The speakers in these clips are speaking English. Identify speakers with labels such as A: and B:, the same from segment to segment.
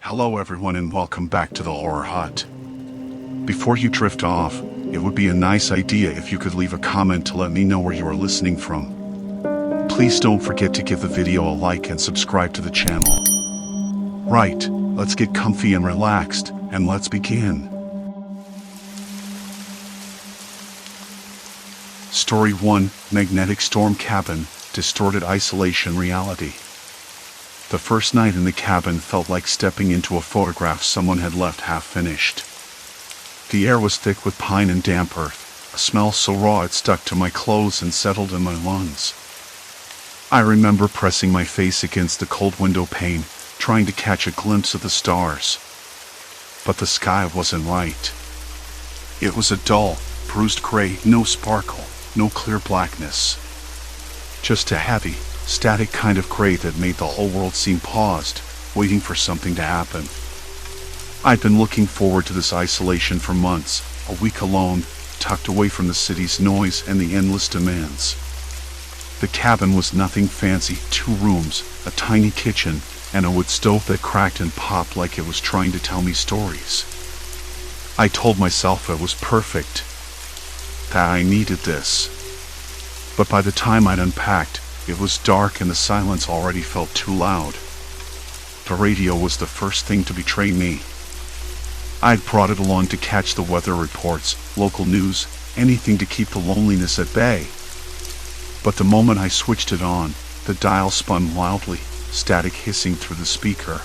A: Hello everyone and welcome back to the Horror Hut. Before you drift off, it would be a nice idea if you could leave a comment to let me know where you are listening from. Please don't forget to give the video a like and subscribe to the channel. Right, let's get comfy and relaxed, and let's begin. Story 1, Magnetic Storm Cabin, Distorted Isolation Reality. The first night in the cabin felt like stepping into a photograph someone had left half-finished. The air was thick with pine and damp earth, a smell so raw it stuck to my clothes and settled in my lungs. I remember pressing my face against the cold window pane, trying to catch a glimpse of the stars. But the sky wasn't right. It was a dull, bruised gray, no sparkle, no clear blackness. Just a heavy, static kind of gray that made the whole world seem paused, waiting for something to happen. I'd been looking forward to this isolation for months, a week alone, tucked away from the city's noise and the endless demands. The cabin was nothing fancy, 2 rooms, a tiny kitchen, and a wood stove that cracked and popped like it was trying to tell me stories. I told myself it was perfect, that I needed this. But by the time I'd unpacked, it was dark and the silence already felt too loud. The radio was the first thing to betray me. I'd brought it along to catch the weather reports, local news, anything to keep the loneliness at bay. But the moment I switched it on, the dial spun wildly, static hissing through the speaker.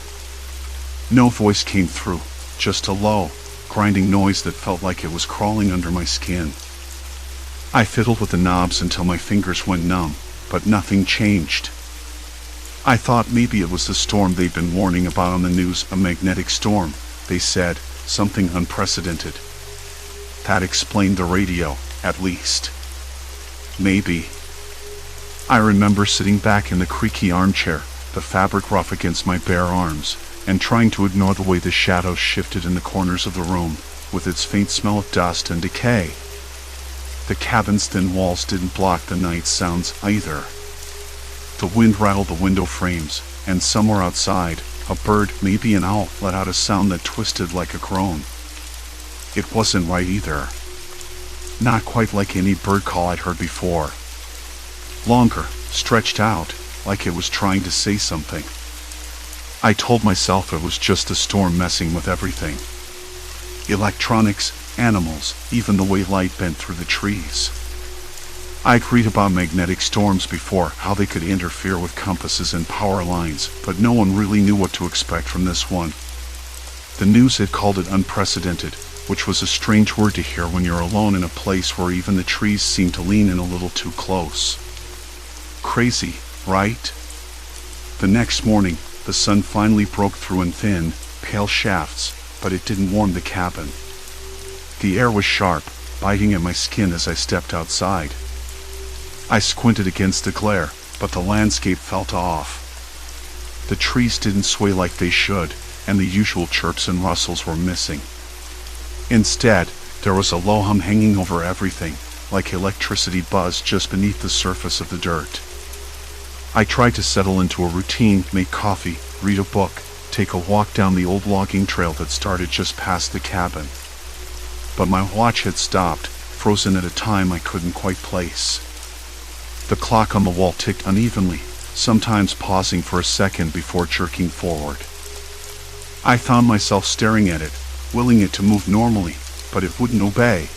A: No voice came through, just a low, grinding noise that felt like it was crawling under my skin. I fiddled with the knobs until my fingers went numb, but nothing changed. I thought maybe it was the storm they'd been warning about on the news, a magnetic storm, they said, something unprecedented. That explained the radio, at least. Maybe. I remember sitting back in the creaky armchair, the fabric rough against my bare arms, and trying to ignore the way the shadows shifted in the corners of the room, with its faint smell of dust and decay. The cabin's thin walls didn't block the night sounds either. The wind rattled the window frames, and somewhere outside, a bird, maybe an owl, let out a sound that twisted like a groan. It wasn't right either. Not quite like any bird call I'd heard before. Longer, stretched out, like it was trying to say something. I told myself it was just the storm messing with everything. Electronics, animals, even the way light bent through the trees. I'd read about magnetic storms before, how they could interfere with compasses and power lines, but no one really knew what to expect from this one. The news had called it unprecedented, which was a strange word to hear when you're alone in a place where even the trees seem to lean in a little too close. Crazy, right? The next morning, the sun finally broke through in thin, pale shafts, but it didn't warm the cabin. The air was sharp, biting at my skin as I stepped outside. I squinted against the glare, but the landscape felt off. The trees didn't sway like they should, and the usual chirps and rustles were missing. Instead, there was a low hum hanging over everything, like electricity buzzed just beneath the surface of the dirt. I tried to settle into a routine, make coffee, read a book, take a walk down the old logging trail that started just past the cabin. But my watch had stopped, frozen at a time I couldn't quite place. The clock on the wall ticked unevenly, sometimes pausing for a second before jerking forward. I found myself staring at it, willing it to move normally, but it wouldn't obey.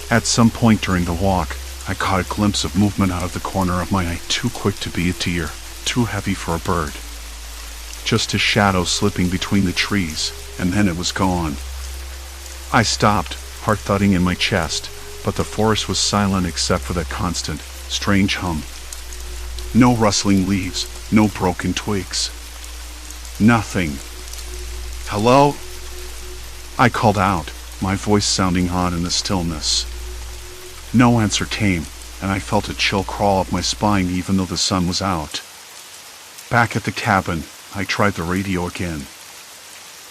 A: At some point during the walk, I caught a glimpse of movement out of the corner of my eye, too quick to be a deer, too heavy for a bird. Just a shadow slipping between the trees, and then it was gone. I stopped, heart thudding in my chest, but the forest was silent except for that constant, strange hum. No rustling leaves, no broken twigs. Nothing. Hello? I called out, my voice sounding odd in the stillness. No answer came, and I felt a chill crawl up my spine even though the sun was out. Back at the cabin, I tried the radio again.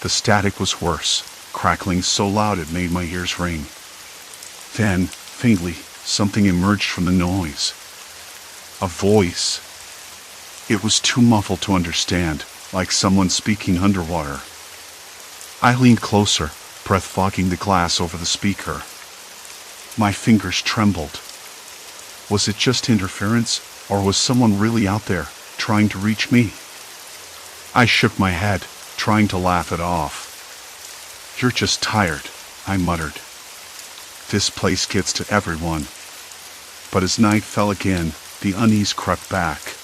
A: The static was worse, crackling so loud it made my ears ring. Then, faintly, something emerged from the noise. A voice. It was too muffled to understand, like someone speaking underwater. I leaned closer, breath fogging the glass over the speaker. My fingers trembled. Was it just interference, or was someone really out there, trying to reach me? I shook my head, trying to laugh it off. "You're just tired," I muttered. "This place gets to everyone." But as night fell again, the unease crept back.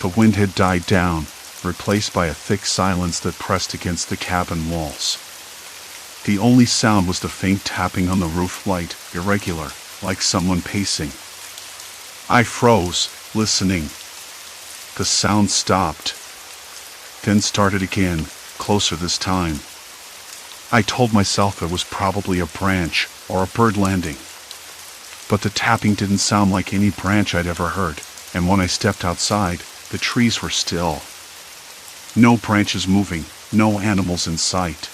A: The wind had died down, replaced by a thick silence that pressed against the cabin walls. The only sound was the faint tapping on the roof, light, irregular, like someone pacing. I froze, listening. The sound stopped, then started again, closer this time. I told myself it was probably a branch or a bird landing. But the tapping didn't sound like any branch I'd ever heard, and when I stepped outside, the trees were still. No branches moving, no animals in sight.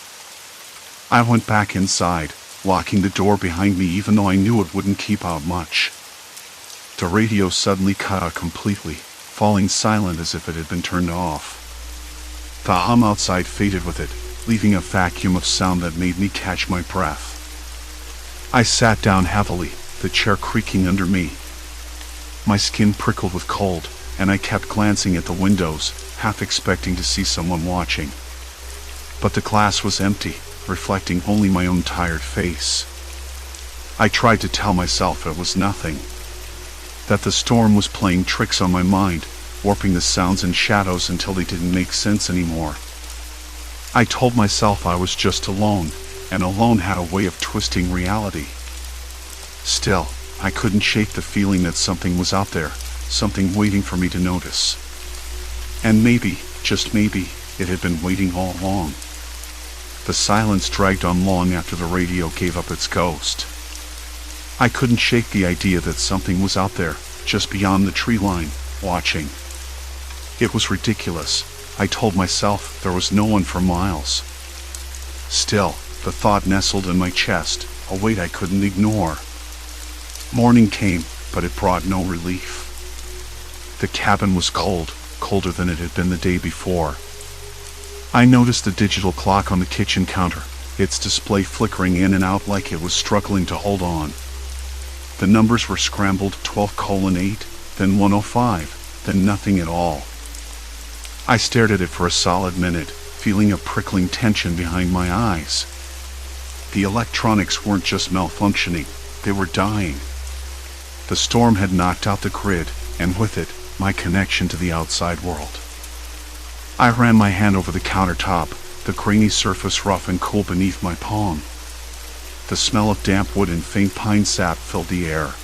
A: I went back inside, locking the door behind me even though I knew it wouldn't keep out much. The radio suddenly cut out completely, falling silent as if it had been turned off. The hum outside faded with it, leaving a vacuum of sound that made me catch my breath. I sat down heavily, the chair creaking under me. My skin prickled with cold, and I kept glancing at the windows, half expecting to see someone watching. But the glass was empty, reflecting only my own tired face. I tried to tell myself it was nothing, that the storm was playing tricks on my mind, warping the sounds and shadows until they didn't make sense anymore. I told myself I was just alone, and alone had a way of twisting reality. Still, I couldn't shake the feeling that something was out there, something waiting for me to notice. And maybe, just maybe, it had been waiting all along. The silence dragged on long after the radio gave up its ghost. I couldn't shake the idea that something was out there, just beyond the tree line, watching. It was ridiculous. I told myself there was no one for miles. Still, the thought nestled in my chest, a weight I couldn't ignore. Morning came, but it brought no relief. The cabin was cold, colder than it had been the day before. I noticed the digital clock on the kitchen counter, its display flickering in and out like it was struggling to hold on. The numbers were scrambled, 12:8, then 1:05, then nothing at all. I stared at it for a solid minute, feeling a prickling tension behind my eyes. The electronics weren't just malfunctioning, they were dying. The storm had knocked out the grid, and with it, my connection to the outside world. I ran my hand over the countertop, the grainy surface rough and cool beneath my palm. The smell of damp wood and faint pine sap filled the air.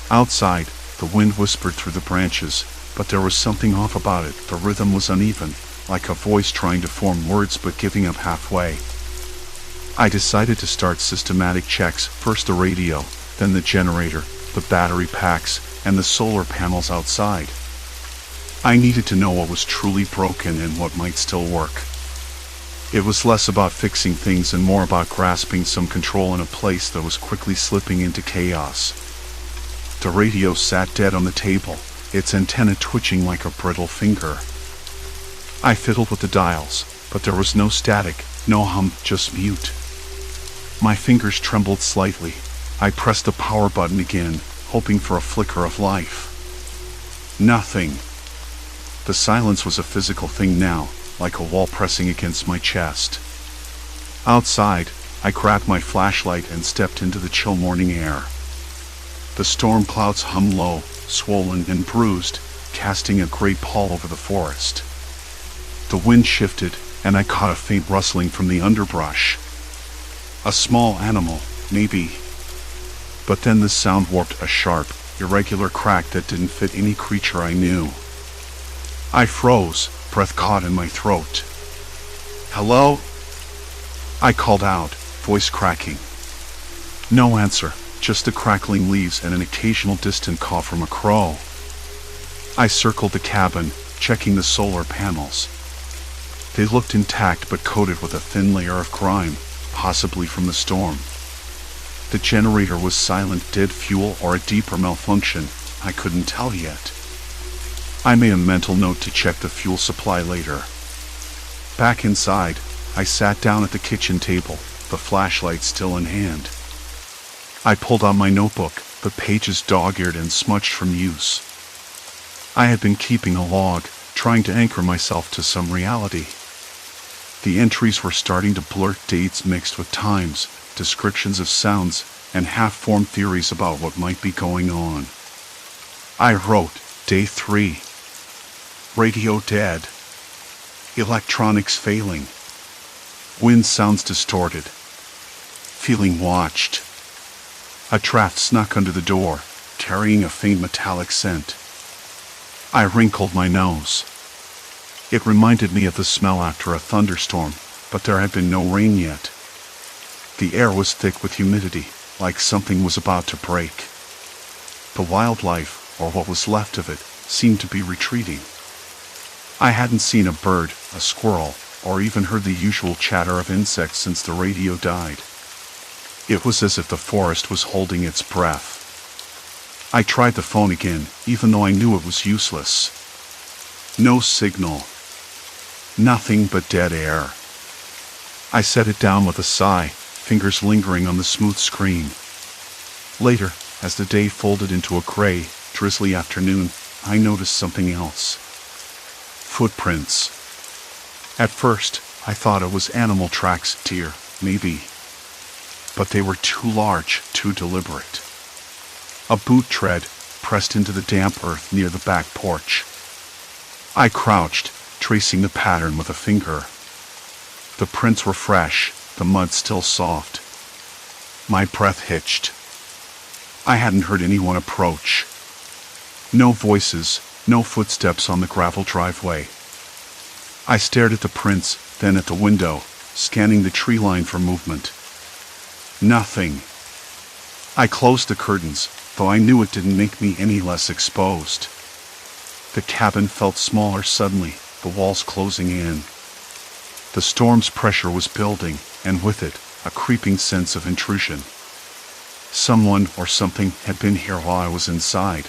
A: Outside, the wind whispered through the branches, but there was something off about it. The rhythm was uneven, like a voice trying to form words but giving up halfway. I decided to start systematic checks, first the radio, then the generator, the battery packs, and the solar panels outside. I needed to know what was truly broken and what might still work. It was less about fixing things and more about grasping some control in a place that was quickly slipping into chaos. The radio sat dead on the table, its antenna twitching like a brittle finger. I fiddled with the dials, but there was no static, no hum, just mute. My fingers trembled slightly. I pressed the power button again, hoping for a flicker of life. Nothing. The silence was a physical thing now, like a wall pressing against my chest. Outside, I grabbed my flashlight and stepped into the chill morning air. The storm clouds hummed low, swollen and bruised, casting a gray pall over the forest. The wind shifted, and I caught a faint rustling from the underbrush. A small animal, maybe. But then the sound warped, a sharp, irregular crack that didn't fit any creature I knew. I froze, breath caught in my throat. "Hello?" I called out, voice cracking. No answer, just the crackling leaves and an occasional distant caw from a crow. I circled the cabin, checking the solar panels. They looked intact but coated with a thin layer of grime, possibly from the storm. The generator was silent, dead fuel or a deeper malfunction, I couldn't tell yet. I made a mental note to check the fuel supply later. Back inside, I sat down at the kitchen table, the flashlight still in hand. I pulled out my notebook, the pages dog-eared and smudged from use. I had been keeping a log, trying to anchor myself to some reality. The entries were starting to blurt, dates mixed with times, descriptions of sounds, and half-formed theories about what might be going on. I wrote, Day 3. Radio dead. Electronics failing. Wind sounds distorted. Feeling watched. A draft snuck under the door, carrying a faint metallic scent. I wrinkled my nose. It reminded me of the smell after a thunderstorm, but there had been no rain yet. The air was thick with humidity, like something was about to break. The wildlife, or what was left of it, seemed to be retreating. I hadn't seen a bird, a squirrel, or even heard the usual chatter of insects since the radio died. It was as if the forest was holding its breath. I tried the phone again, even though I knew it was useless. No signal. Nothing but dead air. I set it down with a sigh, fingers lingering on the smooth screen. Later, as the day folded into a gray, drizzly afternoon, I noticed something else. Footprints. At first, I thought it was animal tracks, deer, maybe. But they were too large, too deliberate. A boot tread, pressed into the damp earth near the back porch. I crouched, tracing the pattern with a finger. The prints were fresh, the mud still soft. My breath hitched. I hadn't heard anyone approach. No voices, no footsteps on the gravel driveway. I stared at the prints, then at the window, scanning the tree line for movement. Nothing. I closed the curtains, though I knew it didn't make me any less exposed. The cabin felt smaller suddenly, the walls closing in. The storm's pressure was building, and with it, a creeping sense of intrusion. Someone or something had been here while I was inside.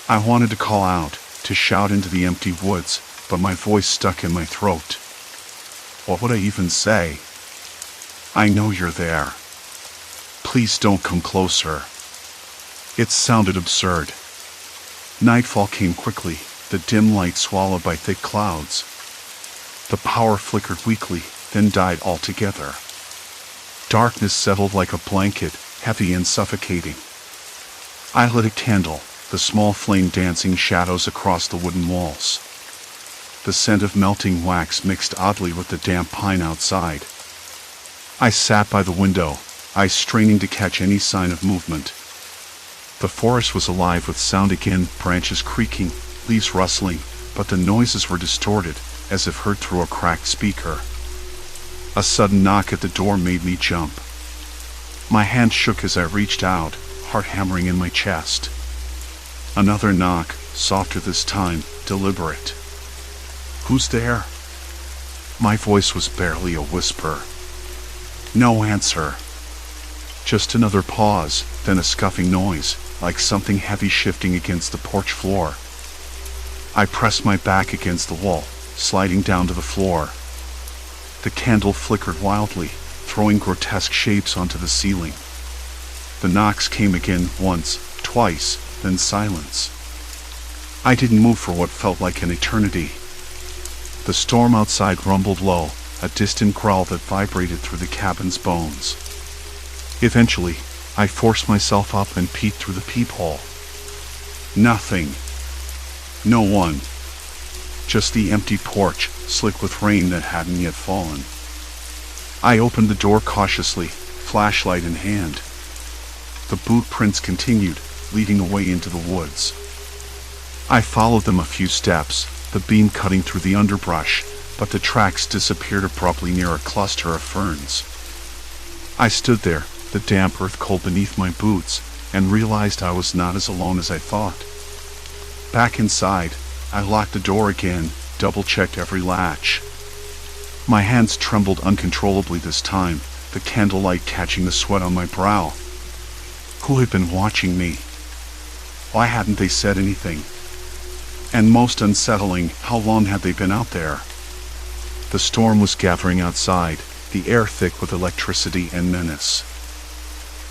A: I wanted to call out, to shout into the empty woods, but my voice stuck in my throat. What would I even say? I know you're there. Please don't come closer. It sounded absurd. Nightfall came quickly, the dim light swallowed by thick clouds. The power flickered weakly, then died altogether. Darkness settled like a blanket, heavy and suffocating. I lit a candle, the small flame dancing shadows across the wooden walls. The scent of melting wax mixed oddly with the damp pine outside. I sat by the window, eyes straining to catch any sign of movement. The forest was alive with sound again, branches creaking, leaves rustling, but the noises were distorted, as if heard through a cracked speaker. A sudden knock at the door made me jump. My hand shook as I reached out, heart hammering in my chest. Another knock, softer this time, deliberate. Who's there? My voice was barely a whisper. No answer. Just another pause, then a scuffing noise, like something heavy shifting against the porch floor. I pressed my back against the wall, sliding down to the floor. The candle flickered wildly, throwing grotesque shapes onto the ceiling. The knocks came again once, twice, then silence. I didn't move for what felt like an eternity. The storm outside rumbled low, a distant growl that vibrated through the cabin's bones. Eventually, I forced myself up and peeked through the peephole. Nothing. No one. Just the empty porch, slick with rain that hadn't yet fallen. I opened the door cautiously, flashlight in hand. The boot prints continued, leading away into the woods. I followed them a few steps, the beam cutting through the underbrush, but the tracks disappeared abruptly near a cluster of ferns. I stood there, the damp earth cold beneath my boots, and realized I was not as alone as I thought. Back inside, I locked the door again, double-checked every latch. My hands trembled uncontrollably this time, the candlelight catching the sweat on my brow. Who had been watching me? Why hadn't they said anything? And most unsettling, how long had they been out there? The storm was gathering outside, the air thick with electricity and menace.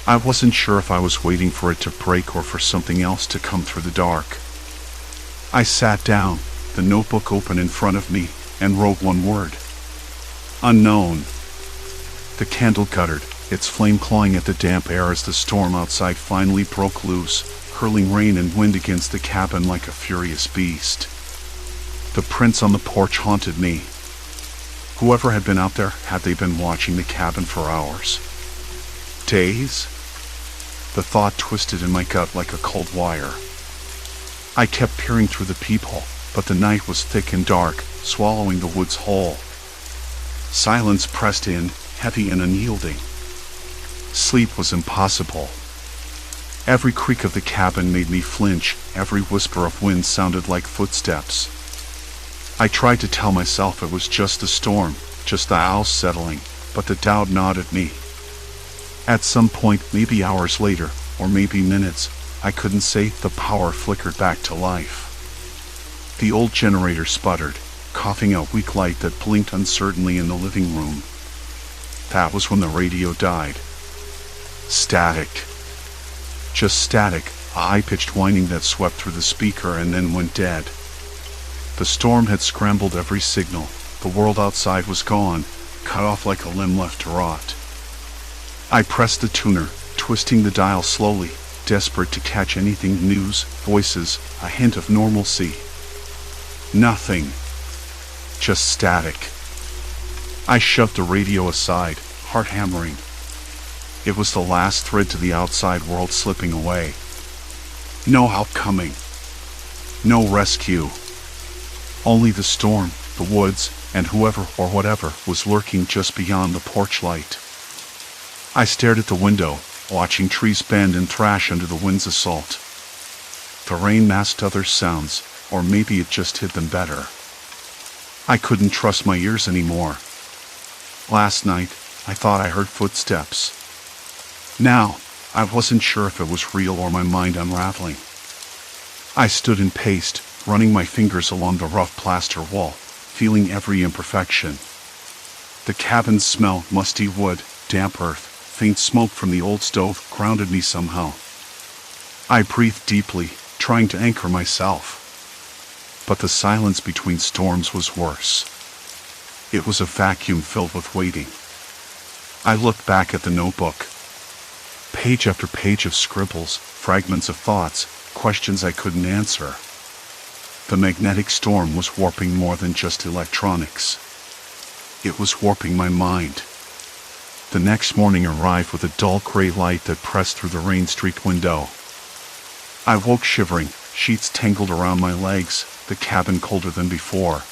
A: I wasn't sure if I was waiting for it to break or for something else to come through the dark. I sat down, the notebook open in front of me, and wrote one word. Unknown. The candle guttered, its flame clawing at the damp air as the storm outside finally broke loose, hurling rain and wind against the cabin like a furious beast. The prints on the porch haunted me. Whoever had been out there, had they been watching the cabin for hours? Days? The thought twisted in my gut like a cold wire. I kept peering through the peephole, but the night was thick and dark, swallowing the woods whole. Silence pressed in, heavy and unyielding. Sleep was impossible. Every creak of the cabin made me flinch, every whisper of wind sounded like footsteps. I tried to tell myself it was just a storm, just the house settling, but the doubt gnawed at me. At some point, maybe hours later, or maybe minutes, I couldn't say, the power flickered back to life. The old generator sputtered, coughing out weak light that blinked uncertainly in the living room. That was when the radio died. Static. Just static, a high-pitched whining that swept through the speaker and then went dead. The storm had scrambled every signal. The world outside was gone, cut off like a limb left to rot. I pressed the tuner, twisting the dial slowly, desperate to catch anything, news, voices, a hint of normalcy. Nothing. Just static. I shoved the radio aside, heart hammering. It was the last thread to the outside world slipping away. No help coming. No rescue. Only the storm, the woods, and whoever or whatever was lurking just beyond the porch light. I stared at the window, watching trees bend and thrash under the wind's assault. The rain masked other sounds, or maybe it just hid them better. I couldn't trust my ears anymore. Last night, I thought I heard footsteps. Now, I wasn't sure if it was real or my mind unraveling. I stood and paced, running my fingers along the rough plaster wall, feeling every imperfection. The cabin's smell, musty wood, damp earth, faint smoke from the old stove, grounded me somehow. I breathed deeply, trying to anchor myself. But the silence between storms was worse. It was a vacuum filled with waiting. I looked back at the notebook. Page after page of scribbles, fragments of thoughts, questions I couldn't answer. The magnetic storm was warping more than just electronics. It was warping my mind. The next morning arrived with a dull gray light that pressed through the rain-streaked window. I woke shivering, sheets tangled around my legs, the cabin colder than before.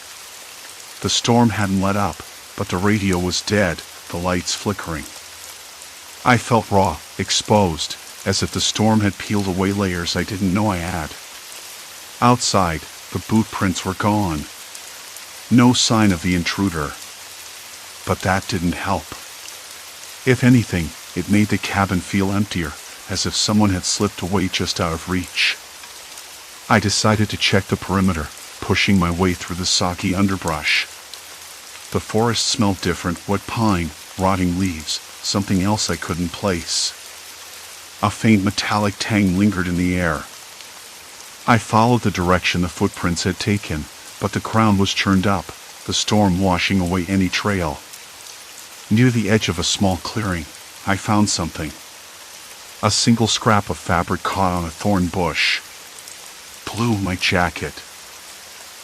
A: The storm hadn't let up, but the radio was dead, the lights flickering. I felt raw, exposed, as if the storm had peeled away layers I didn't know I had. Outside, the boot prints were gone. No sign of the intruder. But that didn't help. If anything, it made the cabin feel emptier, as if someone had slipped away just out of reach. I decided to check the perimeter, pushing my way through the soggy underbrush. The forest smelled different, wet pine, rotting leaves, something else I couldn't place. A faint metallic tang lingered in the air. I followed the direction the footprints had taken, but the ground was churned up, the storm washing away any trail. Near the edge of a small clearing, I found something. A single scrap of fabric caught on a thorn bush. Blew my jacket.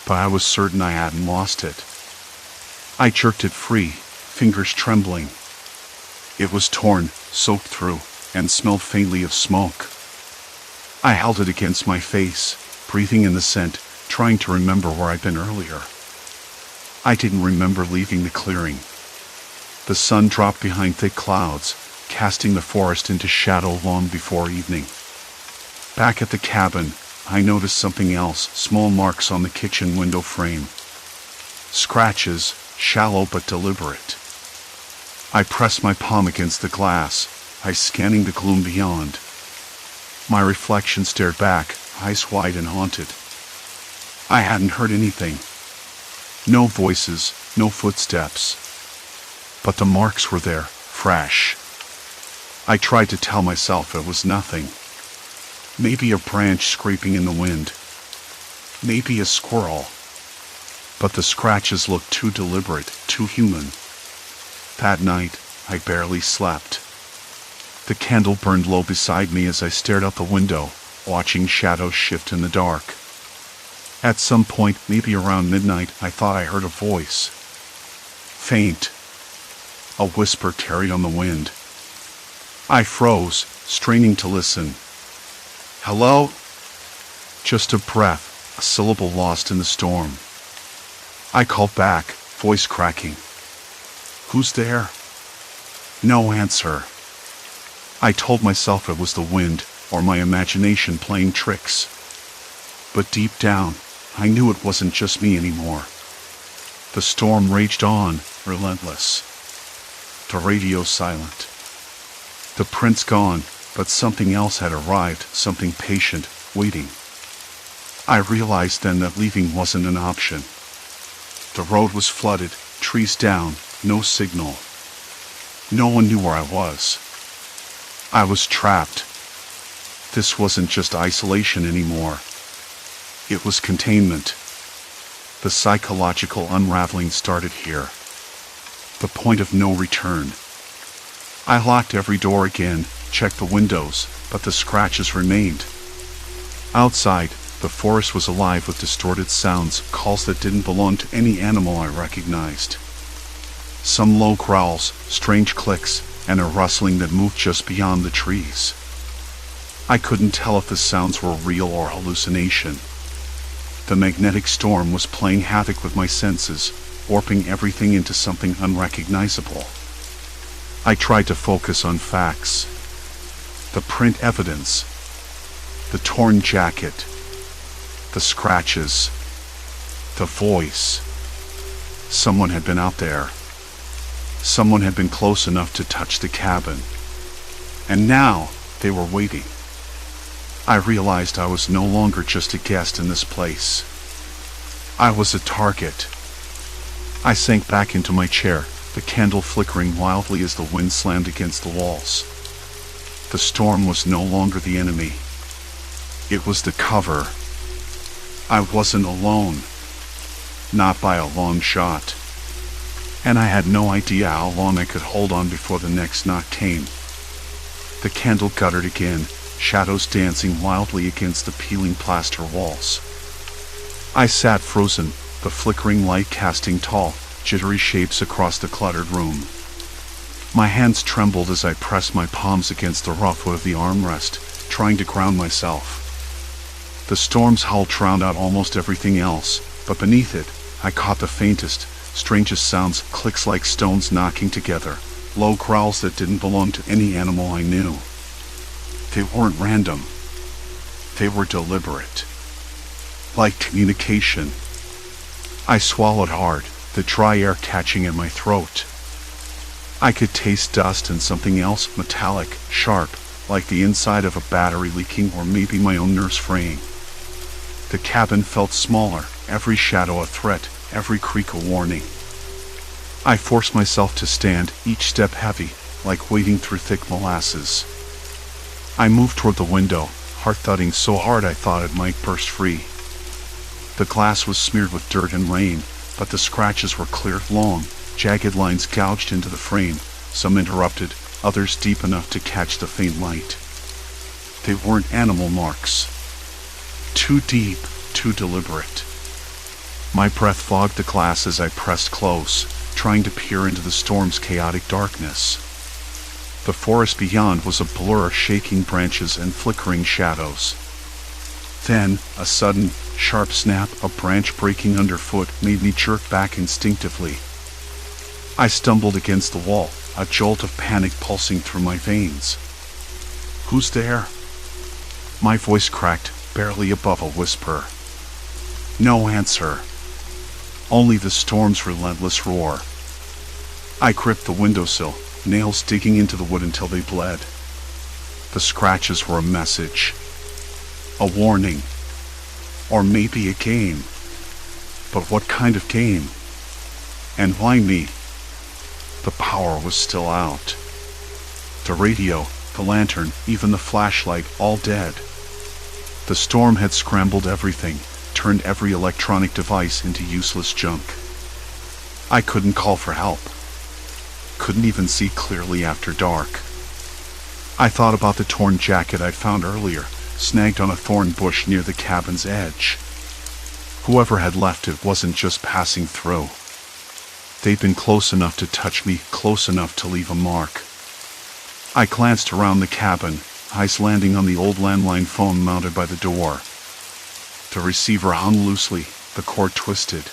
A: But I was certain I hadn't lost it. I jerked it free, fingers trembling. It was torn, soaked through, and smelled faintly of smoke. I held it against my face, breathing in the scent, trying to remember where I'd been earlier. I didn't remember leaving the clearing. The sun dropped behind thick clouds, casting the forest into shadow long before evening. Back at the cabin, I noticed something else, small marks on the kitchen window frame. Scratches, shallow but deliberate. I pressed my palm against the glass, eyes scanning the gloom beyond. My reflection stared back, eyes wide and haunted. I hadn't heard anything. No voices, no footsteps. But the marks were there, fresh. I tried to tell myself it was nothing. Maybe a branch scraping in the wind. Maybe a squirrel. But the scratches looked too deliberate, too human. That night, I barely slept. The candle burned low beside me as I stared out the window, watching shadows shift in the dark. At some point, maybe around midnight, I thought I heard a voice. Faint. A whisper carried on the wind. I froze, straining to listen. Hello? Just a breath, a syllable lost in the storm. I called back, voice cracking. Who's there? No answer. I told myself it was the wind, or my imagination playing tricks. But deep down, I knew it wasn't just me anymore. The storm raged on, relentless. The radio silent. The prince gone, but something else had arrived, something patient, waiting. I realized then that leaving wasn't an option. The road was flooded, trees down, no signal. No one knew where I was. I was trapped. This wasn't just isolation anymore. It was containment. The psychological unraveling started here. The point of no return. I locked every door again, checked the windows, but the scratches remained. Outside, the forest was alive with distorted sounds, calls that didn't belong to any animal I recognized. Some low growls, strange clicks, and a rustling that moved just beyond the trees. I couldn't tell if the sounds were real or hallucination. The magnetic storm was playing havoc with my senses, warping everything into something unrecognizable. I tried to focus on facts. The print evidence. The torn jacket. The scratches. The voice. Someone had been out there. Someone had been close enough to touch the cabin. And now they were waiting. I realized I was no longer just a guest in this place. I was a target. I sank back into my chair, the candle flickering wildly as the wind slammed against the walls. The storm was no longer the enemy. It was the cover. I wasn't alone. Not by a long shot. And I had no idea how long I could hold on before the next knock came. The candle guttered again, shadows dancing wildly against the peeling plaster walls. I sat frozen, the flickering light casting tall, jittery shapes across the cluttered room. My hands trembled as I pressed my palms against the rough wood of the armrest, trying to ground myself. The storm's howl drowned out almost everything else, but beneath it, I caught the faintest, strangest sounds, clicks like stones knocking together, low growls that didn't belong to any animal I knew. They weren't random. They were deliberate. Like communication. I swallowed hard, the dry air catching in my throat. I could taste dust and something else, metallic, sharp, like the inside of a battery leaking or maybe my own nerves fraying. The cabin felt smaller, every shadow a threat, every creak a warning. I forced myself to stand, each step heavy, like wading through thick molasses. I moved toward the window, heart thudding so hard I thought it might burst free. The glass was smeared with dirt and rain, but the scratches were clear, long, jagged lines gouged into the frame, some interrupted, others deep enough to catch the faint light. They weren't animal marks. Too deep, too deliberate. My breath fogged the glass as I pressed close, trying to peer into the storm's chaotic darkness. The forest beyond was a blur of shaking branches and flickering shadows. Then, a sudden, sharp snap, a branch breaking underfoot, made me jerk back instinctively. I stumbled against the wall, a jolt of panic pulsing through my veins. Who's there? My voice cracked, barely above a whisper. No answer. Only the storm's relentless roar. I gripped the windowsill, nails digging into the wood until they bled. The scratches were a message. A warning. Or maybe a game. But what kind of game? And why me? The power was still out. The radio, the lantern, even the flashlight, all dead. The storm had scrambled everything, turned every electronic device into useless junk. I couldn't call for help. Couldn't even see clearly after dark. I thought about the torn jacket I'd found earlier, snagged on a thorn bush near the cabin's edge. Whoever had left it wasn't just passing through. They'd been close enough to touch me, close enough to leave a mark. I glanced around the cabin, eyes landing on the old landline phone mounted by the door. The receiver hung loosely, the cord twisted.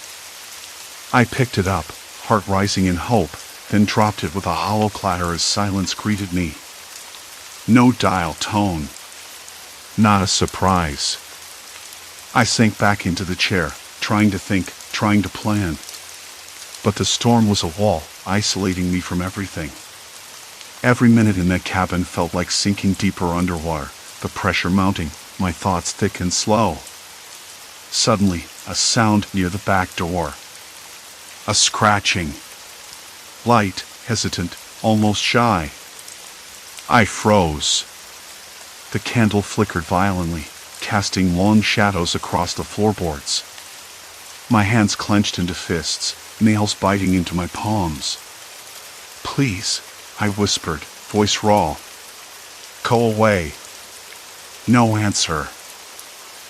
A: I picked it up, heart rising in hope, then dropped it with a hollow clatter as silence greeted me. No dial tone. Not a surprise. I sank back into the chair, trying to think, trying to plan. But the storm was a wall, isolating me from everything. Every minute in that cabin felt like sinking deeper underwater, the pressure mounting, my thoughts thick and slow. Suddenly, a sound near the back door. A scratching. Light, hesitant, almost shy. I froze. The candle flickered violently, casting long shadows across the floorboards. My hands clenched into fists, nails biting into my palms. "Please," I whispered, voice raw. "Go away." No answer.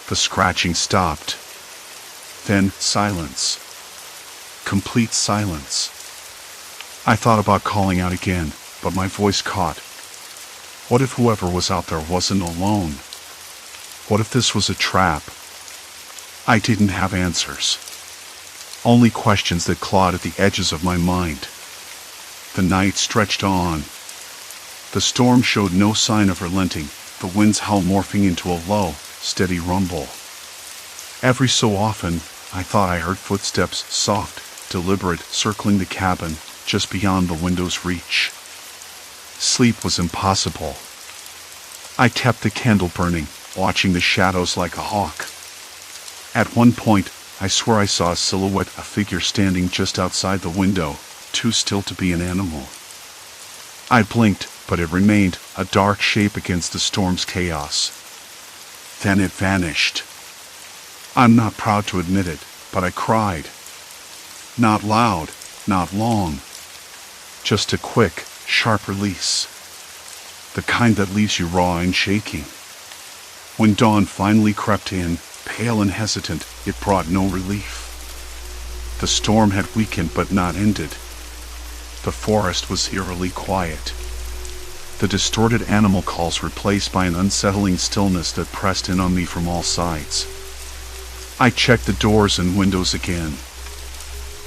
A: The scratching stopped. Then silence. Complete silence. I thought about calling out again, but my voice caught. What if whoever was out there wasn't alone? What if this was a trap? I didn't have answers. Only questions that clawed at the edges of my mind. The night stretched on. The storm showed no sign of relenting, the wind's howl morphing into a low, steady rumble. Every so often, I thought I heard footsteps, soft, deliberate, circling the cabin, just beyond the window's reach. Sleep was impossible. I kept the candle burning, watching the shadows like a hawk. At one point, I swear I saw a silhouette, a figure standing just outside the window, too still to be an animal. I blinked, but it remained, a dark shape against the storm's chaos. Then it vanished. I'm not proud to admit it, but I cried. Not loud, not long. Just a quick, sharp release. The kind that leaves you raw and shaking. When dawn finally crept in, pale and hesitant, it brought no relief. The storm had weakened but not ended. The forest was eerily quiet. The distorted animal calls replaced by an unsettling stillness that pressed in on me from all sides. I checked the doors and windows again.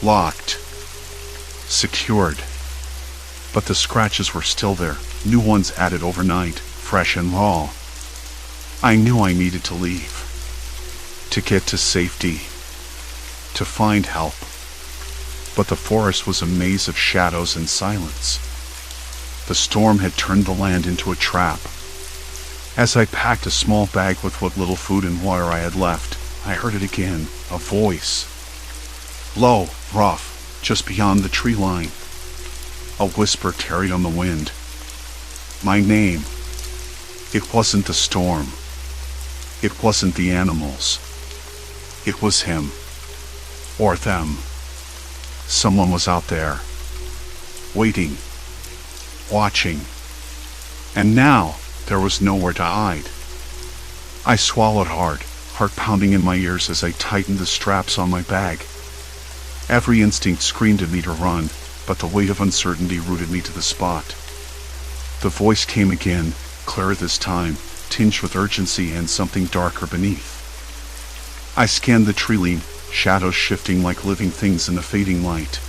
A: Locked. Secured. But the scratches were still there, new ones added overnight, fresh and raw. I knew I needed to leave. To get to safety. To find help. But the forest was a maze of shadows and silence. The storm had turned the land into a trap. As I packed a small bag with what little food and water I had left, I heard it again, a voice. Low, rough, just beyond the tree line. A whisper carried on the wind. My name. It wasn't the storm. It wasn't the animals. It was him. Or them. Someone was out there. Waiting. Watching. And now, there was nowhere to hide. I swallowed hard, heart pounding in my ears as I tightened the straps on my bag. Every instinct screamed at me to run, but the weight of uncertainty rooted me to the spot. The voice came again, clearer this time, tinged with urgency and something darker beneath. I scanned the tree-line, shadows shifting like living things in the fading light.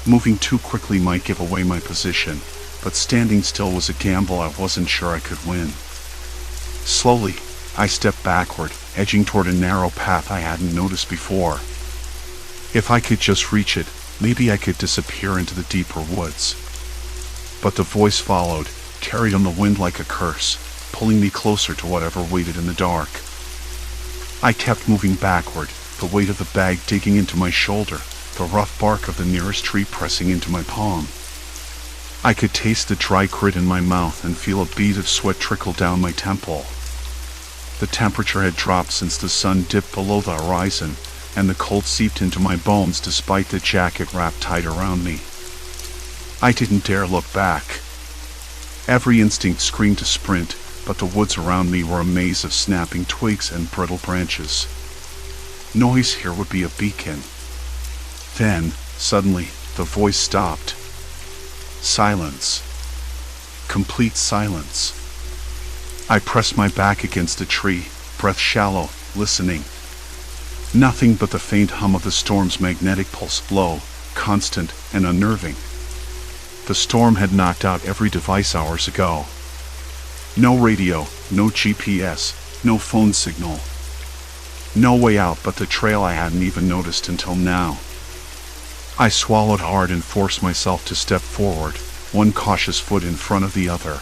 A: Moving too quickly might give away my position, but standing still was a gamble I wasn't sure I could win. Slowly, I stepped backward, edging toward a narrow path I hadn't noticed before. If I could just reach it, maybe I could disappear into the deeper woods. But the voice followed, carried on the wind like a curse, pulling me closer to whatever waited in the dark. I kept moving backward, the weight of the bag digging into my shoulder, the rough bark of the nearest tree pressing into my palm. I could taste the dry grit in my mouth and feel a bead of sweat trickle down my temple. The temperature had dropped since the sun dipped below the horizon, and the cold seeped into my bones despite the jacket wrapped tight around me. I didn't dare look back. Every instinct screamed to sprint, but the woods around me were a maze of snapping twigs and brittle branches. Noise here would be a beacon. Then, suddenly, the voice stopped. Silence. Complete silence. I pressed my back against a tree, breath shallow, listening. Nothing but the faint hum of the storm's magnetic pulse, low, constant, and unnerving. The storm had knocked out every device hours ago. No radio, no GPS, no phone signal. No way out but the trail I hadn't even noticed until now. I swallowed hard and forced myself to step forward, one cautious foot in front of the other.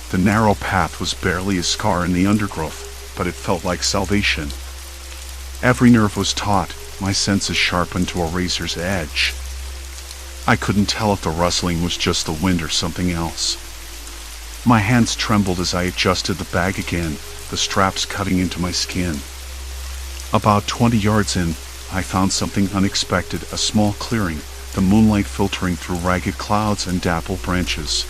A: The narrow path was barely a scar in the undergrowth, but it felt like salvation. Every nerve was taut, my senses sharpened to a razor's edge. I couldn't tell if the rustling was just the wind or something else. My hands trembled as I adjusted the bag again, the straps cutting into my skin. About 20 yards in, I found something unexpected, a small clearing, the moonlight filtering through ragged clouds and dappled branches.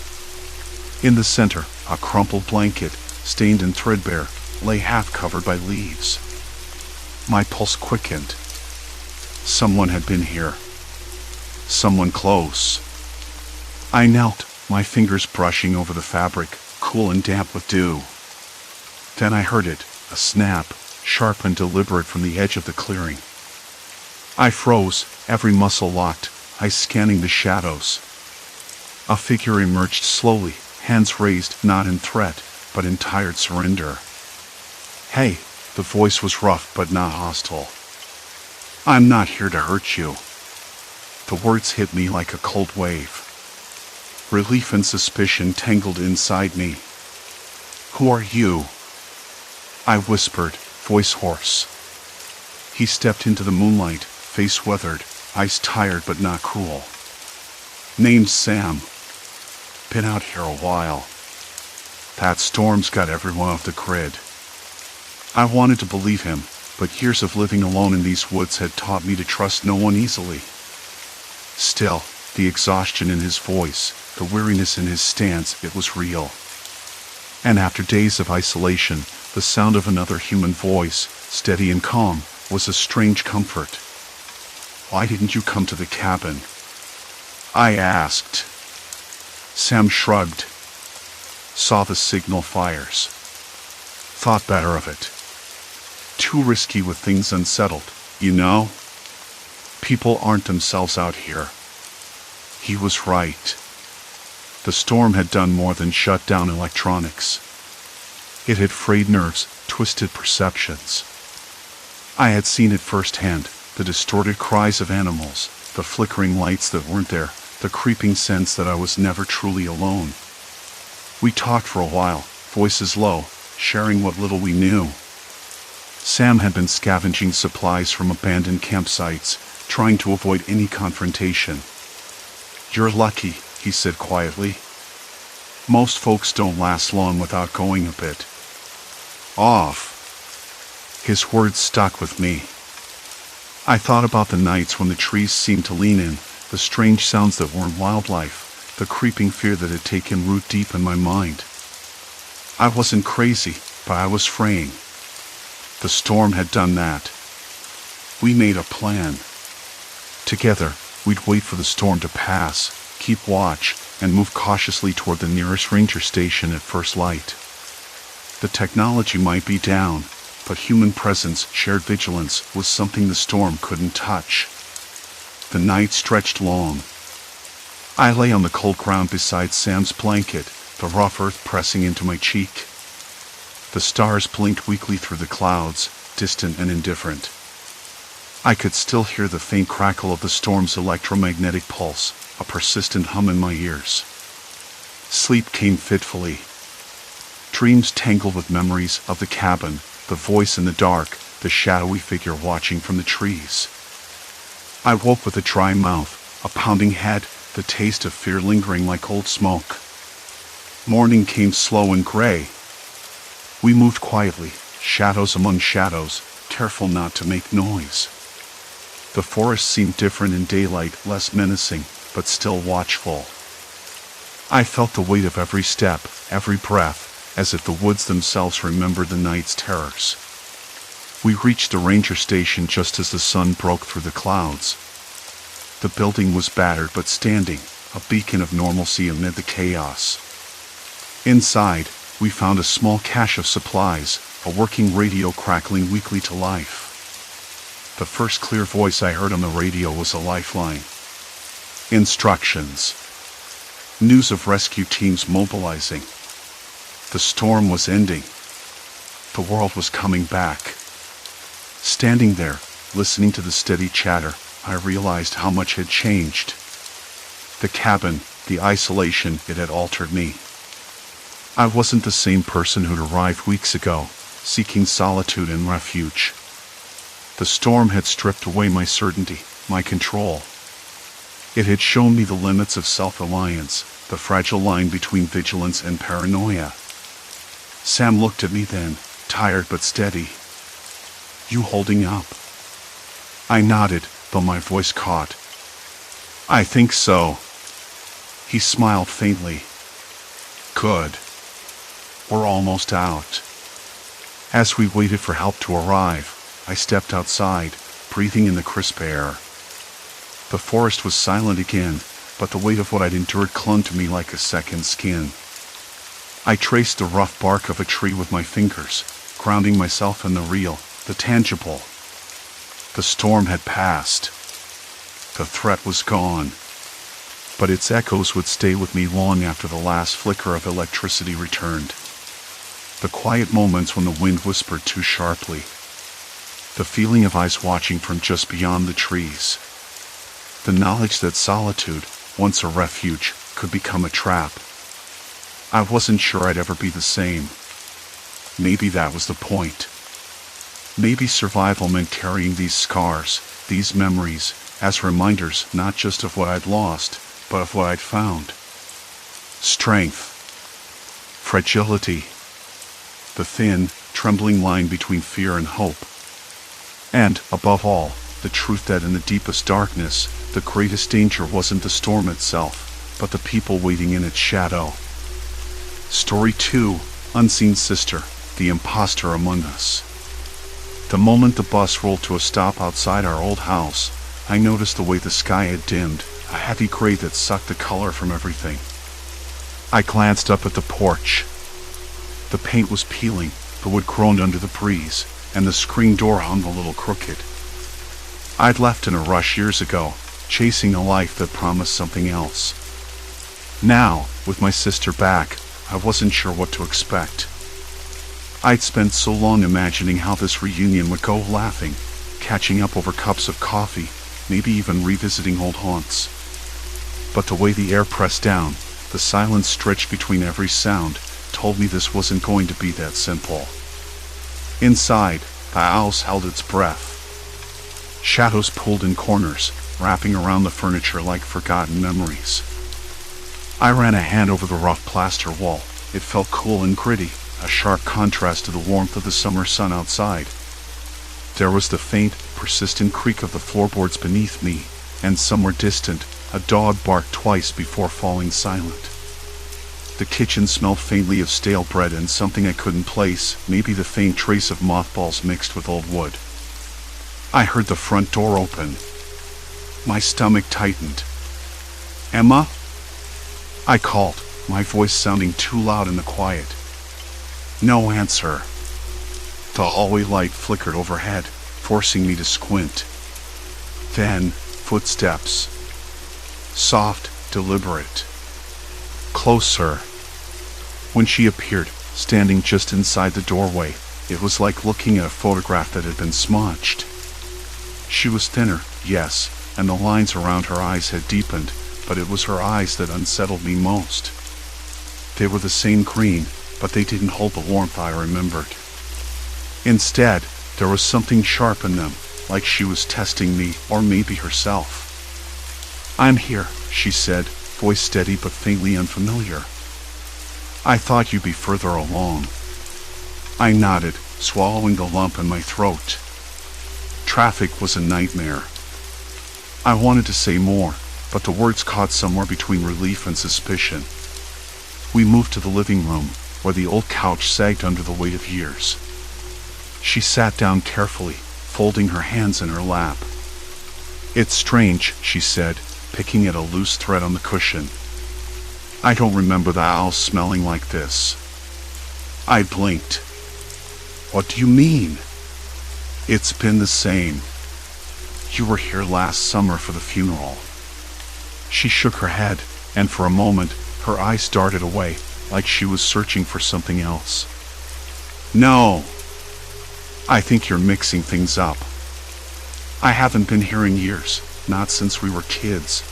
A: In the center, a crumpled blanket, stained and threadbare, lay half covered by leaves. My pulse quickened. Someone had been here. Someone close. I knelt, my fingers brushing over the fabric, cool and damp with dew. Then I heard it, a snap, sharp and deliberate from the edge of the clearing. I froze, every muscle locked, eyes scanning the shadows. A figure emerged slowly, hands raised, not in threat, but in tired surrender. Hey, the voice was rough but not hostile. I'm not here to hurt you. The words hit me like a cold wave. Relief and suspicion tangled inside me. Who are you? I whispered, voice hoarse. He stepped into the moonlight, face weathered, eyes tired but not cruel. Name's Sam. Been out here a while. That storm's got everyone off the grid. I wanted to believe him, but years of living alone in these woods had taught me to trust no one easily. Still, the exhaustion in his voice, the weariness in his stance, it was real. And after days of isolation, the sound of another human voice, steady and calm, was a strange comfort. Why didn't you come to the cabin? I asked. Sam shrugged. Saw the signal fires. Thought better of it. Too risky with things unsettled, you know? People aren't themselves out here. He was right. The storm had done more than shut down electronics. It had frayed nerves, twisted perceptions. I had seen it firsthand, the distorted cries of animals, the flickering lights that weren't there, the creeping sense that I was never truly alone. We talked for a while, voices low, sharing what little we knew. Sam had been scavenging supplies from abandoned campsites, trying to avoid any confrontation. You're lucky, he said quietly. Most folks don't last long without going a bit off. His words stuck with me. I thought about the nights when the trees seemed to lean in, the strange sounds that weren't wildlife, the creeping fear that had taken root deep in my mind. I wasn't crazy, but I was fraying. The storm had done that. We made a plan. Together, we'd wait for the storm to pass, keep watch, and move cautiously toward the nearest ranger station at first light. The technology might be down, but human presence, shared vigilance, was something the storm couldn't touch. The night stretched long. I lay on the cold ground beside Sam's blanket, the rough earth pressing into my cheek. The stars blinked weakly through the clouds, distant and indifferent. I could still hear the faint crackle of the storm's electromagnetic pulse, a persistent hum in my ears. Sleep came fitfully. Dreams tangled with memories of the cabin, the voice in the dark, the shadowy figure watching from the trees. I woke with a dry mouth, a pounding head, the taste of fear lingering like old smoke. Morning came slow and gray. We moved quietly, shadows among shadows, careful not to make noise. The forest seemed different in daylight, less menacing, but still watchful. I felt the weight of every step, every breath, as if the woods themselves remembered the night's terrors. We reached the ranger station just as the sun broke through the clouds. The building was battered but standing, a beacon of normalcy amid the chaos. Inside, we found a small cache of supplies, a working radio crackling weakly to life. The first clear voice I heard on the radio was a lifeline. Instructions. News of rescue teams mobilizing. The storm was ending. The world was coming back. Standing there, listening to the steady chatter, I realized how much had changed. The cabin, the isolation, it had altered me. I wasn't the same person who'd arrived weeks ago, seeking solitude and refuge. The storm had stripped away my certainty, my control. It had shown me the limits of self-reliance, the fragile line between vigilance and paranoia. Sam looked at me then, tired but steady. You holding up? I nodded, though my voice caught. I think so. He smiled faintly. Good. We're almost out. As we waited for help to arrive, I stepped outside, breathing in the crisp air. The forest was silent again, but the weight of what I'd endured clung to me like a second skin. I traced the rough bark of a tree with my fingers, grounding myself in the real, the tangible. The storm had passed. The threat was gone. But its echoes would stay with me long after the last flicker of electricity returned. The quiet moments when the wind whispered too sharply. The feeling of eyes watching from just beyond the trees. The knowledge that solitude, once a refuge, could become a trap. I wasn't sure I'd ever be the same. Maybe that was the point. Maybe survival meant carrying these scars, these memories, as reminders not just of what I'd lost, but of what I'd found. Strength. Fragility. The thin, trembling line between fear and hope. And, above all, the truth that in the deepest darkness, the greatest danger wasn't the storm itself, but the people waiting in its shadow. Story 2, Unseen Sister, the imposter among us. The moment the bus rolled to a stop outside our old house, I noticed the way the sky had dimmed, a heavy gray that sucked the color from everything. I glanced up at the porch. The paint was peeling, the wood groaned under the breeze, and the screen door hung a little crooked. I'd left in a rush years ago, chasing a life that promised something else. Now, with my sister back, I wasn't sure what to expect. I'd spent so long imagining how this reunion would go, laughing, catching up over cups of coffee, maybe even revisiting old haunts. But the way the air pressed down, the silence stretched between every sound, told me this wasn't going to be that simple. Inside, the house held its breath. Shadows pulled in corners, wrapping around the furniture like forgotten memories. I ran a hand over the rough plaster wall. It felt cool and gritty, a sharp contrast to the warmth of the summer sun outside. There was the faint, persistent creak of the floorboards beneath me, and somewhere distant, a dog barked twice before falling silent. The kitchen smelled faintly of stale bread and something I couldn't place, maybe the faint trace of mothballs mixed with old wood. I heard the front door open. My stomach tightened. Emma? I called, my voice sounding too loud in the quiet. No answer. The hallway light flickered overhead, forcing me to squint. Then, footsteps. Soft, deliberate. Closer. When she appeared, standing just inside the doorway, it was like looking at a photograph that had been smudged. She was thinner, yes, and the lines around her eyes had deepened, but it was her eyes that unsettled me most. They were the same green, but they didn't hold the warmth I remembered. Instead, There was something sharp in them, like she was testing me, or maybe herself. "I'm here," she said, voice steady but faintly unfamiliar. "I thought you'd be further along." I nodded, swallowing the lump in my throat. Traffic was a nightmare. I wanted to say more, but the words caught somewhere between relief and suspicion. We moved to the living room, where the old couch sagged under the weight of years. She sat down carefully, folding her hands in her lap. "It's strange," she said, picking at a loose thread on the cushion. "I don't remember the house smelling like this." I blinked. "What do you mean?" "It's been the same. You were here last summer for the funeral." She shook her head, and for a moment, her eyes darted away, like she was searching for something else. "No. I think you're mixing things up. I haven't been here in years, not since we were kids."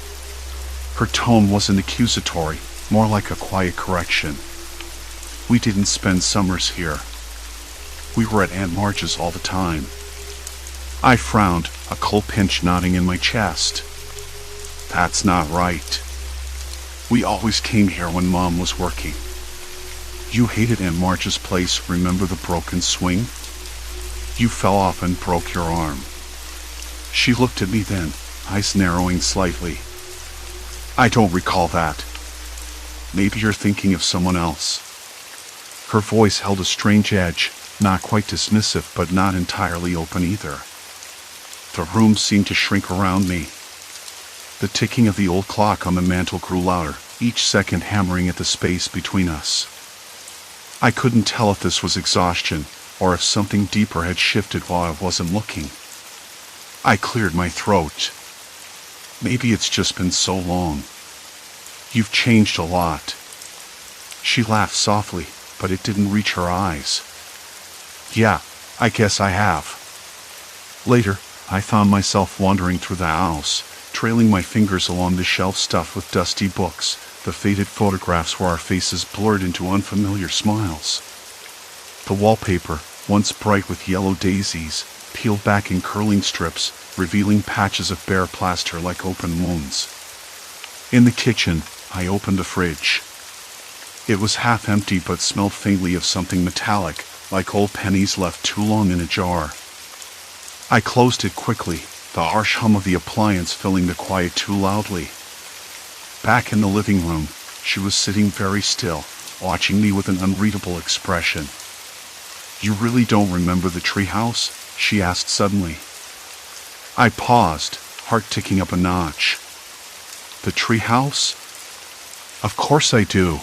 A: Her tone wasn't accusatory, more like a quiet correction. "We didn't spend summers here. We were at Aunt Marge's all the time." I frowned, a cold pinch knotting in my chest. "That's not right. We always came here when Mom was working." "You hated Aunt Marge's place, remember the broken swing? You fell off and broke your arm." She looked at me then, eyes narrowing slightly. "I don't recall that. Maybe you're thinking of someone else." Her voice held a strange edge, not quite dismissive but not entirely open either. The room seemed to shrink around me. The ticking of the old clock on the mantel grew louder, each second hammering at the space between us. I couldn't tell if this was exhaustion, or if something deeper had shifted while I wasn't looking. I cleared my throat. "Maybe it's just been so long. You've changed a lot." She laughed softly, but it didn't reach her eyes. "Yeah, I guess I have." Later, I found myself wandering through the house, trailing my fingers along the shelf stuffed with dusty books, the faded photographs where our faces blurred into unfamiliar smiles. The wallpaper, once bright with yellow daisies, peeled back in curling strips, revealing patches of bare plaster like open wounds. In the kitchen, I opened the fridge. It was half empty but smelled faintly of something metallic, like old pennies left too long in a jar. I closed it quickly, the harsh hum of the appliance filling the quiet too loudly. Back in the living room, she was sitting very still, watching me with an unreadable expression. "You really don't remember the treehouse?" she asked suddenly. I paused, heart ticking up a notch. "The treehouse? Of course I do.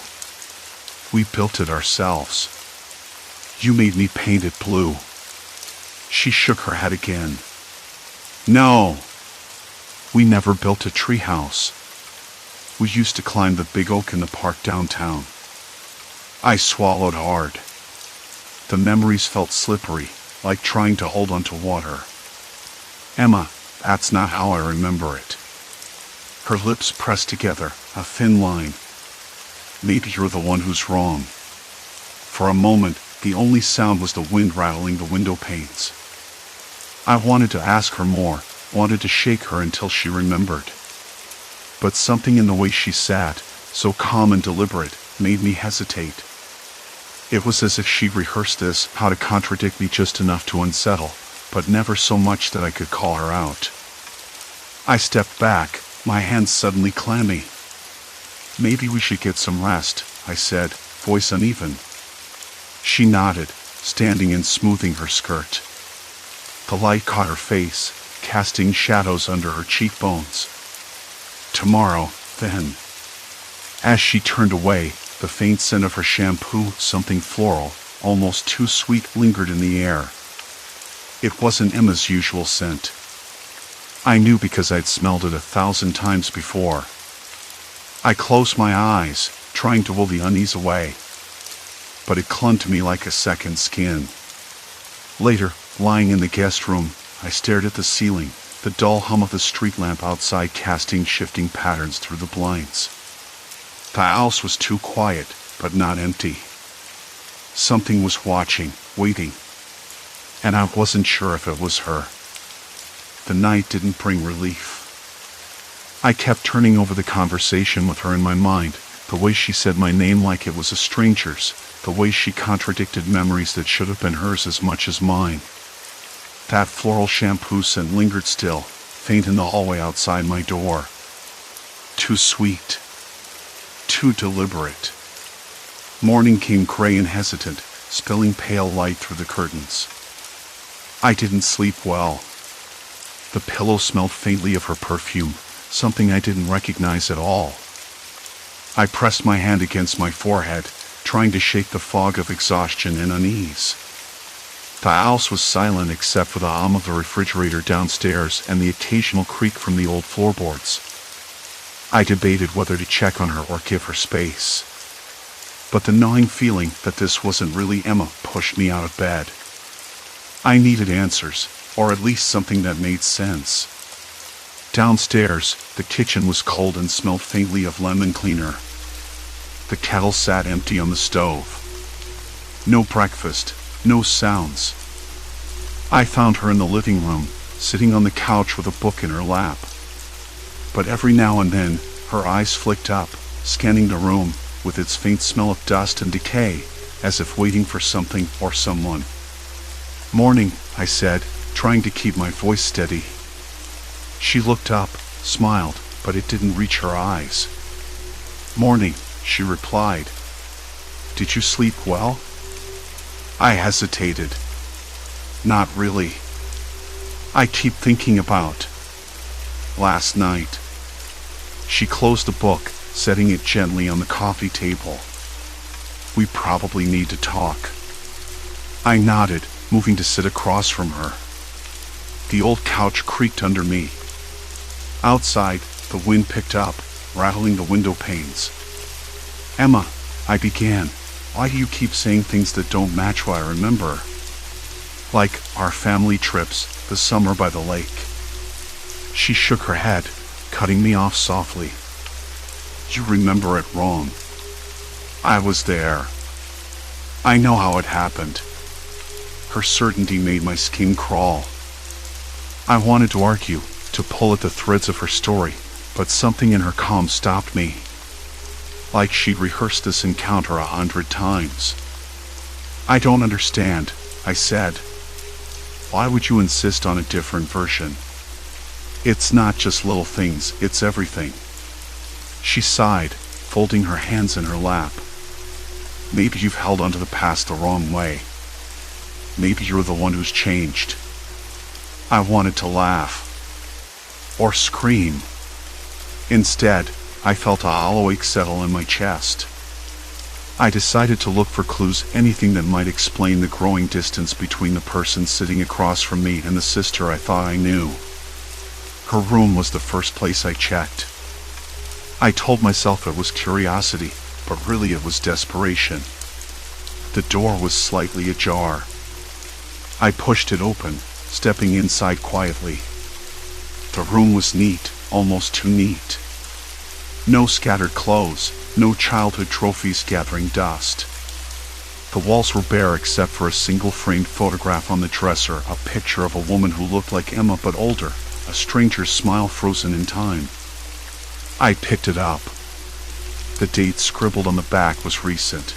A: We built it ourselves. You made me paint it blue." She shook her head again. "No. We never built a treehouse. We used to climb the big oak in the park downtown." I swallowed hard. The memories felt slippery, like trying to hold onto water. "Emma, that's not how I remember it." Her lips pressed together, a thin line. "Maybe you're the one who's wrong." For a moment, the only sound was the wind rattling the window panes. I wanted to ask her more, wanted to shake her until she remembered. But something in the way she sat, so calm and deliberate, made me hesitate. It was as if she'd rehearsed this, how to contradict me just enough to unsettle, but never so much that I could call her out. I stepped back, my hands suddenly clammy. "Maybe we should get some rest," I said, voice uneven. She nodded, standing and smoothing her skirt. The light caught her face, casting shadows under her cheekbones. "Tomorrow, then." As she turned away, the faint scent of her shampoo, something floral, almost too sweet, lingered in the air. It wasn't Emma's usual scent. I knew because I'd smelled it 1,000 times before. I closed my eyes, trying to will the unease away. But it clung to me like a second skin. Later, lying in the guest room, I stared at the ceiling, the dull hum of the street lamp outside casting shifting patterns through the blinds. The house was too quiet, but not empty. Something was watching, waiting. and I wasn't sure if it was her. The night didn't bring relief. I kept turning over the conversation with her in my mind, the way she said my name like it was a stranger's, the way she contradicted memories that should have been hers as much as mine. That floral shampoo scent lingered still, faint in the hallway outside my door. Too sweet. Too deliberate. Morning came gray and hesitant, spilling pale light through the curtains. I didn't sleep well. The pillow smelled faintly of her perfume, something I didn't recognize at all. I pressed my hand against my forehead, trying to shake the fog of exhaustion and unease. The house was silent except for the hum of the refrigerator downstairs and the occasional creak from the old floorboards. I debated whether to check on her or give her space. But the gnawing feeling that this wasn't really Emma pushed me out of bed. I needed answers, or at least something that made sense. Downstairs, the kitchen was cold and smelled faintly of lemon cleaner. The kettle sat empty on the stove. No breakfast, no sounds. I found her in the living room, sitting on the couch with a book in her lap. But every now and then, her eyes flicked up, scanning the room, with its faint smell of dust and decay, as if waiting for something or someone. "Morning," I said, trying to keep my voice steady. She looked up, smiled, but it didn't reach her eyes. "Morning," she replied. "Did you sleep well?" I hesitated. "Not really. I keep thinking about last night." She closed the book, setting it gently on the coffee table. "We probably need to talk." I nodded, moving to sit across from her. The old couch creaked under me. Outside, the wind picked up, rattling the window panes. "Emma," I began, "why do you keep saying things that don't match what I remember? Like our family trips, the summer by the lake." She shook her head, cutting me off softly. "You remember it wrong. I was there. I know how it happened." Her certainty made my skin crawl. I wanted to argue, to pull at the threads of her story, but something in her calm stopped me. Like she'd rehearsed this encounter 100 times. "I don't understand," I said. "Why would you insist on a different version? It's not just little things, it's everything." She sighed, folding her hands in her lap. "Maybe you've held onto the past the wrong way. Maybe you're the one who's changed." I wanted to laugh. Or scream. Instead, I felt a hollow ache settle in my chest. I decided to look for clues, anything that might explain the growing distance between the person sitting across from me and the sister I thought I knew. Her room was the first place I checked. I told myself it was curiosity, but really it was desperation. The door was slightly ajar. I pushed it open, stepping inside quietly. The room was neat, almost too neat. No scattered clothes, no childhood trophies gathering dust. The walls were bare except for a single framed photograph on the dresser, a picture of a woman who looked like Emma but older, a stranger's smile frozen in time. I picked it up. The date scribbled on the back was recent.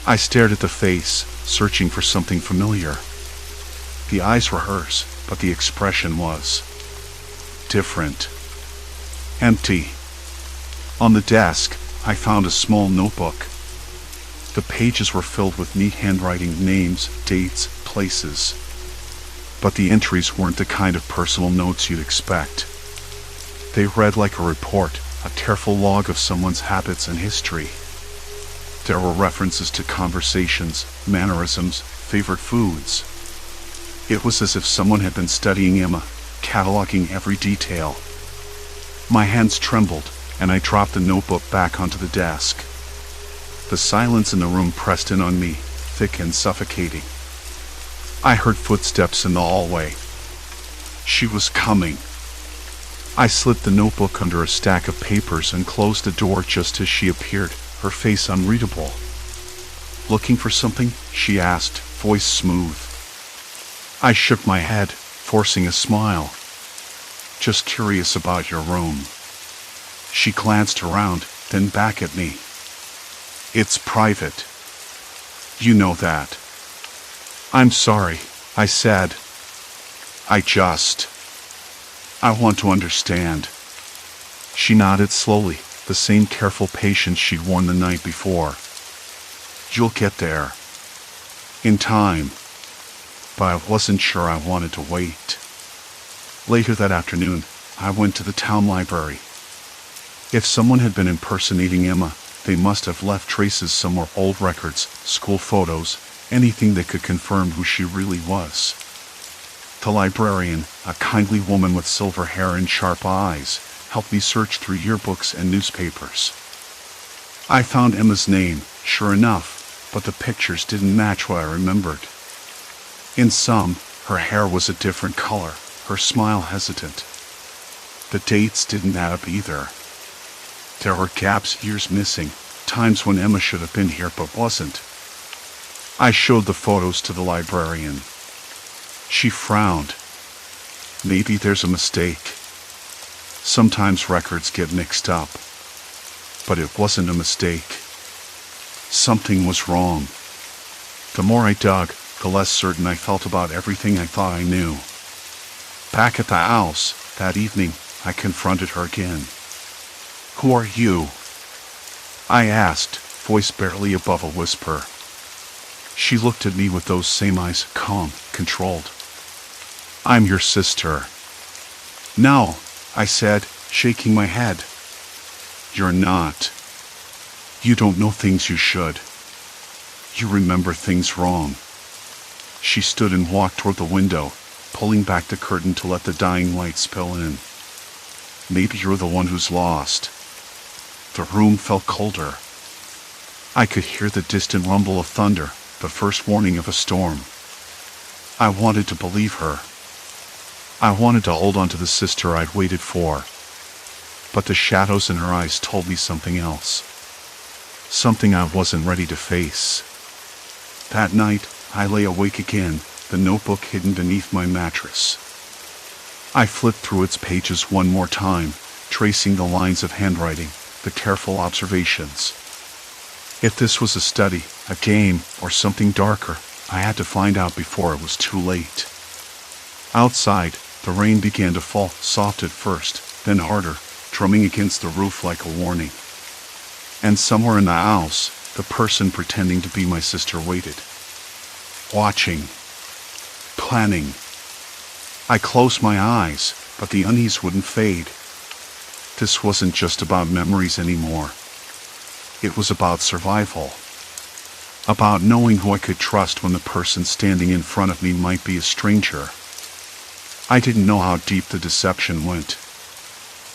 A: I stared at the face, searching for something familiar. The eyes were hers, but the expression was different. Empty. On the desk, I found a small notebook. The pages were filled with neat handwriting, names, dates, places. But the entries weren't the kind of personal notes you'd expect. They read like a report, a careful log of someone's habits and history. There were references to conversations, mannerisms, favorite foods. It was as if someone had been studying Emma, cataloging every detail. My hands trembled, and I dropped the notebook back onto the desk. The silence in the room pressed in on me, thick and suffocating. I heard footsteps in the hallway. She was coming. I slipped the notebook under a stack of papers and closed the door just as she appeared, her face unreadable. "Looking for something?" she asked, voice smooth. I shook my head, forcing a smile. Just curious about your room. She glanced around, then back at me. It's private. You know that. I'm sorry, I said. I want to understand. She nodded slowly, the same careful patience she'd worn the night before. You'll get there. In time. But I wasn't sure I wanted to wait. Later that afternoon, I went to the town library. If someone had been impersonating Emma, they must have left traces somewhere, old records, school photos, anything that could confirm who she really was. The librarian, a kindly woman with silver hair and sharp eyes, helped me search through yearbooks and newspapers. I found Emma's name, sure enough, but the pictures didn't match what I remembered. In some, her hair was a different color, her smile hesitant. The dates didn't add up either. There were gaps, years missing, times when Emma should have been here but wasn't. I showed the photos to the librarian. She frowned. Maybe there's a mistake. Sometimes records get mixed up. But it wasn't a mistake. Something was wrong. The more I dug, the less certain I felt about everything I thought I knew. Back at the house, that evening, I confronted her again. Who are you? I asked, voice barely above a whisper. She looked at me with those same eyes, calm, controlled. I'm your sister. No, I said, shaking my head. You're not. You don't know things you should. You remember things wrong. She stood and walked toward the window, pulling back the curtain to let the dying light spill in. Maybe you're the one who's lost. The room felt colder. I could hear the distant rumble of thunder, the first warning of a storm. I wanted to believe her. I wanted to hold on to the sister I'd waited for. But the shadows in her eyes told me something else. Something I wasn't ready to face. That night, I lay awake again, the notebook hidden beneath my mattress. I flipped through its pages one more time, tracing the lines of handwriting, the careful observations. If this was a study, a game, or something darker, I had to find out before it was too late. Outside, the rain began to fall, soft at first, then harder, drumming against the roof like a warning. And somewhere in the house, the person pretending to be my sister waited. Watching. Planning. I closed my eyes, but the unease wouldn't fade. This wasn't just about memories anymore. It was about survival. About knowing who I could trust when the person standing in front of me might be a stranger. I didn't know how deep the deception went.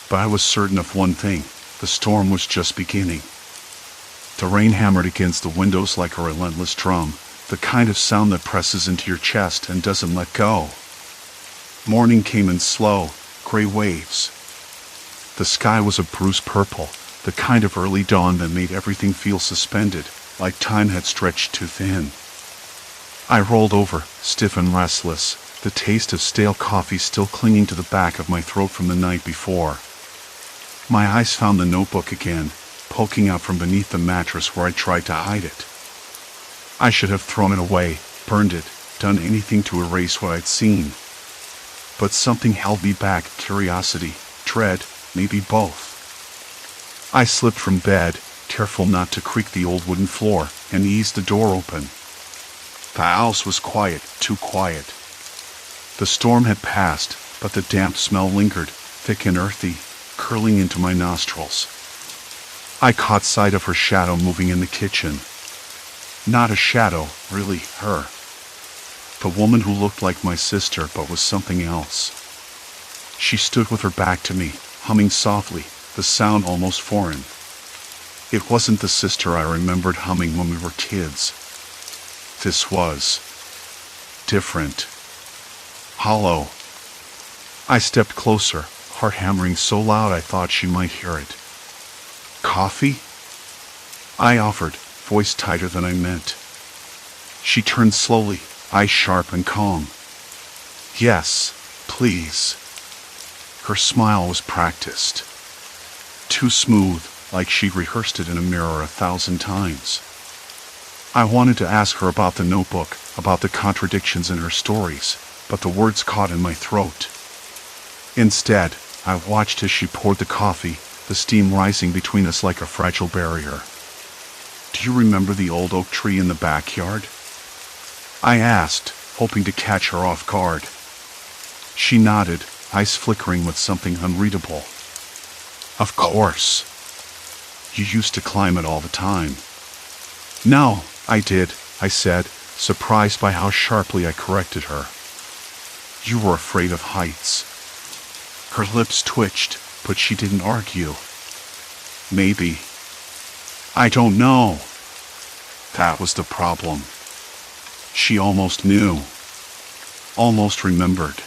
A: But I was certain of one thing, the storm was just beginning. The rain hammered against the windows like a relentless drum, the kind of sound that presses into your chest and doesn't let go. Morning came in slow, gray waves. The sky was a bruised purple, the kind of early dawn that made everything feel suspended, like time had stretched too thin. I rolled over, stiff and restless, the taste of stale coffee still clinging to the back of my throat from the night before. My eyes found the notebook again, poking out from beneath the mattress where I tried to hide it. I should have thrown it away, burned it, done anything to erase what I'd seen. But something held me back, curiosity, dread, maybe both. I slipped from bed, careful not to creak the old wooden floor, and eased the door open. The house was quiet, too quiet. The storm had passed, but the damp smell lingered, thick and earthy, curling into my nostrils. I caught sight of her shadow moving in the kitchen. Not a shadow, really, her. The woman who looked like my sister but was something else. She stood with her back to me, humming softly, the sound almost foreign. It wasn't the sister I remembered humming when we were kids. This was different. Hollow. I stepped closer, heart hammering so loud I thought she might hear it. Coffee? I offered, voice tighter than I meant. She turned slowly, eyes sharp and calm. Yes, please. Her smile was practiced. Too smooth, like she'd rehearsed it in a mirror 1,000 times. I wanted to ask her about the notebook, about the contradictions in her stories, but the words caught in my throat. Instead, I watched as she poured the coffee, the steam rising between us like a fragile barrier. Do you remember the old oak tree in the backyard? I asked, hoping to catch her off guard. She nodded, eyes flickering with something unreadable. Of course. You used to climb it all the time. No, I did, I said, surprised by how sharply I corrected her. You were afraid of heights. Her lips twitched, but she didn't argue. Maybe. I don't know. That was the problem. She almost knew. Almost remembered.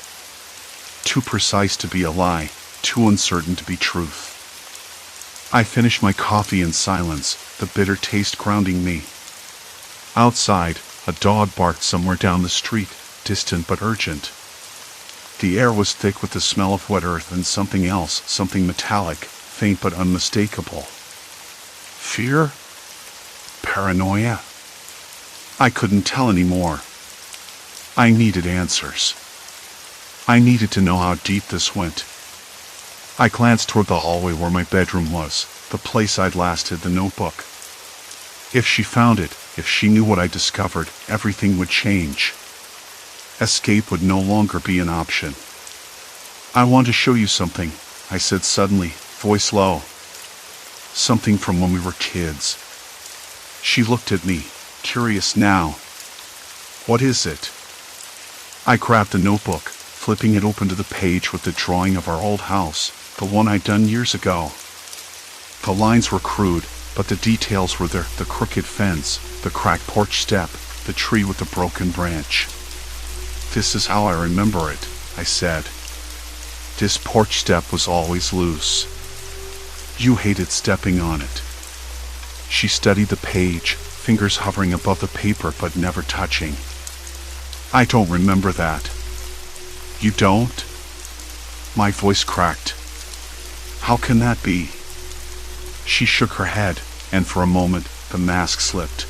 A: Too precise to be a lie, too uncertain to be truth. I finished my coffee in silence, the bitter taste grounding me. Outside, a dog barked somewhere down the street, distant but urgent. The air was thick with the smell of wet earth and something else, something metallic, faint but unmistakable. Fear? Paranoia? I couldn't tell anymore. I needed answers. I needed to know how deep this went. I glanced toward the hallway where my bedroom was, the place I'd last hid the notebook. If she found it, if she knew what I discovered, everything would change. Escape would no longer be an option. I want to show you something, I said suddenly, voice low. Something from when we were kids. She looked at me, curious now. What is it? I grabbed the notebook, flipping it open to the page with the drawing of our old house, the one I'd done years ago. The lines were crude, but the details were there, the crooked fence, the cracked porch step, the tree with the broken branch. This is how I remember it, I said. This porch step was always loose. You hated stepping on it. She studied the page, fingers hovering above the paper but never touching. I don't remember that. You don't? My voice cracked. How can that be? She shook her head, and for a moment, the mask slipped.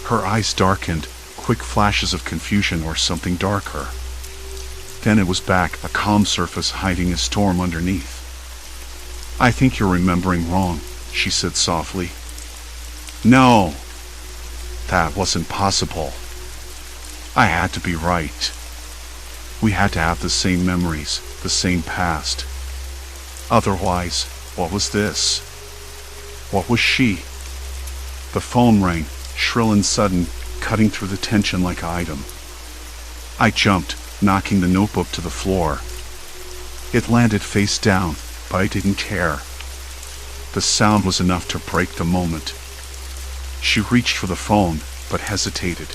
A: Her eyes darkened, quick flashes of confusion or something darker. Then it was back, a calm surface hiding a storm underneath. I think you're remembering wrong, she said softly. No, that wasn't possible. I had to be right. We had to have the same memories, the same past. Otherwise, what was this? What was she? The phone rang, shrill and sudden, cutting through the tension like an item. I jumped, knocking the notebook to the floor. It landed face down, but I didn't care. The sound was enough to break the moment. She reached for the phone, but hesitated.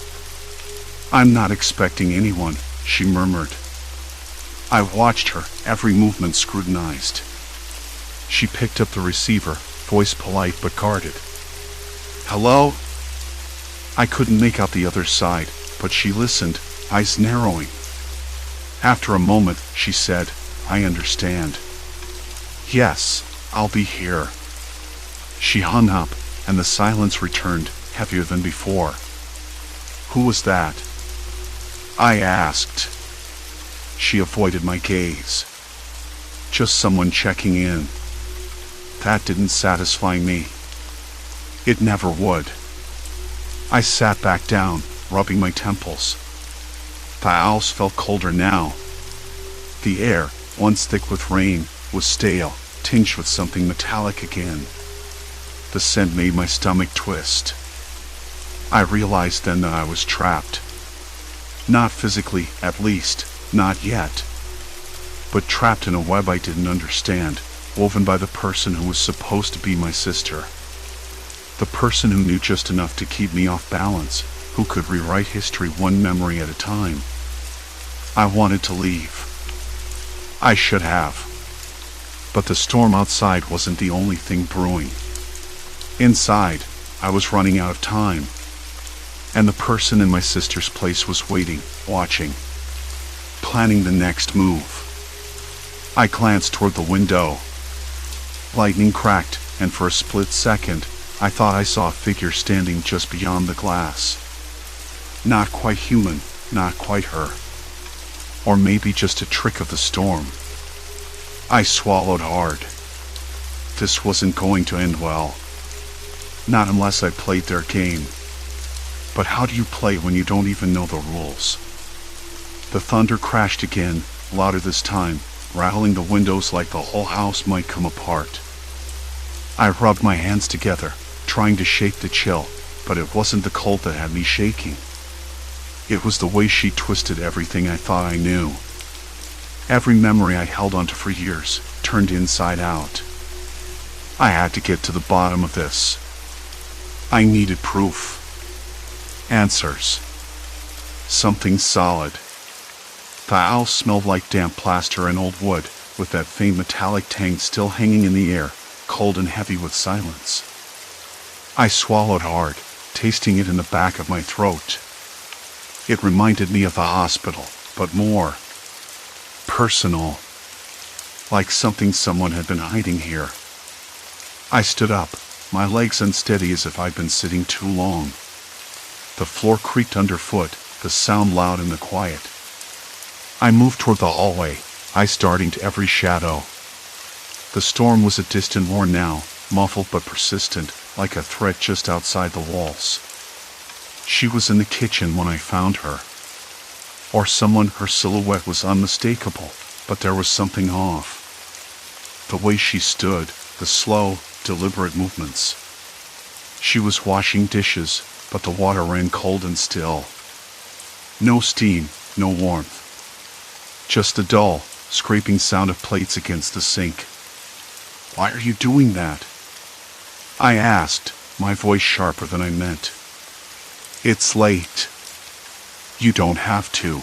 A: I'm not expecting anyone, she murmured. I watched her, every movement scrutinized. She picked up the receiver, voice polite but guarded. Hello? I couldn't make out the other side, but she listened, eyes narrowing. After a moment, she said, I understand. Yes, I'll be here. She hung up, and the silence returned, heavier than before. Who was that? I asked. She avoided my gaze. Just someone checking in. That didn't satisfy me. It never would. I sat back down, rubbing my temples. The house felt colder now. The air, once thick with rain, was stale, tinged with something metallic again. The scent made my stomach twist. I realized then that I was trapped. Not physically, at least, not yet. But trapped in a web I didn't understand, woven by the person who was supposed to be my sister. The person who knew just enough to keep me off balance, who could rewrite history one memory at a time. I wanted to leave. I should have. But the storm outside wasn't the only thing brewing. Inside, I was running out of time. And the person in my sister's place was waiting, watching. planning the next move. I glanced toward the window. Lightning cracked, and for a split second, I thought I saw a figure standing just beyond the glass. Not quite human, not quite her. Or maybe just a trick of the storm. I swallowed hard. This wasn't going to end well. Not unless I played their game. But how do you play when you don't even know the rules? The thunder crashed again, louder this time, rattling the windows like the whole house might come apart. I rubbed my hands together, trying to shake the chill, but it wasn't the cold that had me shaking. It was the way she twisted everything I thought I knew. Every memory I held onto for years, turned inside out. I had to get to the bottom of this. I needed proof. Answers. Something solid. The house smelled like damp plaster and old wood, with that faint metallic tang still hanging in the air, cold and heavy with silence. I swallowed hard, tasting it in the back of my throat. It reminded me of the hospital, but more personal. Like something someone had been hiding here. I stood up, my legs unsteady as if I'd been sitting too long. The floor creaked underfoot, the sound loud in the quiet. I moved toward the hallway, eyes darting to every shadow. The storm was a distant roar now, muffled but persistent, like a threat just outside the walls. She was in the kitchen when I found her. Or someone, her silhouette was unmistakable, but there was something off. The way she stood, the slow, deliberate movements. She was washing dishes, but the water ran cold and still. No steam, no warmth. Just the dull, scraping sound of plates against the sink. "Why are you doing that?" I asked, my voice sharper than I meant. "It's late. You don't have to."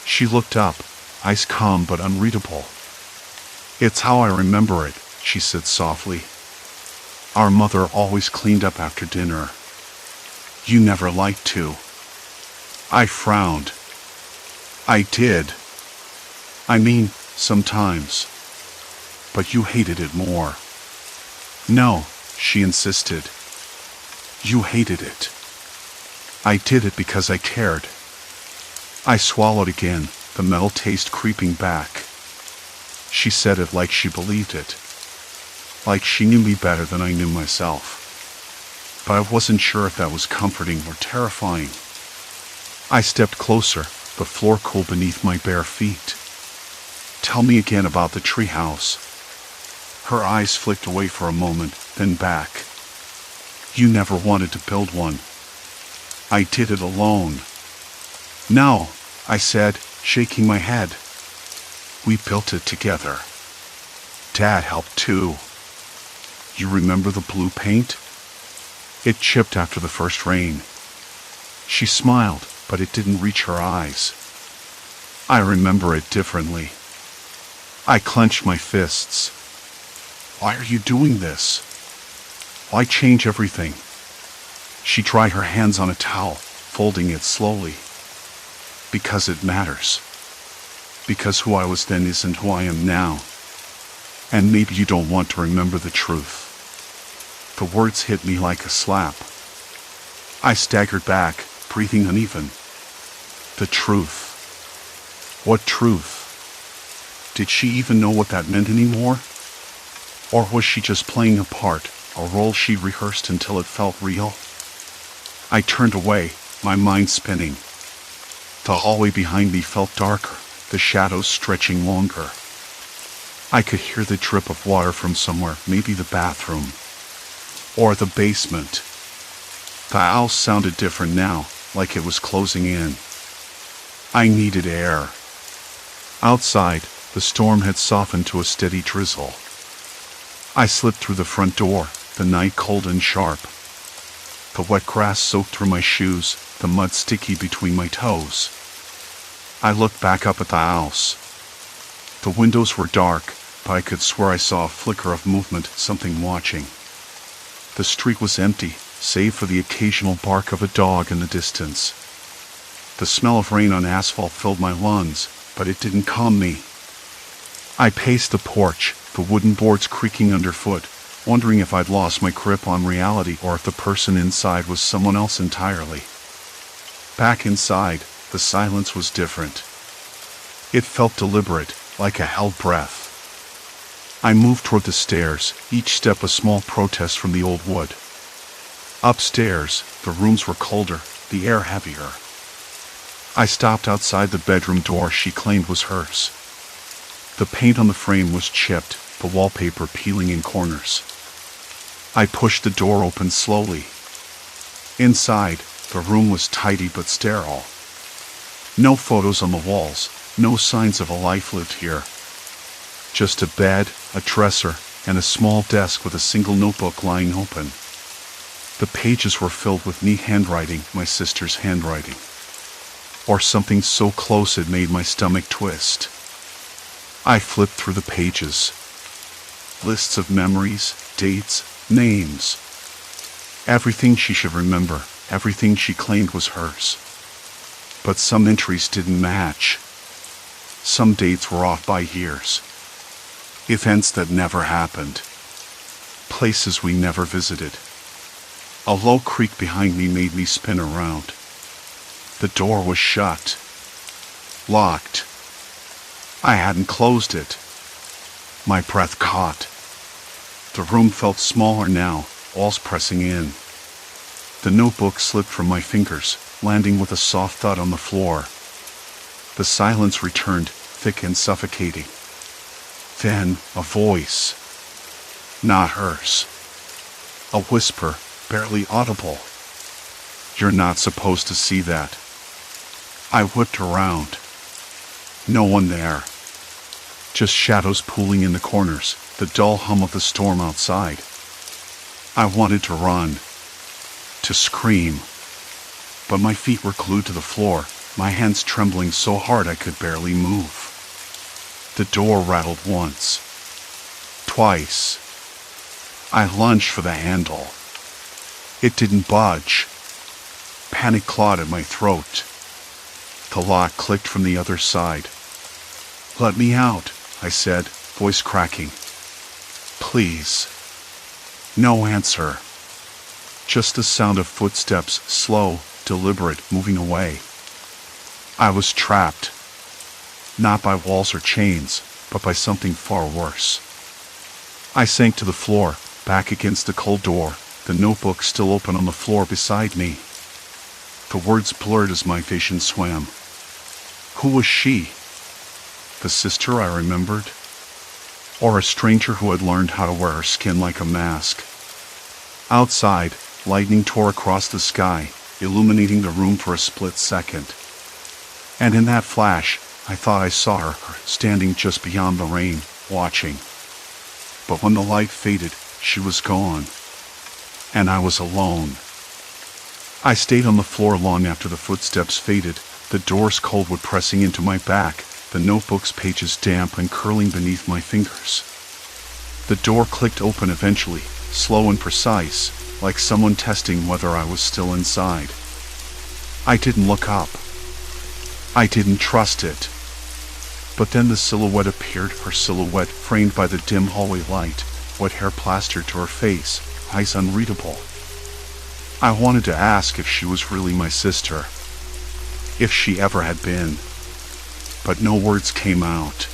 A: She looked up, eyes calm but unreadable. "It's how I remember it," she said softly. "Our mother always cleaned up after dinner. You never liked to." I frowned. "I did. I mean, sometimes. But you hated it more." "No," she insisted. "You hated it." "I did it because I cared." I swallowed again, the metal taste creeping back. She said it like she believed it. Like she knew me better than I knew myself. But I wasn't sure if that was comforting or terrifying. I stepped closer, the floor cool beneath my bare feet. "Tell me again about the treehouse." Her eyes flicked away for a moment, then back. "You never wanted to build one." "I did it alone." "No," I said, shaking my head. "We built it together. Dad helped too. You remember the blue paint? It chipped after the first rain." She smiled, but it didn't reach her eyes. I remember it differently. I clenched my fists. "Why are you doing this? Why change everything?" She dried her hands on a towel, folding it slowly. "Because it matters. Because who I was then isn't who I am now. And maybe you don't want to remember the truth." The words hit me like a slap. I staggered back, breathing uneven. The truth. What truth? Did she even know what that meant anymore? Or was she just playing a part, a role she rehearsed until it felt real? I turned away, my mind spinning. The hallway behind me felt darker, the shadows stretching longer. I could hear the drip of water from somewhere, maybe the bathroom. Or the basement. The house sounded different now, like it was closing in. I needed air. Outside, the storm had softened to a steady drizzle. I slipped through the front door, the night cold and sharp. The wet grass soaked through my shoes, the mud sticky between my toes. I looked back up at the house. The windows were dark, but I could swear I saw a flicker of movement, something watching. The street was empty, save for the occasional bark of a dog in the distance. The smell of rain on asphalt filled my lungs, but it didn't calm me. I paced the porch, the wooden boards creaking underfoot, wondering if I'd lost my grip on reality or if the person inside was someone else entirely. Back inside, the silence was different. It felt deliberate, like a held breath. I moved toward the stairs, each step a small protest from the old wood. Upstairs, the rooms were colder, the air heavier. I stopped outside the bedroom door she claimed was hers. The paint on the frame was chipped, the wallpaper peeling in corners. I pushed the door open slowly. Inside, the room was tidy but sterile. No photos on the walls, no signs of a life lived here. Just a bed, a dresser, and a small desk with a single notebook lying open. The pages were filled with neat handwriting, my sister's handwriting. Or something so close it made my stomach twist. I flipped through the pages. Lists of memories, dates, names. Everything she should remember, everything she claimed was hers. But some entries didn't match. Some dates were off by years. Events that never happened. Places we never visited. A low creak behind me made me spin around. The door was shut. Locked. I hadn't closed it. My breath caught. The room felt smaller now, walls pressing in. The notebook slipped from my fingers, landing with a soft thud on the floor. The silence returned, thick and suffocating. Then, a voice. Not hers. A whisper, barely audible. You're not supposed to see that. I whipped around. No one there. Just shadows pooling in the corners, the dull hum of the storm outside. I wanted to run. To scream. But my feet were glued to the floor, my hands trembling so hard I could barely move. The door rattled once. Twice. I lunged for the handle. It didn't budge. Panic clawed at my throat. The lock clicked from the other side. Let me out, I said, voice cracking. Please. No answer. Just the sound of footsteps, slow, deliberate, moving away. I was trapped. Not by walls or chains, but by something far worse. I sank to the floor, back against the cold door, the notebook still open on the floor beside me. The words blurred as my vision swam. Who was she? The sister I remembered? Or a stranger who had learned how to wear her skin like a mask? Outside, lightning tore across the sky, illuminating the room for a split second. And in that flash, I thought I saw her standing just beyond the rain, watching. But when the light faded, she was gone. And I was alone. I stayed on the floor long after the footsteps faded, the door's cold wood pressing into my back, the notebook's pages damp and curling beneath my fingers. The door clicked open eventually, slow and precise, like someone testing whether I was still inside. I didn't look up. I didn't trust it. But then the silhouette appeared, her silhouette framed by the dim hallway light, wet hair plastered to her face, eyes unreadable. I wanted to ask if she was really my sister. If she ever had been. But no words came out.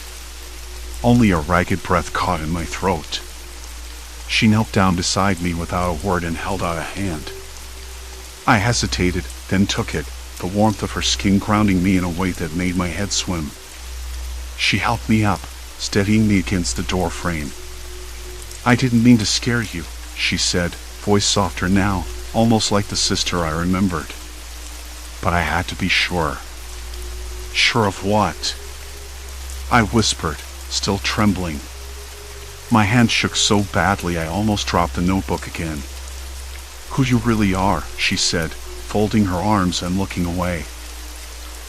A: Only a ragged breath caught in my throat. She knelt down beside me without a word and held out a hand. I hesitated, then took it, the warmth of her skin grounding me in a way that made my head swim. She helped me up, steadying me against the door frame. I didn't mean to scare you, she said, voice softer now, almost like the sister I remembered. But I had to be sure. Sure of what? I whispered, still trembling. My hand shook so badly I almost dropped the notebook again. Who you really are, she said, folding her arms and looking away.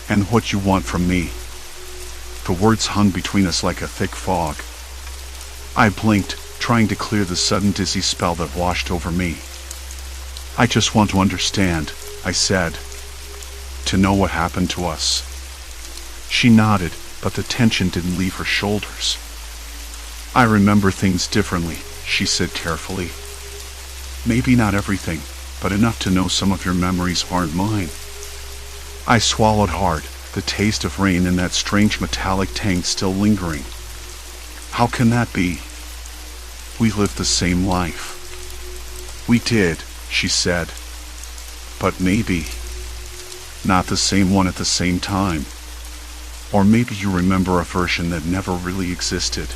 A: And what you want from me. The words hung between us like a thick fog. I blinked, trying to clear the sudden dizzy spell that washed over me. I just want to understand, I said. To know what happened to us. She nodded, but the tension didn't leave her shoulders. I remember things differently, she said carefully. Maybe not everything, but enough to know some of your memories aren't mine. I swallowed hard, the taste of rain and that strange metallic tang still lingering. How can that be? We lived the same life. We did, she said. But maybe not the same one at the same time. Or maybe you remember a version that never really existed.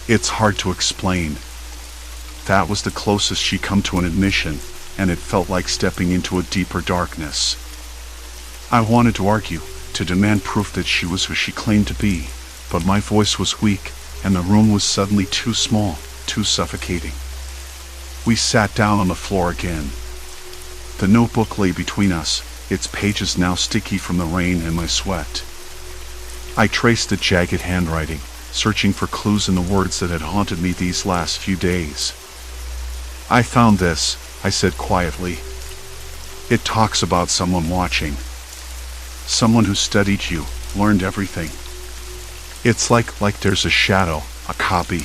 A: It's hard to explain. That was the closest she come to an admission, and it felt like stepping into a deeper darkness. I wanted to argue, to demand proof that she was who she claimed to be, but my voice was weak, and the room was suddenly too small, too suffocating. We sat down on the floor again. The notebook lay between us, its pages now sticky from the rain and my sweat. I traced the jagged handwriting, searching for clues in the words that had haunted me these last few days. I found this, I said quietly. It talks about someone watching. Someone who studied you, learned everything. It's like there's a shadow, a copy.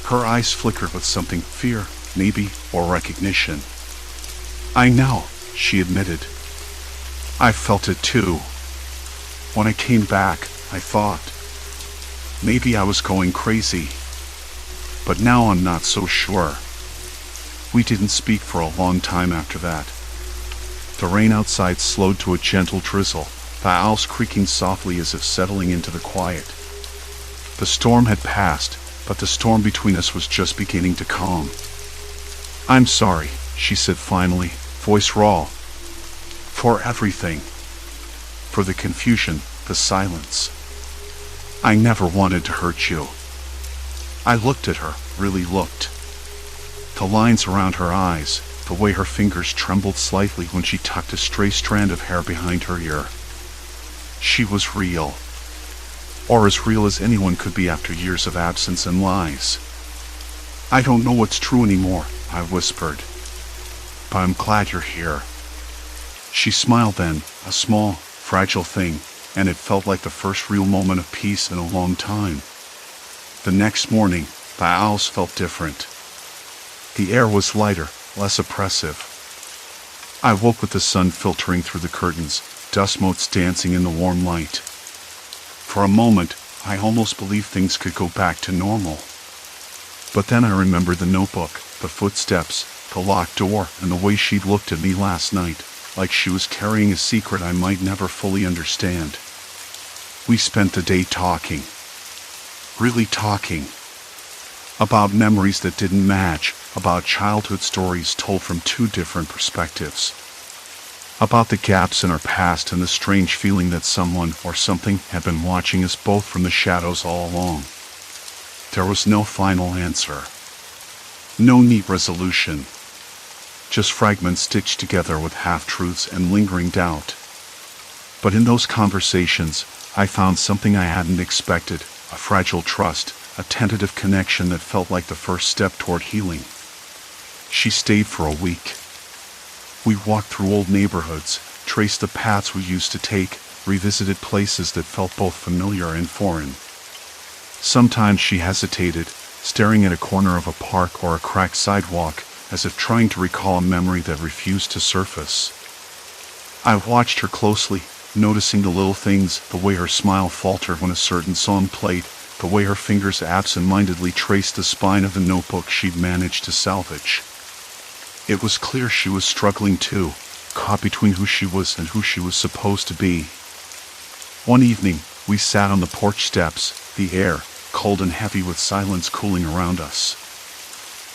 A: Her eyes flickered with something, fear, maybe, or recognition. I know, she admitted. I felt it too. When I came back, I thought, maybe I was going crazy. But now I'm not so sure. We didn't speak for a long time after that. The rain outside slowed to a gentle drizzle, the owls creaking softly as if settling into the quiet. The storm had passed, but the storm between us was just beginning to calm. I'm sorry, she said finally, voice raw. For everything. For the confusion, the silence. I never wanted to hurt you. I looked at her, really looked. The lines around her eyes, the way her fingers trembled slightly when she tucked a stray strand of hair behind her ear. She was real. Or as real as anyone could be after years of absence and lies. I don't know what's true anymore, I whispered. But I'm glad you're here. She smiled then, a small, fragile thing, and it felt like the first real moment of peace in a long time. The next morning, the owls felt different. The air was lighter, less oppressive. I woke with the sun filtering through the curtains, dust motes dancing in the warm light. For a moment, I almost believed things could go back to normal. But then I remembered the notebook, the footsteps, the locked door, and the way she'd looked at me last night, like she was carrying a secret I might never fully understand. We spent the day talking. Really talking. About memories that didn't match, about childhood stories told from two different perspectives. About the gaps in our past and the strange feeling that someone or something had been watching us both from the shadows all along. There was no final answer. No neat resolution. Just fragments stitched together with half-truths and lingering doubt. But in those conversations, I found something I hadn't expected, a fragile trust, a tentative connection that felt like the first step toward healing. She stayed for a week. We walked through old neighborhoods, traced the paths we used to take, revisited places that felt both familiar and foreign. Sometimes she hesitated, staring at a corner of a park or a cracked sidewalk, as if trying to recall a memory that refused to surface. I watched her closely, noticing the little things, the way her smile faltered when a certain song played, the way her fingers absent-mindedly traced the spine of the notebook she'd managed to salvage. It was clear she was struggling too, caught between who she was and who she was supposed to be. One evening, we sat on the porch steps, the air, cold and heavy with silence cooling around us.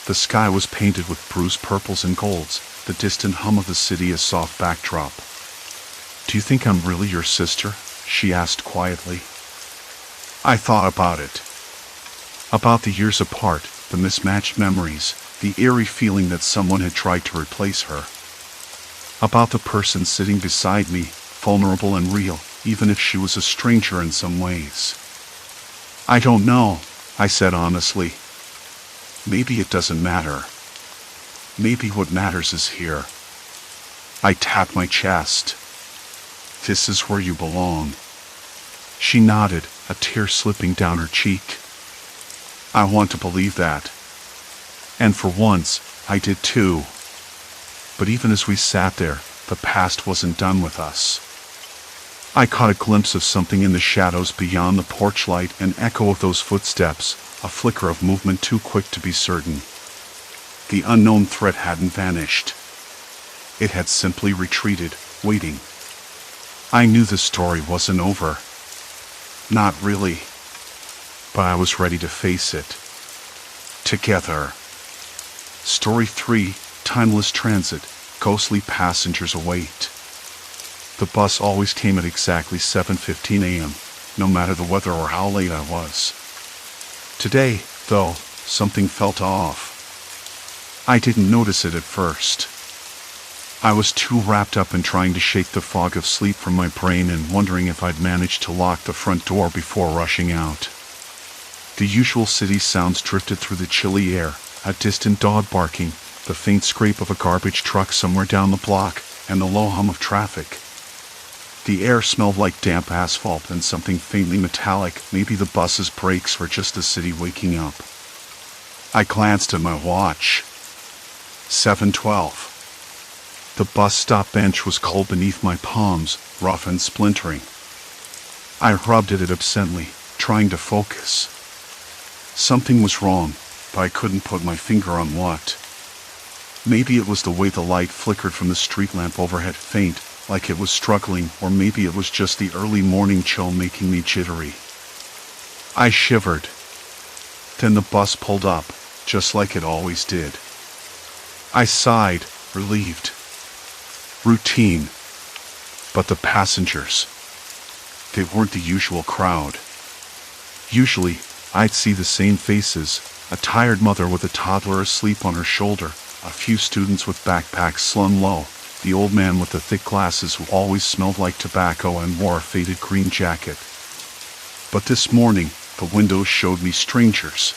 A: The sky was painted with bruised purples and golds, the distant hum of the city a soft backdrop. Do you think I'm really your sister? She asked quietly. I thought about it. About the years apart, the mismatched memories, the eerie feeling that someone had tried to replace her. About the person sitting beside me, vulnerable and real, even if she was a stranger in some ways. I don't know, I said honestly. Maybe it doesn't matter. Maybe what matters is here. I tapped my chest. This is where you belong." She nodded, a tear slipping down her cheek. I want to believe that. And for once, I did too. But even as we sat there, the past wasn't done with us. I caught a glimpse of something in the shadows beyond the porch light, an echo of those footsteps, a flicker of movement too quick to be certain. The unknown threat hadn't vanished. It had simply retreated, waiting. I knew the story wasn't over. Not really. But I was ready to face it. Together. Story 3, Timeless Transit. Ghostly passengers await. The bus always came at exactly 7:15 a.m., no matter the weather or how late I was. Today, though, something felt off. I didn't notice it at first. I was too wrapped up in trying to shake the fog of sleep from my brain and wondering if I'd managed to lock the front door before rushing out. The usual city sounds drifted through the chilly air, a distant dog barking, the faint scrape of a garbage truck somewhere down the block, and the low hum of traffic. The air smelled like damp asphalt and something faintly metallic, maybe the bus's brakes or just the city waking up. I glanced at my watch. 7:12. The bus stop bench was cold beneath my palms, rough and splintering. I rubbed at it absently, trying to focus. Something was wrong, but I couldn't put my finger on what. Maybe it was the way the light flickered from the street lamp overhead, faint, like it was struggling, or maybe it was just the early morning chill making me jittery. I shivered. Then the bus pulled up, just like it always did. I sighed, relieved. Routine. But the passengers, they weren't the usual crowd. Usually, I'd see the same faces, a tired mother with a toddler asleep on her shoulder, a few students with backpacks slung low, the old man with the thick glasses who always smelled like tobacco and wore a faded green jacket. But this morning, the windows showed me strangers.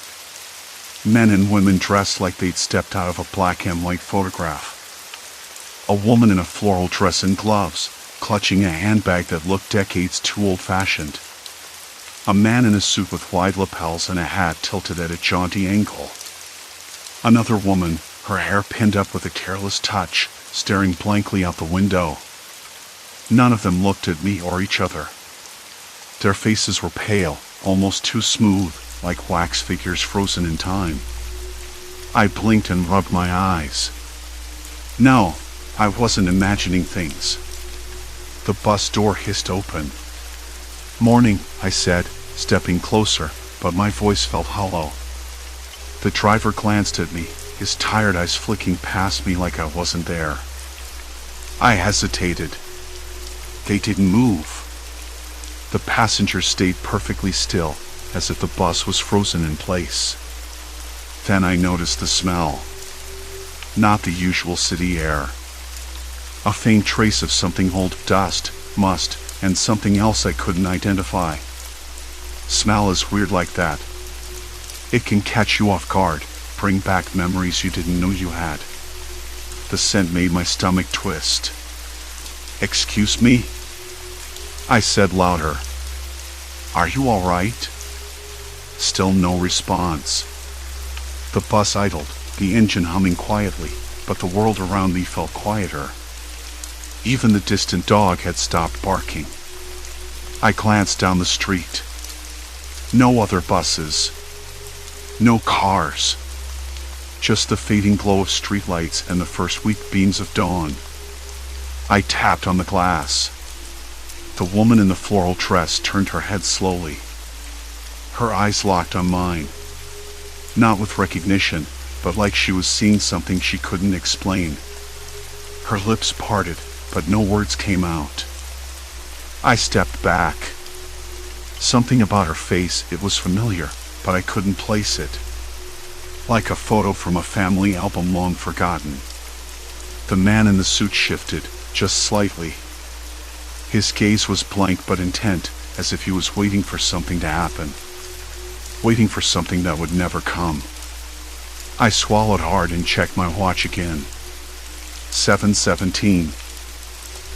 A: Men and women dressed like they'd stepped out of a black and white photograph. A woman in a floral dress and gloves, clutching a handbag that looked decades too old-fashioned. A man in a suit with wide lapels and a hat tilted at a jaunty angle. Another woman, her hair pinned up with a careless touch, staring blankly out the window. None of them looked at me or each other. Their faces were pale, almost too smooth, like wax figures frozen in time. I blinked and rubbed my eyes. No, I wasn't imagining things. The bus door hissed open. "Morning," I said, stepping closer, but my voice felt hollow. The driver glanced at me, his tired eyes flicking past me like I wasn't there. I hesitated. They didn't move. The passengers stayed perfectly still, as if the bus was frozen in place. Then I noticed the smell. Not the usual city air. A faint trace of something old, dust, must, and something else I couldn't identify. Smell is weird like that. It can catch you off guard, bring back memories you didn't know you had. The scent made my stomach twist. "Excuse me?" I said louder. "Are you all right?" Still no response. The bus idled, the engine humming quietly, but the world around me felt quieter. Even the distant dog had stopped barking. I glanced down the street. No other buses. No cars. Just the fading glow of streetlights and the first weak beams of dawn. I tapped on the glass. The woman in the floral dress turned her head slowly. Her eyes locked on mine. Not with recognition, but like she was seeing something she couldn't explain. Her lips parted, but no words came out. I stepped back. Something about her face, it was familiar, but I couldn't place it. Like a photo from a family album long forgotten. The man in the suit shifted, just slightly. His gaze was blank but intent, as if he was waiting for something to happen. Waiting for something that would never come. I swallowed hard and checked my watch again. 7:17.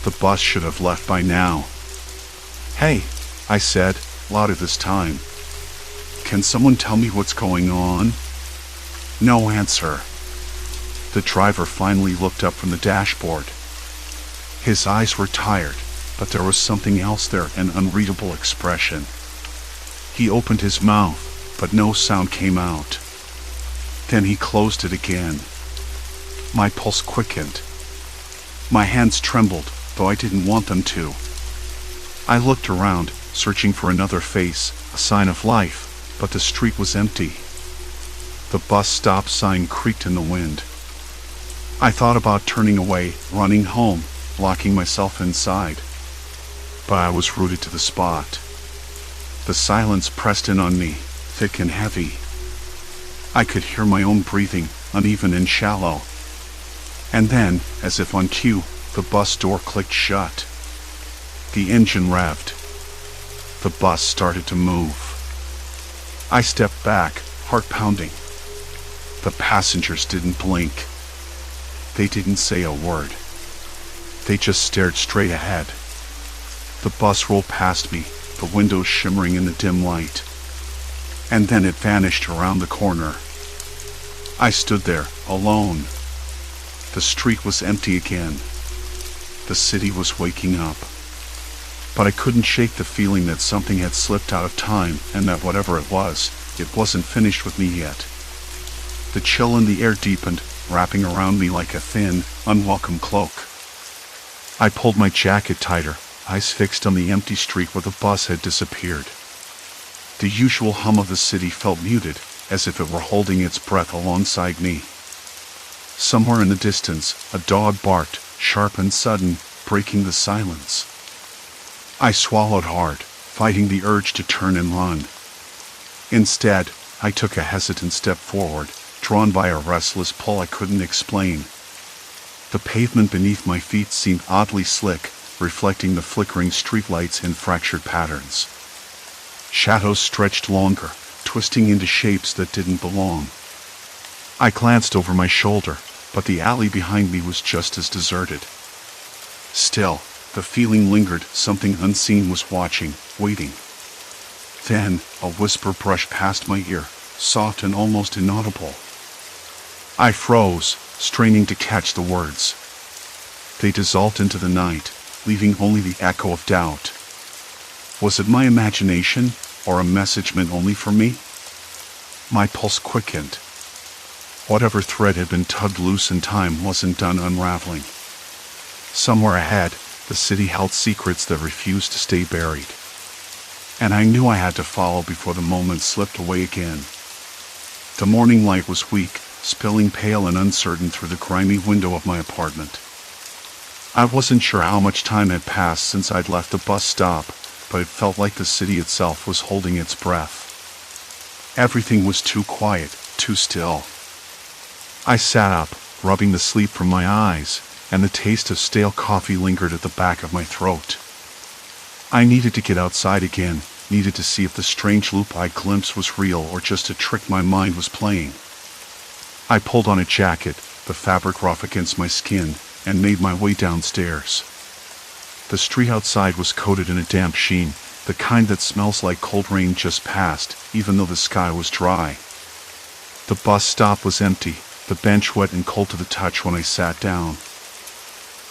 A: The bus should have left by now. "Hey," I said, louder this time. "Can someone tell me what's going on?" No answer. The driver finally looked up from the dashboard. His eyes were tired, but there was something else there, an unreadable expression. He opened his mouth, but no sound came out. Then he closed it again. My pulse quickened. My hands trembled, though I didn't want them to. I looked around, searching for another face, a sign of life, but the street was empty. The bus stop sign creaked in the wind. I thought about turning away, running home, locking myself inside. But I was rooted to the spot. The silence pressed in on me, thick and heavy. I could hear my own breathing, uneven and shallow. And then, as if on cue, the bus door clicked shut. The engine revved. The bus started to move. I stepped back, heart pounding. The passengers didn't blink. They didn't say a word. They just stared straight ahead. The bus rolled past me, the windows shimmering in the dim light. And then it vanished around the corner. I stood there, alone. The street was empty again. The city was waking up. But I couldn't shake the feeling that something had slipped out of time, and that whatever it wasn't finished with me yet. The chill in the air deepened, wrapping around me like a thin, unwelcome cloak. I pulled my jacket tighter, eyes fixed on the empty street where the bus had disappeared. The usual hum of the city felt muted, as if it were holding its breath alongside me. Somewhere in the distance, a dog barked, sharp and sudden, breaking the silence. I swallowed hard, fighting the urge to turn and run. Instead, I took a hesitant step forward, drawn by a restless pull I couldn't explain. The pavement beneath my feet seemed oddly slick, reflecting the flickering streetlights in fractured patterns. Shadows stretched longer, twisting into shapes that didn't belong. I glanced over my shoulder, but the alley behind me was just as deserted. Still, the feeling lingered, something unseen was watching, waiting. Then, a whisper brushed past my ear, soft and almost inaudible. I froze, straining to catch the words. They dissolved into the night, leaving only the echo of doubt. Was it my imagination, or a message meant only for me? My pulse quickened. Whatever thread had been tugged loose in time wasn't done unraveling. Somewhere ahead, the city held secrets that refused to stay buried. And I knew I had to follow before the moment slipped away again. The morning light was weak, spilling pale and uncertain through the grimy window of my apartment. I wasn't sure how much time had passed since I'd left the bus stop, but it felt like the city itself was holding its breath. Everything was too quiet, too still. I sat up, rubbing the sleep from my eyes, and the taste of stale coffee lingered at the back of my throat. I needed to get outside again, needed to see if the strange loop I glimpsed was real or just a trick my mind was playing. I pulled on a jacket, the fabric rough against my skin, and made my way downstairs. The street outside was coated in a damp sheen, the kind that smells like cold rain just passed, even though the sky was dry. The bus stop was empty, the bench wet and cold to the touch when I sat down.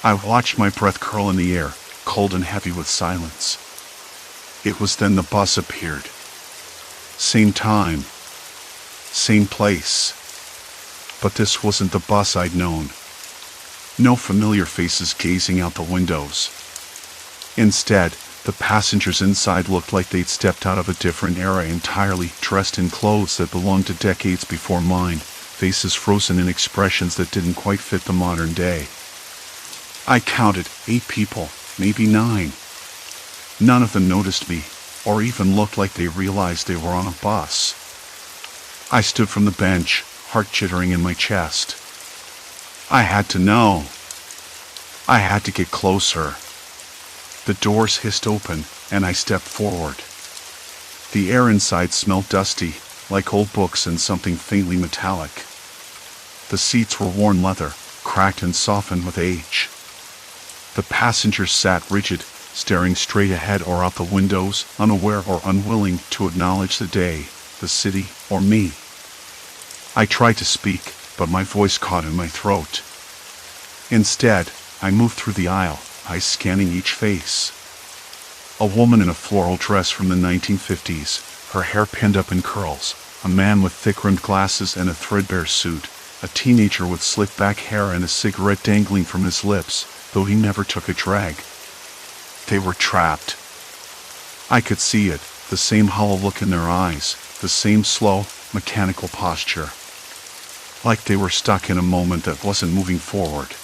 A: I watched my breath curl in the air, cold and heavy with silence. It was then the bus appeared. Same time. Same place. But this wasn't the bus I'd known. No familiar faces gazing out the windows. Instead, the passengers inside looked like they'd stepped out of a different era entirely, dressed in clothes that belonged to decades before mine, faces frozen in expressions that didn't quite fit the modern day. I counted 8 people, maybe 9. None of them noticed me, or even looked like they realized they were on a bus. I stood from the bench, heart jittering in my chest. I had to know. I had to get closer. The doors hissed open, and I stepped forward. The air inside smelled dusty, like old books and something faintly metallic. The seats were worn leather, cracked and softened with age. The passengers sat rigid, staring straight ahead or out the windows, unaware or unwilling to acknowledge the day, the city, or me. I tried to speak, but my voice caught in my throat. Instead, I moved through the aisle, eyes scanning each face. A woman in a floral dress from the 1950s, her hair pinned up in curls, a man with thick-rimmed glasses and a threadbare suit, a teenager with slick-back hair and a cigarette dangling from his lips, though he never took a drag. They were trapped. I could see it, the same hollow look in their eyes, the same slow, mechanical posture. Like they were stuck in a moment that wasn't moving forward.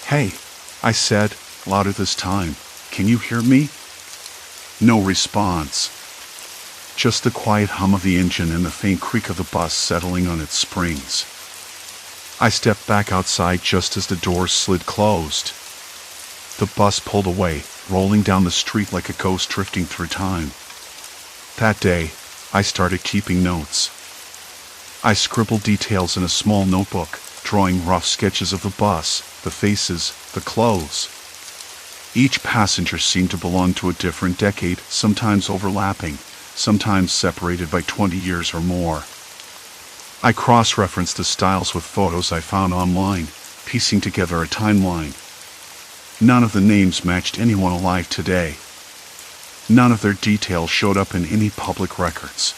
A: "Hey," I said, louder this time, "can you hear me?" No response. Just the quiet hum of the engine and the faint creak of the bus settling on its springs. I stepped back outside just as the doors slid closed. The bus pulled away, rolling down the street like a ghost drifting through time. That day, I started keeping notes. I scribbled details in a small notebook, drawing rough sketches of the bus, the faces, the clothes. Each passenger seemed to belong to a different decade, sometimes overlapping, sometimes separated by 20 years or more. I cross-referenced the styles with photos I found online, piecing together a timeline. None of the names matched anyone alive today. None of their details showed up in any public records.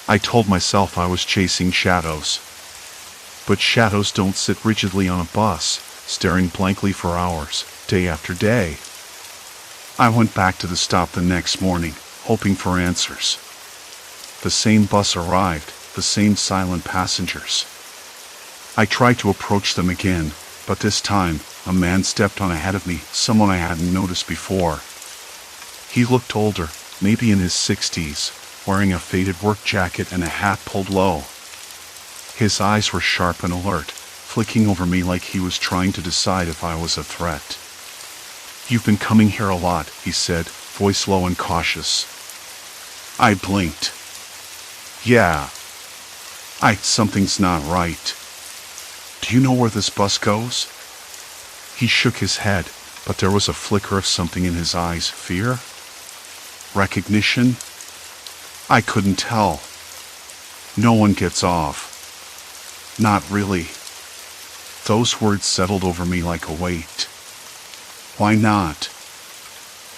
A: I told myself I was chasing shadows. But shadows don't sit rigidly on a bus, staring blankly for hours, day after day. I went back to the stop the next morning, hoping for answers. The same bus arrived, the same silent passengers. I tried to approach them again, but this time, a man stepped on ahead of me, someone I hadn't noticed before. He looked older, maybe in his 60s, wearing a faded work jacket and a hat pulled low. His eyes were sharp and alert, flicking over me like he was trying to decide if I was a threat. "You've been coming here a lot," he said, voice low and cautious. I blinked. "Yeah. Something's not right. Do you know where this bus goes?" He shook his head, but there was a flicker of something in his eyes. Fear? Recognition? I couldn't tell. "No one gets off." "Not really." Those words settled over me like a weight. "Why not?"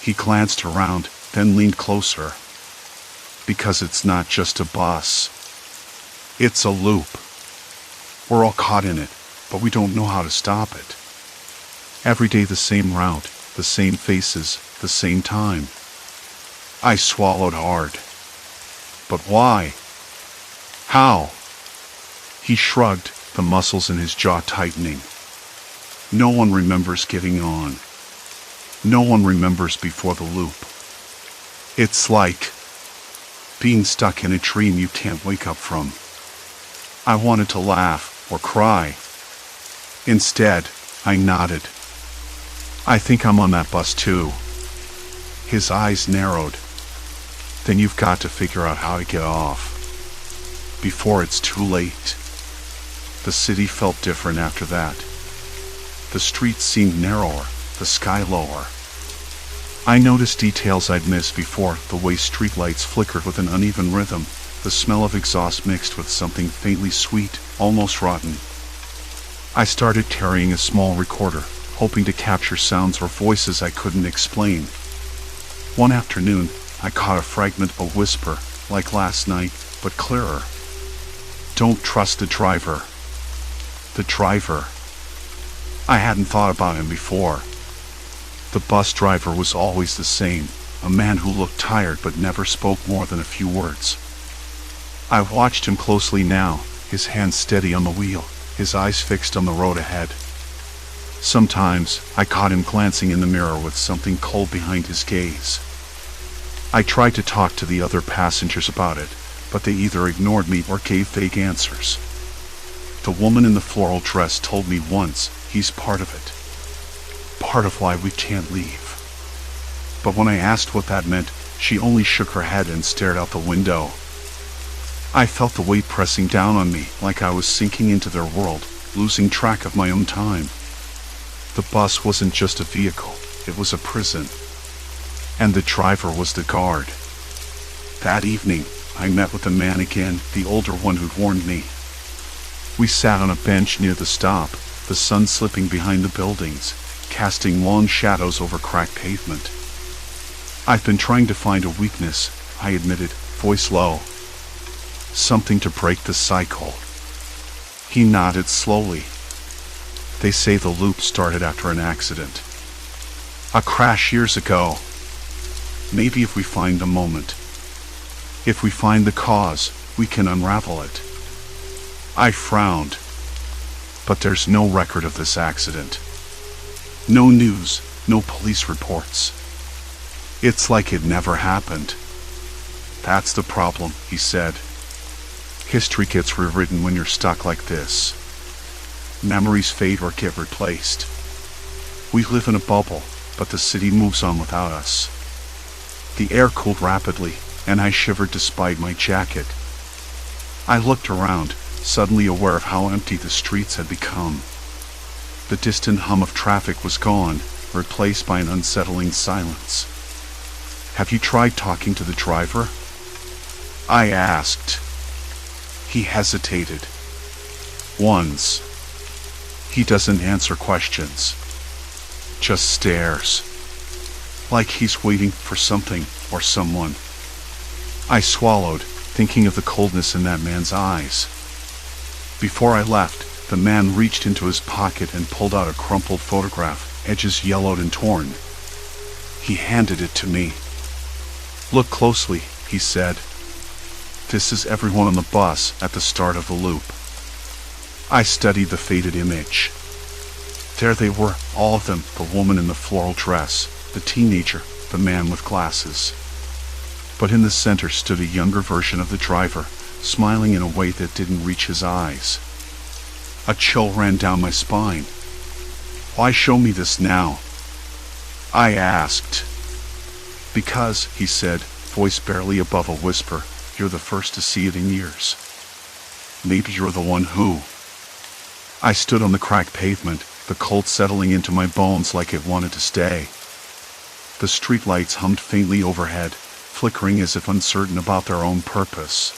A: He glanced around, then leaned closer. "Because it's not just a bus. It's a loop. We're all caught in it, but we don't know how to stop it. Every day the same route, the same faces, the same time." I swallowed hard. "But why? How?" He shrugged, the muscles in his jaw tightening. "No one remembers getting on. No one remembers before the loop. It's like being stuck in a dream you can't wake up from." I wanted to laugh or cry. Instead, I nodded. "I think I'm on that bus too." His eyes narrowed. "Then you've got to figure out how to get off before it's too late." The city felt different after that. The streets seemed narrower, the sky lower. I noticed details I'd missed before, the way streetlights flickered with an uneven rhythm, the smell of exhaust mixed with something faintly sweet, almost rotten. I started carrying a small recorder, hoping to capture sounds or voices I couldn't explain. One afternoon, I caught a fragment of a whisper, like last night, but clearer. "Don't trust the driver." The driver. I hadn't thought about him before. The bus driver was always the same, a man who looked tired but never spoke more than a few words. I watched him closely now, his hands steady on the wheel, his eyes fixed on the road ahead. Sometimes, I caught him glancing in the mirror with something cold behind his gaze. I tried to talk to the other passengers about it, but they either ignored me or gave vague answers. The woman in the floral dress told me once, "He's part of it. Part of why we can't leave." But when I asked what that meant, she only shook her head and stared out the window. I felt the weight pressing down on me, like I was sinking into their world, losing track of my own time. The bus wasn't just a vehicle, it was a prison. And the driver was the guard. That evening, I met with the man again, the older one who'd warned me. We sat on a bench near the stop, the sun slipping behind the buildings, casting long shadows over cracked pavement. I've been trying to find a weakness, I admitted, voice low. Something to break the cycle. He nodded slowly. They say the loop started after an accident. A crash years ago. Maybe if we find the moment, if we find the cause, we can unravel it. I frowned. But there's no record of this accident. No news, no police reports. It's like it never happened. That's the problem, he said. History gets rewritten when you're stuck like this. Memories fade or get replaced. We live in a bubble, but the city moves on without us. The air cooled rapidly, and I shivered despite my jacket. I looked around, suddenly aware of how empty the streets had become. The distant hum of traffic was gone, replaced by an unsettling silence. Have you tried talking to the driver? I asked. He hesitated. Once. He doesn't answer questions. Just stares. Like he's waiting for something or someone. I swallowed, thinking of the coldness in that man's eyes. Before I left, the man reached into his pocket and pulled out a crumpled photograph, edges yellowed and torn. He handed it to me. Look closely, he said. This is everyone on the bus at the start of the loop. I studied the faded image. There they were, all of them, the woman in the floral dress, the teenager, the man with glasses. But in the center stood a younger version of the driver, smiling in a way that didn't reach his eyes. A chill ran down my spine. Why show me this now? I asked. Because, he said, voice barely above a whisper, you're the first to see it in years. Maybe you're the one who... I stood on the cracked pavement, the cold settling into my bones like it wanted to stay. The streetlights hummed faintly overhead, flickering as if uncertain about their own purpose.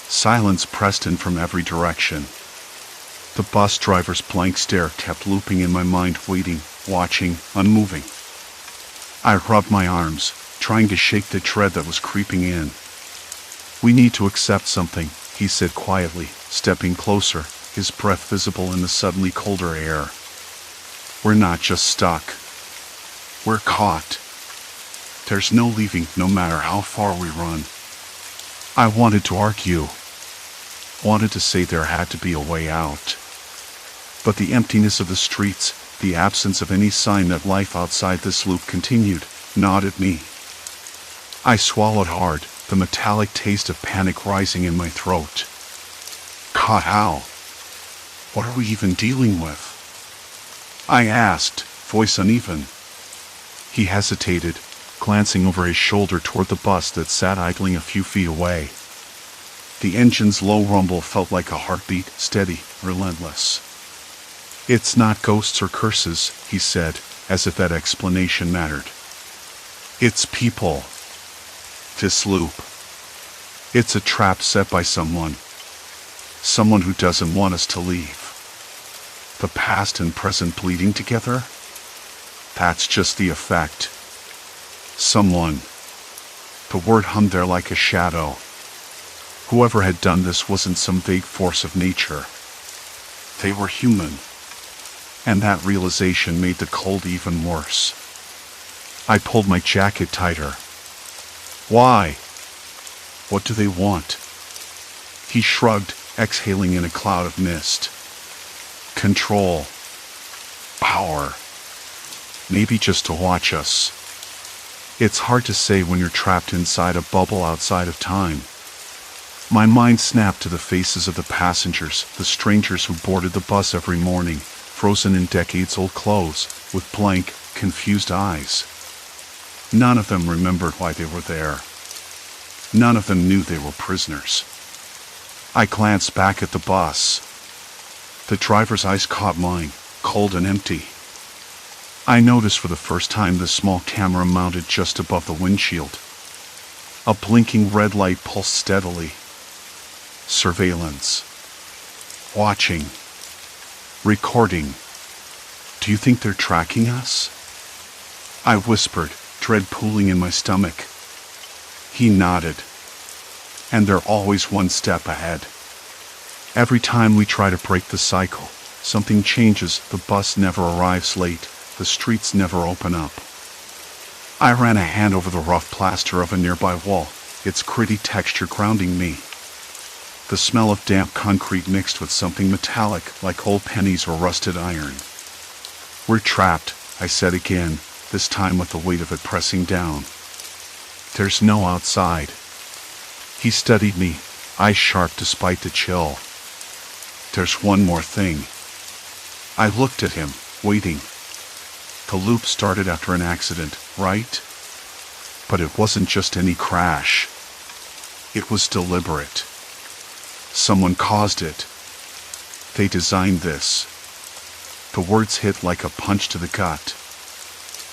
A: Silence pressed in from every direction. The bus driver's blank stare kept looping in my mind, waiting, watching, unmoving. I rubbed my arms, trying to shake the dread that was creeping in. We need to accept something, he said quietly, stepping closer, his breath visible in the suddenly colder air. We're not just stuck. We're caught. There's no leaving, no matter how far we run. I wanted to argue. Wanted to say there had to be a way out. But the emptiness of the streets, the absence of any sign that life outside this loop continued, gnawed at me. I swallowed hard, the metallic taste of panic rising in my throat. Caught how? What are we even dealing with? I asked, voice uneven. He hesitated, glancing over his shoulder toward the bus that sat idling a few feet away. The engine's low rumble felt like a heartbeat, steady, relentless. It's not ghosts or curses, he said, as if that explanation mattered. It's people. This loop. It's a trap set by someone. Someone who doesn't want us to leave. The past and present bleeding together? That's just the effect. Someone. The word hummed there like a shadow. Whoever had done this wasn't some vague force of nature. They were human. And that realization made the cold even worse. I pulled my jacket tighter. Why? What do they want? He shrugged, exhaling in a cloud of mist. Control. Power. Maybe just to watch us. It's hard to say when you're trapped inside a bubble outside of time. My mind snapped to the faces of the passengers, the strangers who boarded the bus every morning, frozen in decades-old clothes, with blank, confused eyes. None of them remembered why they were there. None of them knew they were prisoners. I glanced back at the bus. The driver's eyes caught mine, cold and empty. I noticed for the first time the small camera mounted just above the windshield. A blinking red light pulsed steadily. Surveillance. Watching. Recording. Do you think they're tracking us? I whispered, dread pooling in my stomach. He nodded. And they're always one step ahead. Every time we try to break the cycle, something changes. The bus never arrives late. The streets never open up. I ran a hand over the rough plaster of a nearby wall, its gritty texture grounding me. The smell of damp concrete mixed with something metallic, like old pennies or rusted iron. We're trapped, I said again, this time with the weight of it pressing down. There's no outside. He studied me, eyes sharp despite the chill. There's one more thing. I looked at him, waiting. The loop started after an accident, right? But it wasn't just any crash. It was deliberate. Someone caused it. They designed this. The words hit like a punch to the gut.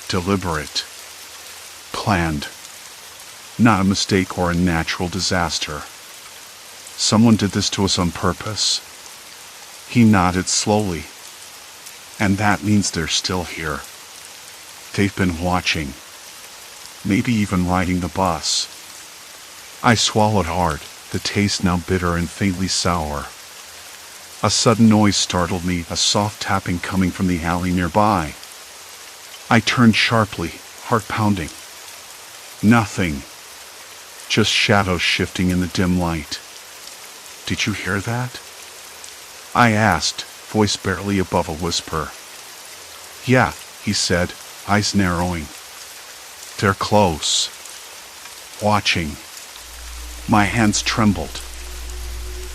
A: Deliberate. Planned. Not a mistake or a natural disaster. Someone did this to us on purpose. He nodded slowly. And that means they're still here. They've been watching. Maybe even riding the bus. I swallowed hard, the taste now bitter and faintly sour. A sudden noise startled me, a soft tapping coming from the alley nearby. I turned sharply, heart pounding. Nothing. Just shadows shifting in the dim light. Did you hear that? I asked, voice barely above a whisper. Yeah, he said, eyes narrowing. They're close. Watching. My hands trembled.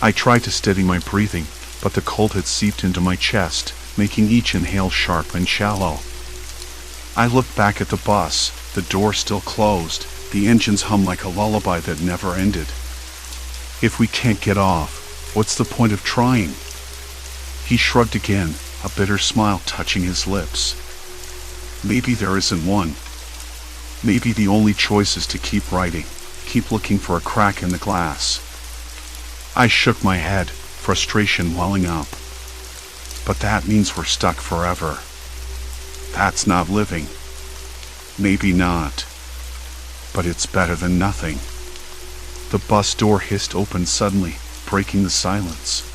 A: I tried to steady my breathing, but the cold had seeped into my chest, making each inhale sharp and shallow. I looked back at the bus, the door still closed, the engines hum like a lullaby that never ended. If we can't get off, what's the point of trying? He shrugged again, a bitter smile touching his lips. Maybe there isn't one. Maybe the only choice is to keep writing, keep looking for a crack in the glass. I shook my head, frustration welling up. But that means we're stuck forever. That's not living. Maybe not. But it's better than nothing. The bus door hissed open suddenly, breaking the silence.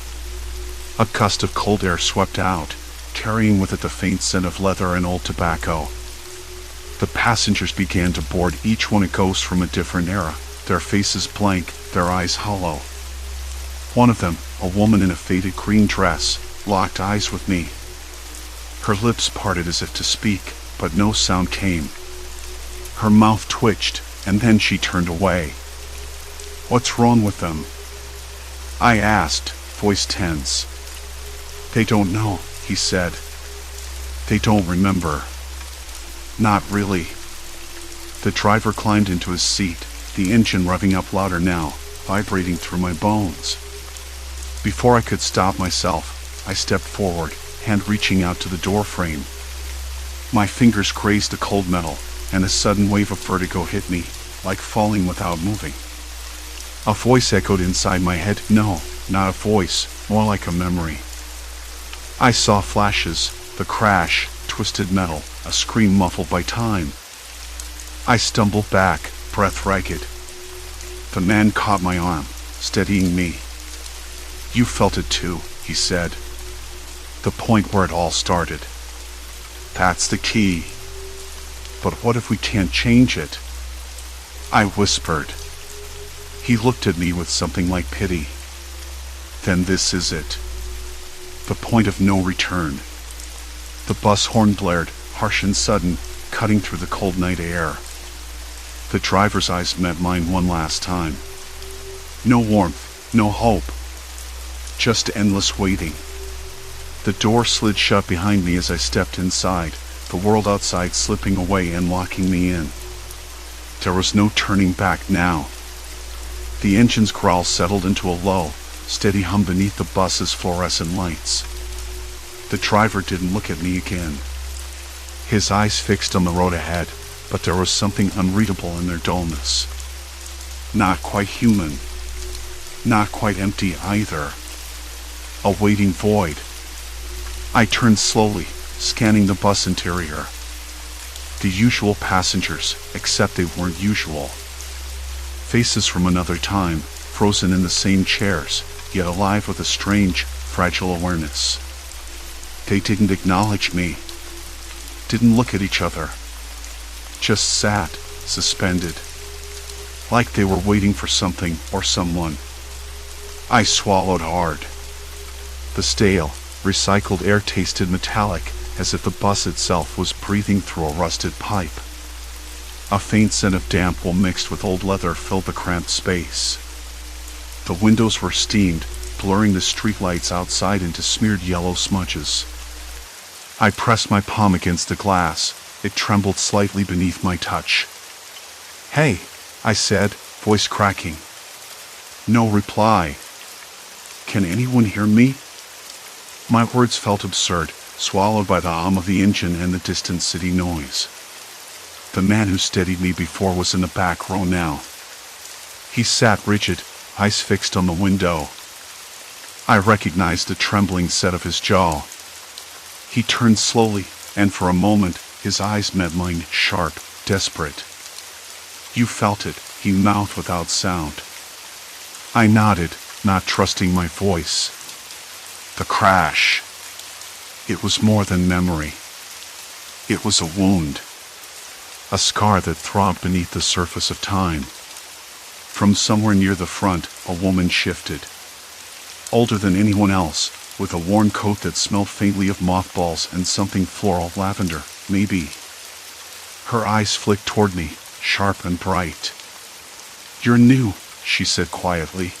A: A gust of cold air swept out, carrying with it the faint scent of leather and old tobacco. The passengers began to board, each one a ghost from a different era, their faces blank, their eyes hollow. One of them, a woman in a faded green dress, locked eyes with me. Her lips parted as if to speak, but no sound came. Her mouth twitched, and then she turned away. What's wrong with them? I asked, voice tense. They don't know, he said. They don't remember. Not really. The driver climbed into his seat, the engine revving up louder now, vibrating through my bones. Before I could stop myself, I stepped forward, hand reaching out to the door frame. My fingers grazed the cold metal, and a sudden wave of vertigo hit me, like falling without moving. A voice echoed inside my head. No, not a voice, more like a memory. I saw flashes, the crash, twisted metal, a scream muffled by time. I stumbled back, breath ragged. The man caught my arm, steadying me. You felt it too, he said. The point where it all started. That's the key. But what if we can't change it? I whispered. He looked at me with something like pity. Then this is it. The point of no return. The bus horn blared, harsh and sudden, cutting through the cold night air. The driver's eyes met mine one last time. No warmth, no hope. Just endless waiting. The door slid shut behind me as I stepped inside, the world outside slipping away and locking me in. There was no turning back now. The engine's growl settled into a low, steady hum beneath the bus's fluorescent lights. The driver didn't look at me again. his eyes fixed on the road ahead, but there was something unreadable in their dullness. Not quite human. Not quite empty either. A waiting void. I turned slowly, scanning the bus interior. The usual passengers, except they weren't usual. Faces from another time, frozen in the same chairs, yet alive with a strange, fragile awareness. They didn't acknowledge me. Didn't look at each other. Just sat, suspended. Like they were waiting for something or someone. I swallowed hard. The stale, recycled air tasted metallic, as if the bus itself was breathing through a rusted pipe. A faint scent of damp wool mixed with old leather filled the cramped space. The windows were steamed, blurring the streetlights outside into smeared yellow smudges. I pressed my palm against the glass. It trembled slightly beneath my touch. "Hey," I said, voice cracking. No reply. Can anyone hear me? My words felt absurd, swallowed by the hum of the engine and the distant city noise. The man who steadied me before was in the back row now. He sat rigid, eyes fixed on the window. I recognized the trembling set of his jaw. He turned slowly, and for a moment, his eyes met mine, sharp, desperate. "You felt it," he mouthed without sound. I nodded, not trusting my voice. The crash. It was more than memory. It was a wound. A scar that throbbed beneath the surface of time. From somewhere near the front, a woman shifted. Older than anyone else, with a worn coat that smelled faintly of mothballs and something floral, lavender, maybe. Her eyes flicked toward me, sharp and bright. "You're new," she said quietly.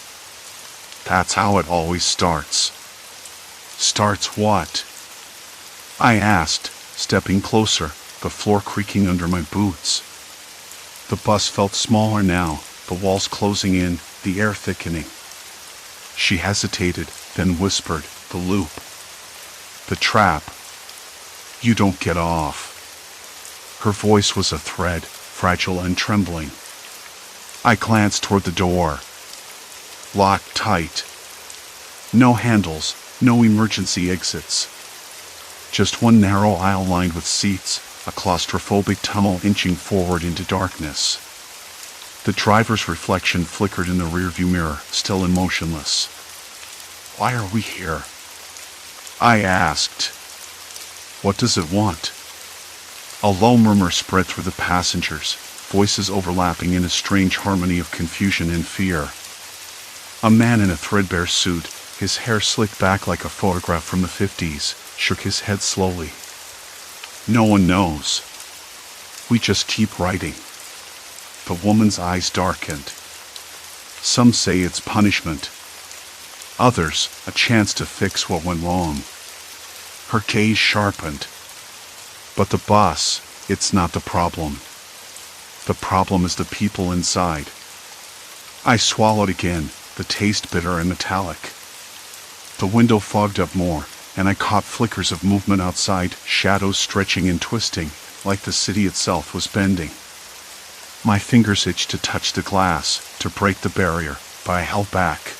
A: "That's how it always starts." "Starts what?" I asked, stepping closer, the floor creaking under my boots. The bus felt smaller now, the walls closing in, the air thickening. She hesitated, then whispered, "The loop. The trap. You don't get off." Her voice was a thread, fragile and trembling. I glanced toward the door. Locked tight. No handles, no emergency exits. Just one narrow aisle lined with seats, a claustrophobic tunnel inching forward into darkness. The driver's reflection flickered in the rearview mirror, still and motionless. "Why are we here?" I asked. "What does it want?" A low murmur spread through the passengers, voices overlapping in a strange harmony of confusion and fear. A man in a threadbare suit, his hair slicked back like a photograph from the 50s, shook his head slowly. "No one knows. We just keep writing." The woman's eyes darkened. "Some say it's punishment. Others, a chance to fix what went wrong." Her gaze sharpened. "But the bus, it's not the problem. The problem is the people inside." I swallowed again, the taste bitter and metallic. The window fogged up more, and I caught flickers of movement outside, shadows stretching and twisting, like the city itself was bending. My fingers itched to touch the glass, to break the barrier, but I held back.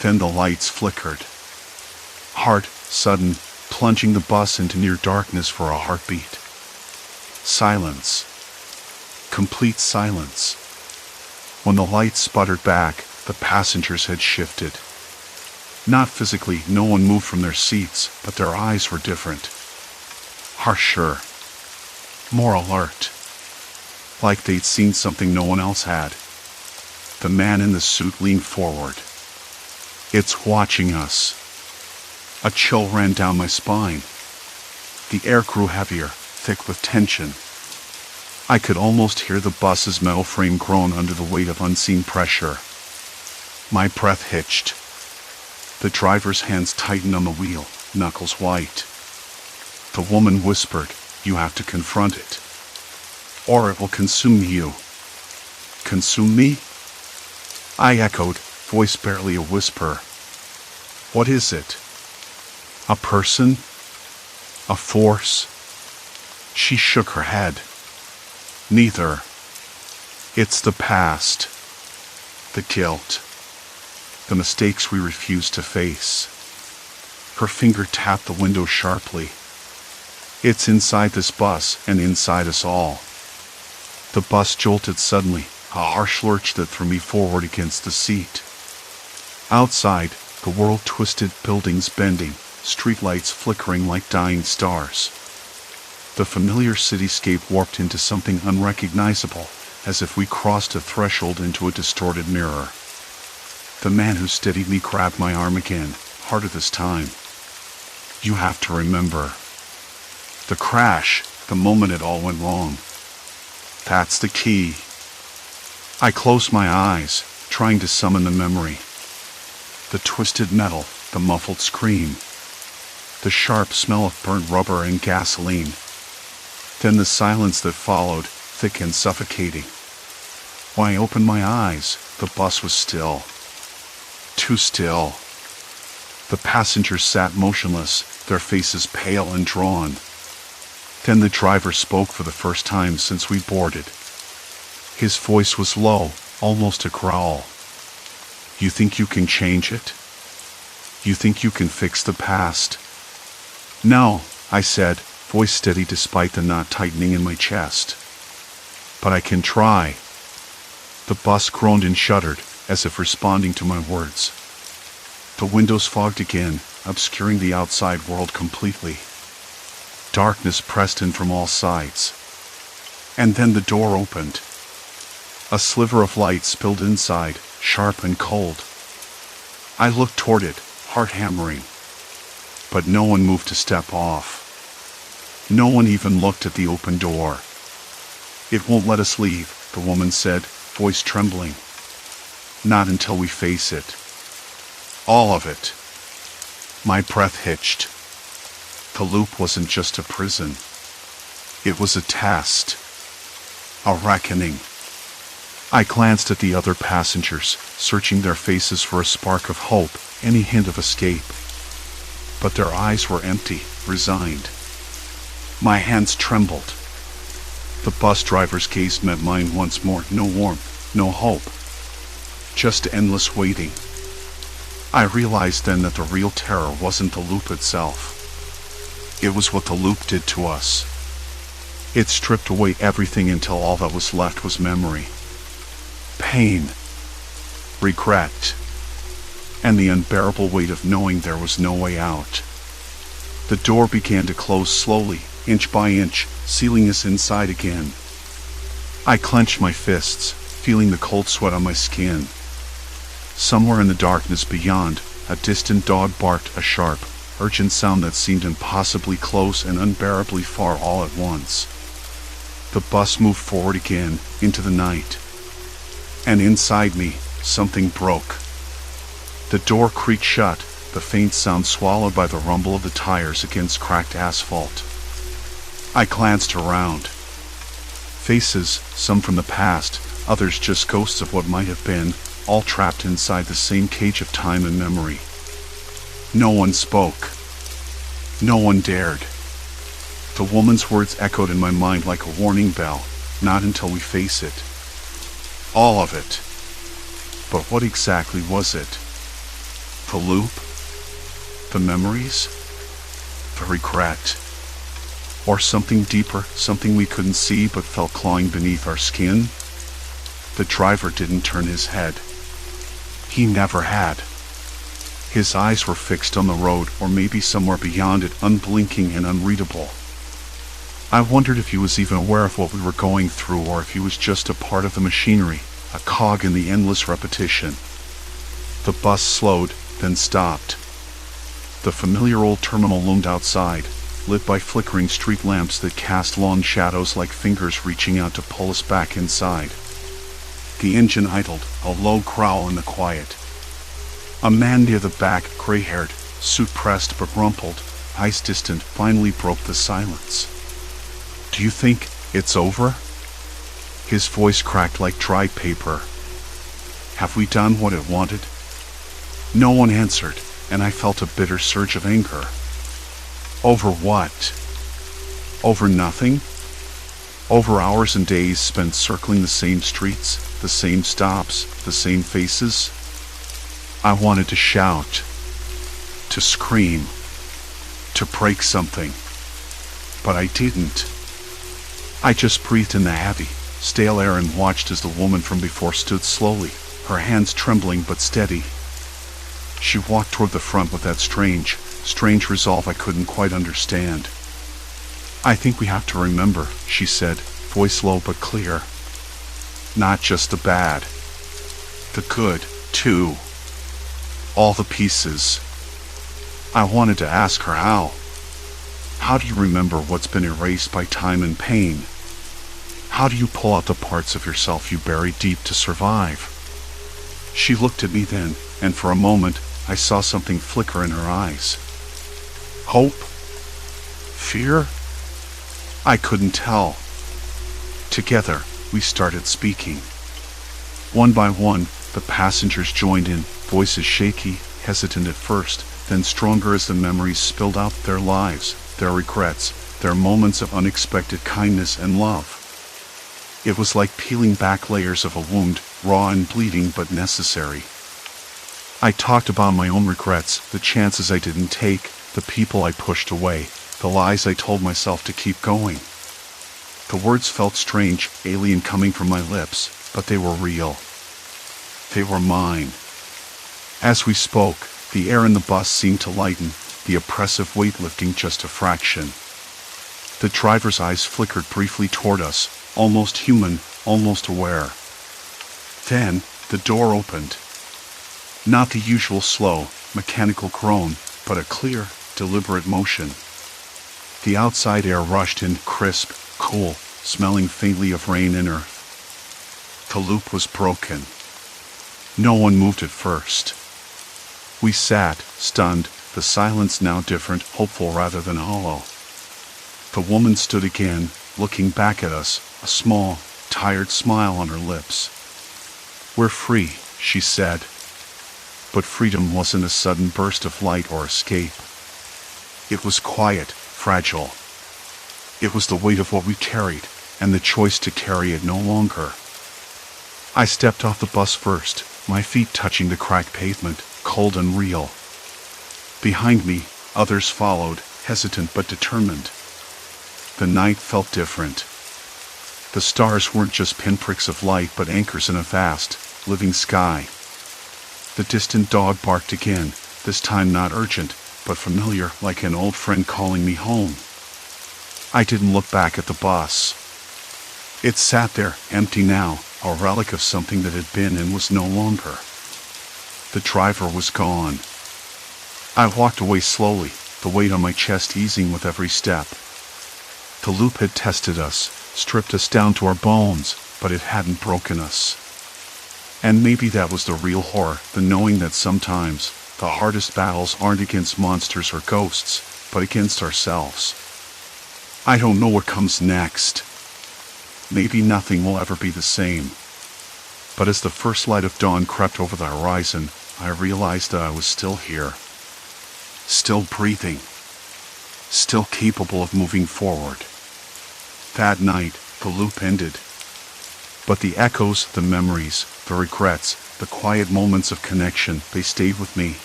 A: Then the lights flickered. Hard, sudden, plunging the bus into near darkness for a heartbeat. Silence. Complete silence. When the lights sputtered back, the passengers had shifted. Not physically, no one moved from their seats, but their eyes were different. Harsher. More alert. Like they'd seen something no one else had. The man in the suit leaned forward. "It's watching us." A chill ran down my spine. The air grew heavier, thick with tension. I could almost hear the bus's metal frame groan under the weight of unseen pressure. My breath hitched. The driver's hands tightened on the wheel, knuckles white. The woman whispered, "You have to confront it, or it will consume you." "Consume me?" I echoed, voice barely a whisper. "What is it? A person? A force?" She shook her head. Neither. It's the past. The guilt. The mistakes we refuse to face. Her finger tapped the window sharply. It's inside this bus and inside us all. The bus jolted suddenly, a harsh lurch that threw me forward against the seat. Outside, the world twisted, buildings bending, streetlights flickering like dying stars. The familiar cityscape warped into something unrecognizable, as if we crossed a threshold into a distorted mirror. The man who steadied me grabbed my arm again, harder this time. You have to remember. The crash, the moment it all went wrong. That's the key. I closed my eyes, trying to summon the memory. The twisted metal, the muffled scream. The sharp smell of burnt rubber and gasoline. Then the silence that followed, thick and suffocating. When I opened my eyes, the bus was still. Too still. The passengers sat motionless, their faces pale and drawn. Then the driver spoke for the first time since we boarded. His voice was low, almost a growl. You think you can change it? You think you can fix the past? No, I said, voice steady despite the knot tightening in my chest. But I can try. The bus groaned and shuddered, as if responding to my words. The windows fogged again, obscuring the outside world completely. Darkness pressed in from all sides. And then the door opened. A sliver of light spilled inside, sharp and cold. I looked toward it, heart hammering. But no one moved to step off. No one even looked at the open door. It won't let us leave, the woman said, voice trembling. Not until we face it. All of it. My breath hitched. The loop wasn't just a prison. It was a test. A reckoning. I glanced at the other passengers, searching their faces for a spark of hope, any hint of escape. But their eyes were empty, resigned. My hands trembled. The bus driver's gaze met mine once more. No warmth, no hope. Just endless waiting. I realized then that the real terror wasn't the loop itself. It was what the loop did to us. It stripped away everything until all that was left was memory. Pain. Regret. And the unbearable weight of knowing there was no way out. The door began to close slowly, inch by inch, sealing us inside again. I clenched my fists, feeling the cold sweat on my skin. Somewhere in the darkness beyond, a distant dog barked, a sharp, urgent sound that seemed impossibly close and unbearably far all at once. The bus moved forward again, into the night. And inside me, something broke. The door creaked shut, the faint sound swallowed by the rumble of the tires against cracked asphalt. I glanced around. Faces, some from the past, others just ghosts of what might have been, all trapped inside the same cage of time and memory. No one spoke. No one dared. The woman's words echoed in my mind like a warning bell. Not until we face it. All of it. But what exactly was it? The loop? The memories? The regret? Or something deeper, something we couldn't see but felt clawing beneath our skin? The driver didn't turn his head. He never had. His eyes were fixed on the road, or maybe somewhere beyond it, unblinking and unreadable. I wondered if he was even aware of what we were going through, or if he was just a part of the machinery, a cog in the endless repetition. The bus slowed, then stopped. The familiar old terminal loomed outside, lit by flickering street lamps that cast long shadows like fingers reaching out to pull us back inside. The engine idled, a low growl in the quiet. A man near the back, gray-haired, suit pressed but rumpled, eyes distant, finally broke the silence. Do you think it's over? His voice cracked like dried paper. Have we done what it wanted? No one answered, and I felt a bitter surge of anger. Over what? Over nothing? Over hours and days spent circling the same streets, the same stops, the same faces? I wanted to shout, to scream, to break something, but I didn't. I just breathed in the heavy, stale air and watched as the woman from before stood slowly, her hands trembling but steady. She walked toward the front with that strange resolve I couldn't quite understand. "I think we have to remember," she said, voice low but clear. "Not just the bad. The good, too. All the pieces." I wanted to ask her how. How do you remember what's been erased by time and pain? How do you pull out the parts of yourself you buried deep to survive? She looked at me then, and for a moment, I saw something flicker in her eyes. Hope? Fear? I couldn't tell. Together, we started speaking. One by one, the passengers joined in, voices shaky, hesitant at first, then stronger as the memories spilled out their lives, their regrets, their moments of unexpected kindness and love. It was like peeling back layers of a wound, raw and bleeding but necessary. I talked about my own regrets, the chances I didn't take, the people I pushed away, the lies I told myself to keep going. The words felt strange, alien coming from my lips, but they were real. They were mine. As we spoke, the air in the bus seemed to lighten, the oppressive weight lifting just a fraction. The driver's eyes flickered briefly toward us, almost human, almost aware. Then, the door opened. Not the usual slow, mechanical groan, but a clear, deliberate motion. The outside air rushed in, crisp, cool, smelling faintly of rain and earth. The loop was broken. No one moved at first. We sat, stunned, the silence now different, hopeful rather than hollow. The woman stood again, looking back at us, a small, tired smile on her lips. "We're free," she said. But freedom wasn't a sudden burst of light or escape. It was quiet, fragile. It was the weight of what we carried, and the choice to carry it no longer. I stepped off the bus first, my feet touching the cracked pavement, cold and real. Behind me, others followed, hesitant but determined. The night felt different. The stars weren't just pinpricks of light but anchors in a vast, living sky. The distant dog barked again, this time not urgent, but familiar, like an old friend calling me home. I didn't look back at the bus. It sat there, empty now, a relic of something that had been and was no longer. The driver was gone. I walked away slowly, the weight on my chest easing with every step. The loop had tested us, stripped us down to our bones, but it hadn't broken us. And maybe that was the real horror, the knowing that sometimes, the hardest battles aren't against monsters or ghosts, but against ourselves. I don't know what comes next. Maybe nothing will ever be the same. But as the first light of dawn crept over the horizon, I realized that I was still here. Still breathing. Still capable of moving forward. That night, the loop ended. But the echoes, the memories, the regrets, the quiet moments of connection, they stayed with me.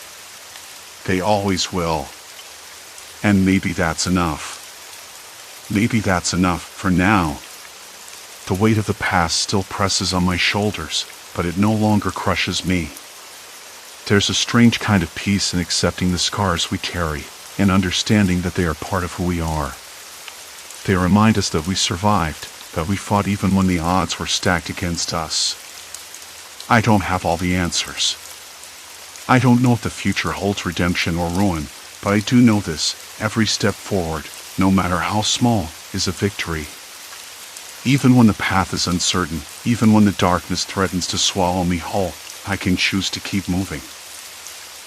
A: They always will. And maybe that's enough. Maybe that's enough for now. The weight of the past still presses on my shoulders, but it no longer crushes me. There's a strange kind of peace in accepting the scars we carry, and understanding that they are part of who we are. They remind us that we survived, that we fought even when the odds were stacked against us. I don't have all the answers. I don't know if the future holds redemption or ruin, but I do know this: every step forward, no matter how small, is a victory. Even when the path is uncertain, even when the darkness threatens to swallow me whole, I can choose to keep moving.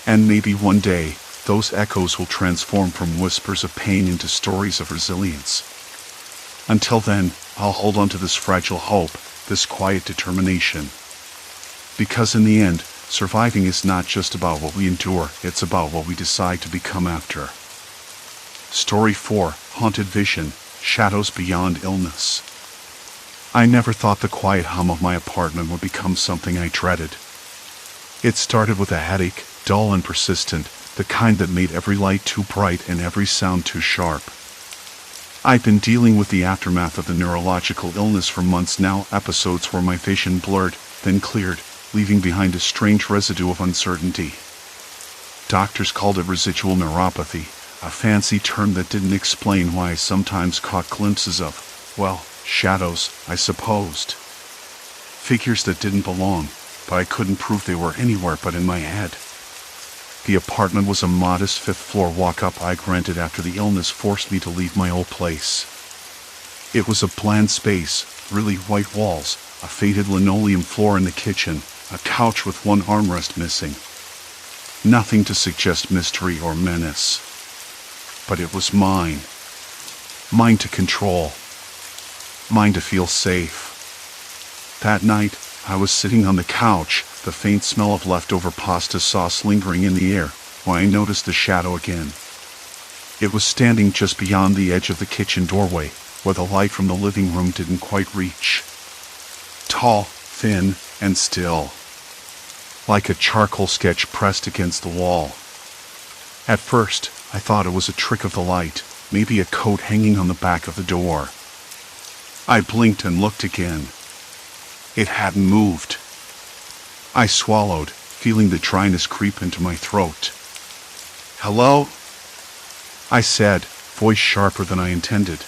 A: And maybe one day, those echoes will transform from whispers of pain into stories of resilience. Until then, I'll hold on to this fragile hope, this quiet determination. Because in the end, surviving is not just about what we endure, it's about what we decide to become after. Story 4, Haunted Vision, shadows beyond illness. I never thought the quiet hum of my apartment would become something I dreaded. It started with a headache, dull and persistent, the kind that made every light too bright and every sound too sharp. I've been dealing with the aftermath of the neurological illness for months now, episodes where my vision blurred, then cleared, leaving behind a strange residue of uncertainty. Doctors called it residual neuropathy, a fancy term that didn't explain why I sometimes caught glimpses of, well, shadows, I supposed. Figures that didn't belong, but I couldn't prove they were anywhere but in my head. The apartment was a modest fifth-floor walk-up I granted after the illness forced me to leave my old place. It was a bland space, really white walls, a faded linoleum floor in the kitchen, a couch with one armrest missing. Nothing to suggest mystery or menace. But it was mine. Mine to control. Mine to feel safe. That night, I was sitting on the couch, the faint smell of leftover pasta sauce lingering in the air, when I noticed the shadow again. It was standing just beyond the edge of the kitchen doorway, where the light from the living room didn't quite reach. Tall, thin, and still. Like a charcoal sketch pressed against the wall. At first, I thought it was a trick of the light, maybe a coat hanging on the back of the door. I blinked and looked again. It hadn't moved. I swallowed, feeling the dryness creep into my throat. "Hello?" I said, voice sharper than I intended.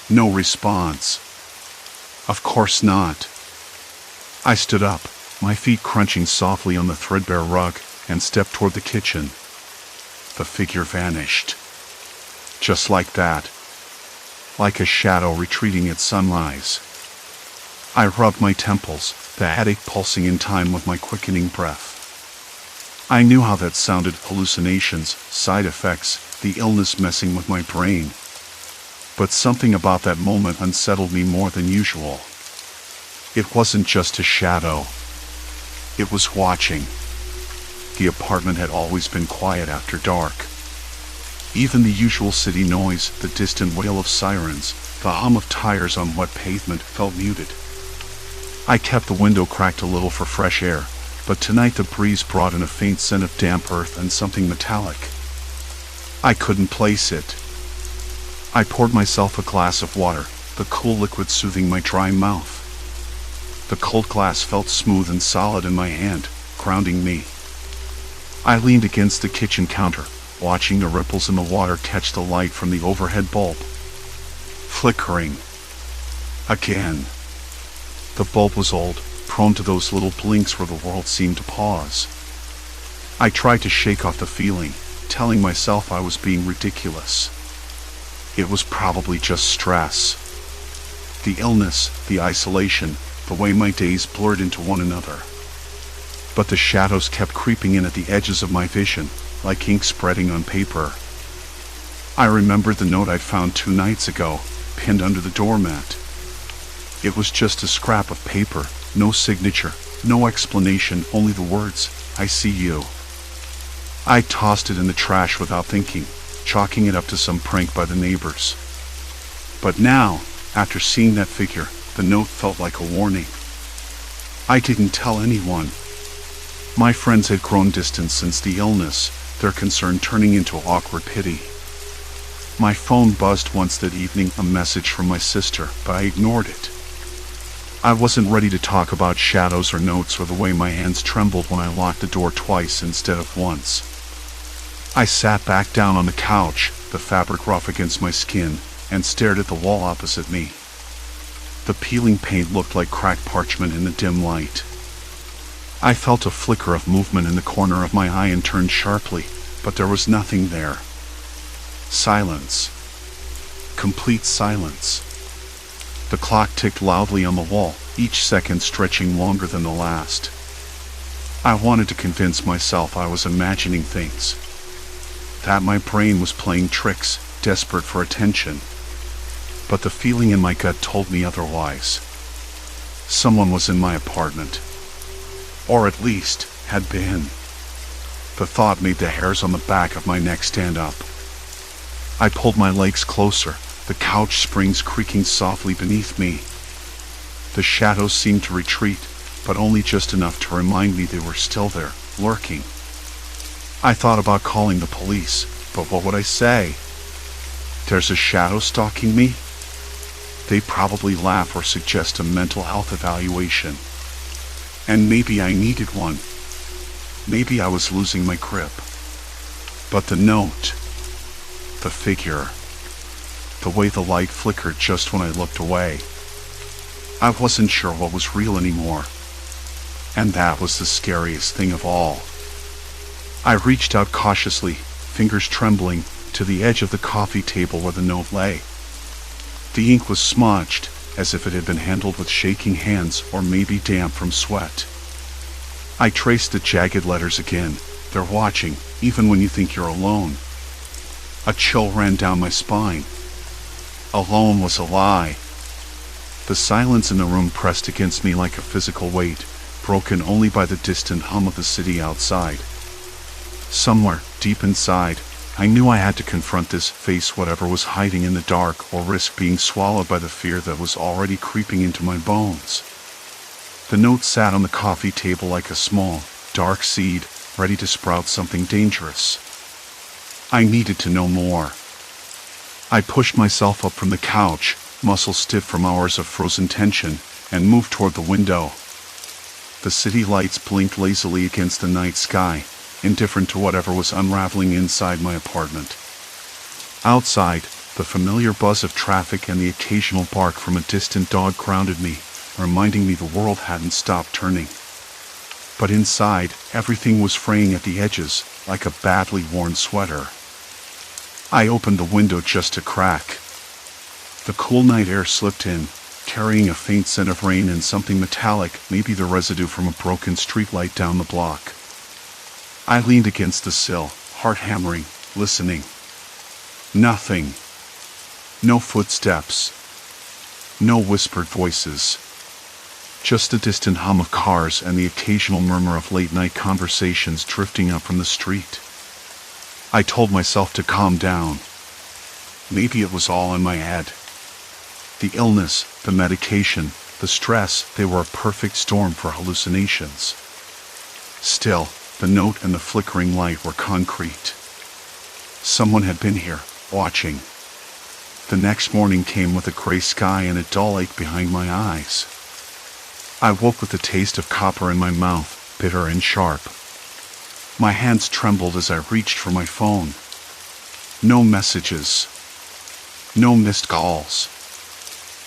A: No response. Of course not. I stood up, my feet crunching softly on the threadbare rug, and stepped toward the kitchen. The figure vanished. Just like that. Like a shadow retreating at sunrise. I rubbed my temples, the headache pulsing in time with my quickening breath. I knew how that sounded: hallucinations, side effects, the illness messing with my brain. But something about that moment unsettled me more than usual. It wasn't just a shadow. It was watching. The apartment had always been quiet after dark. Even the usual city noise, the distant wail of sirens, the hum of tires on wet pavement, felt muted. I kept the window cracked a little for fresh air, but tonight the breeze brought in a faint scent of damp earth and something metallic. I couldn't place it. I poured myself a glass of water, the cool liquid soothing my dry mouth. The cold glass felt smooth and solid in my hand, grounding me. I leaned against the kitchen counter, watching the ripples in the water catch the light from the overhead bulb. Flickering. Again. The bulb was old, prone to those little blinks where the world seemed to pause. I tried to shake off the feeling, telling myself I was being ridiculous. It was probably just stress. The illness, the isolation, the way my days blurred into one another. But the shadows kept creeping in at the edges of my vision, like ink spreading on paper. I remembered the note I'd found 2 nights ago, pinned under the doormat. It was just a scrap of paper, no signature, no explanation, only the words, "I see you." I tossed it in the trash without thinking, chalking it up to some prank by the neighbors. But now, after seeing that figure, the note felt like a warning. I didn't tell anyone. My friends had grown distant since the illness, their concern turning into awkward pity. My phone buzzed once that evening, a message from my sister, but I ignored it. I wasn't ready to talk about shadows or notes or the way my hands trembled when I locked the door twice instead of once. I sat back down on the couch, the fabric rough against my skin, and stared at the wall opposite me. The peeling paint looked like cracked parchment in the dim light. I felt a flicker of movement in the corner of my eye and turned sharply, but there was nothing there. Silence. Complete silence. The clock ticked loudly on the wall, each second stretching longer than the last. I wanted to convince myself I was imagining things. That my brain was playing tricks, desperate for attention. But the feeling in my gut told me otherwise. Someone was in my apartment. Or at least, had been. The thought made the hairs on the back of my neck stand up. I pulled my legs closer, the couch springs creaking softly beneath me. The shadows seemed to retreat, but only just enough to remind me they were still there, lurking. I thought about calling the police, but what would I say? There's a shadow stalking me? They'd probably laugh or suggest a mental health evaluation. And maybe I needed one. Maybe I was losing my grip. But the note, the figure, the way the light flickered just when I looked away, I wasn't sure what was real anymore. And that was the scariest thing of all. I reached out cautiously, fingers trembling, to the edge of the coffee table where the note lay. The ink was smudged, as if it had been handled with shaking hands or maybe damp from sweat. I traced the jagged letters again. They're watching, even when you think you're alone. A chill ran down my spine. Alone was a lie. The silence in the room pressed against me like a physical weight, broken only by the distant hum of the city outside. Somewhere, deep inside, I knew I had to confront this, face whatever was hiding in the dark, or risk being swallowed by the fear that was already creeping into my bones. The note sat on the coffee table like a small, dark seed, ready to sprout something dangerous. I needed to know more. I pushed myself up from the couch, muscles stiff from hours of frozen tension, and moved toward the window. The city lights blinked lazily against the night sky, indifferent to whatever was unraveling inside my apartment. Outside, the familiar buzz of traffic and the occasional bark from a distant dog grounded me, reminding me the world hadn't stopped turning. But inside, everything was fraying at the edges, like a badly worn sweater. I opened the window just a crack. The cool night air slipped in, carrying a faint scent of rain and something metallic, maybe the residue from a broken streetlight down the block. I leaned against the sill, heart hammering, listening. Nothing. No footsteps. No whispered voices. Just the distant hum of cars and the occasional murmur of late-night conversations drifting up from the street. I told myself to calm down. Maybe it was all in my head. The illness, the medication, the stress, they were a perfect storm for hallucinations. Still, the note and the flickering light were concrete. Someone had been here, watching. The next morning came with a gray sky and a dull ache behind my eyes. I woke with the taste of copper in my mouth, bitter and sharp. My hands trembled as I reached for my phone. No messages. No missed calls.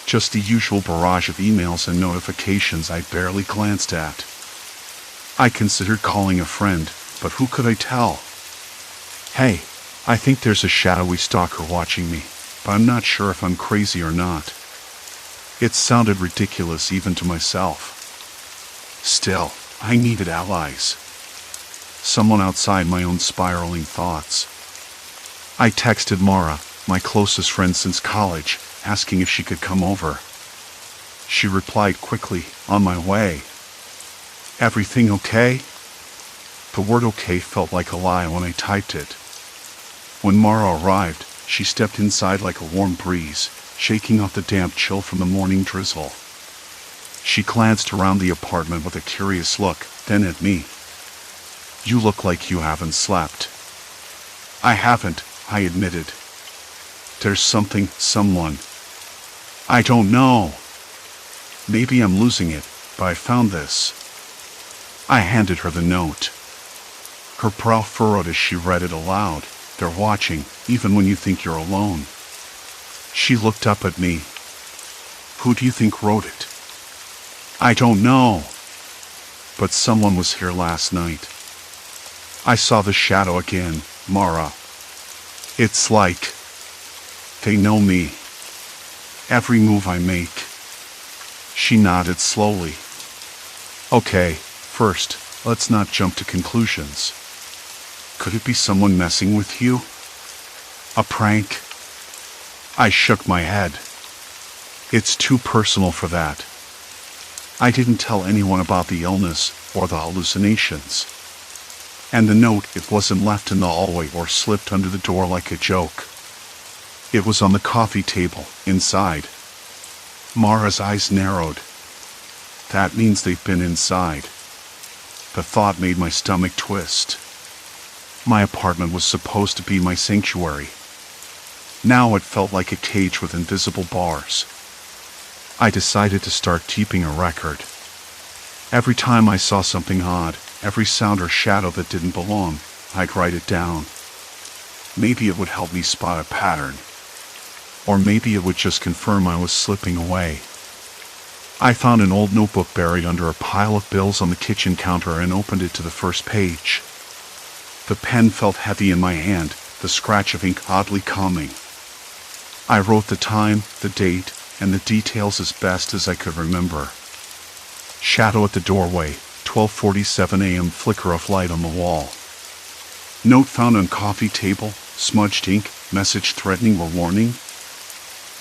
A: Just the usual barrage of emails and notifications I barely glanced at. I considered calling a friend, but who could I tell? Hey, I think there's a shadowy stalker watching me, but I'm not sure if I'm crazy or not. It sounded ridiculous even to myself. Still, I needed allies. Someone outside my own spiraling thoughts. I texted Mara, my closest friend since college, asking if she could come over. She replied quickly, "On my way." "Everything okay?" The word okay felt like a lie when I typed it. When Mara arrived, she stepped inside like a warm breeze, shaking off the damp chill from the morning drizzle. She glanced around the apartment with a curious look, then at me. "You look like you haven't slept." "I haven't," I admitted. "There's someone. I don't know. Maybe I'm losing it, but I found this." I handed her the note. Her brow furrowed as she read it aloud. "They're watching, even when you think you're alone." She looked up at me. "Who do you think wrote it?" "I don't know. But someone was here last night." I saw the shadow again, Mara. "It's like they know me. Every move I make." She nodded slowly. "Okay, first, let's not jump to conclusions. Could it be someone messing with you? A prank?" I shook my head. "It's too personal for that." I didn't tell anyone about the illness or the hallucinations. And the note, it wasn't left in the hallway or slipped under the door like a joke. It was on the coffee table, inside. Mara's eyes narrowed. That means they've been inside. The thought made my stomach twist. My apartment was supposed to be my sanctuary. Now it felt like a cage with invisible bars. I decided to start keeping a record. Every time I saw something odd, every sound or shadow that didn't belong, I'd write it down. Maybe it would help me spot a pattern. Or maybe it would just confirm I was slipping away. I found an old notebook buried under a pile of bills on the kitchen counter and opened it to the first page. The pen felt heavy in my hand, the scratch of ink oddly calming. I wrote the time, the date, and the details as best as I could remember. Shadow at the doorway, 12:47 a.m. Flicker of light on the wall. Note found on coffee table, smudged ink, message threatening or warning.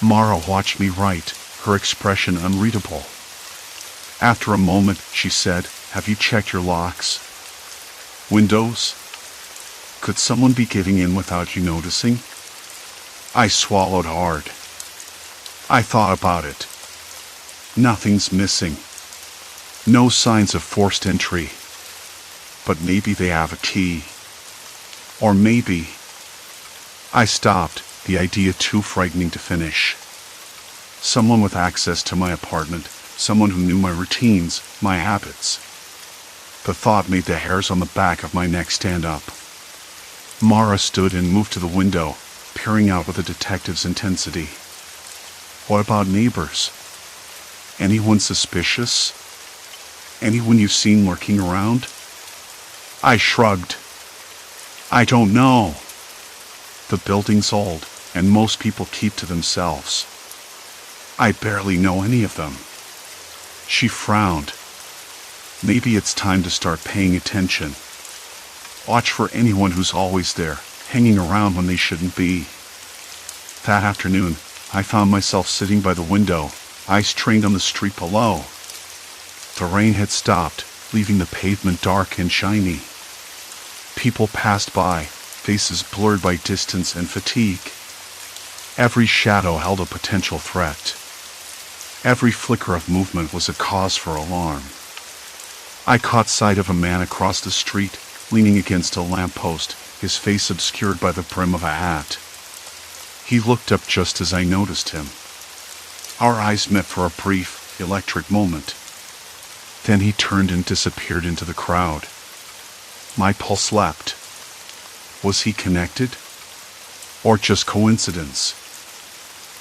A: Mara watched me write, her expression unreadable. After a moment, she said, "Have you checked your locks? Windows? Could someone be getting in without you noticing?" I swallowed hard. I thought about it. Nothing's missing. No signs of forced entry. But maybe they have a key. Or maybe... I stopped, the idea too frightening to finish. Someone with access to my apartment, someone who knew my routines, my habits. The thought made the hairs on the back of my neck stand up. Mara stood and moved to the window, peering out with a detective's intensity. What about neighbors? Anyone suspicious? Anyone you've seen lurking around? I shrugged. I don't know. The building's old, and most people keep to themselves. I barely know any of them. She frowned. Maybe it's time to start paying attention. Watch for anyone who's always there, hanging around when they shouldn't be. That afternoon, I found myself sitting by the window, eyes trained on the street below. The rain had stopped, leaving the pavement dark and shiny. People passed by, faces blurred by distance and fatigue. Every shadow held a potential threat. Every flicker of movement was a cause for alarm. I caught sight of a man across the street, leaning against a lamppost, his face obscured by the brim of a hat. He looked up just as I noticed him. Our eyes met for a brief, electric moment. Then he turned and disappeared into the crowd. My pulse leapt. Was he connected? Or just coincidence?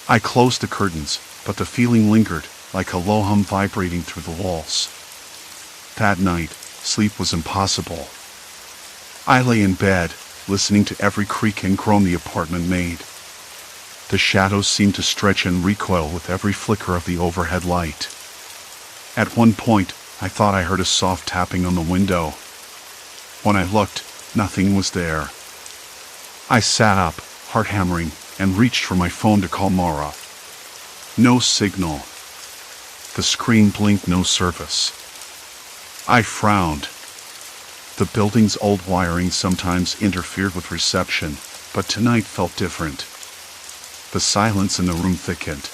A: I closed the curtains, but the feeling lingered, like a low hum vibrating through the walls. That night, sleep was impossible. I lay in bed, listening to every creak and groan the apartment made. The shadows seemed to stretch and recoil with every flicker of the overhead light. At one point, I thought I heard a soft tapping on the window. When I looked, nothing was there. I sat up, heart hammering, and reached for my phone to call Mara. No signal. The screen blinked no service. I frowned. The building's old wiring sometimes interfered with reception, but tonight felt different. The silence in the room thickened.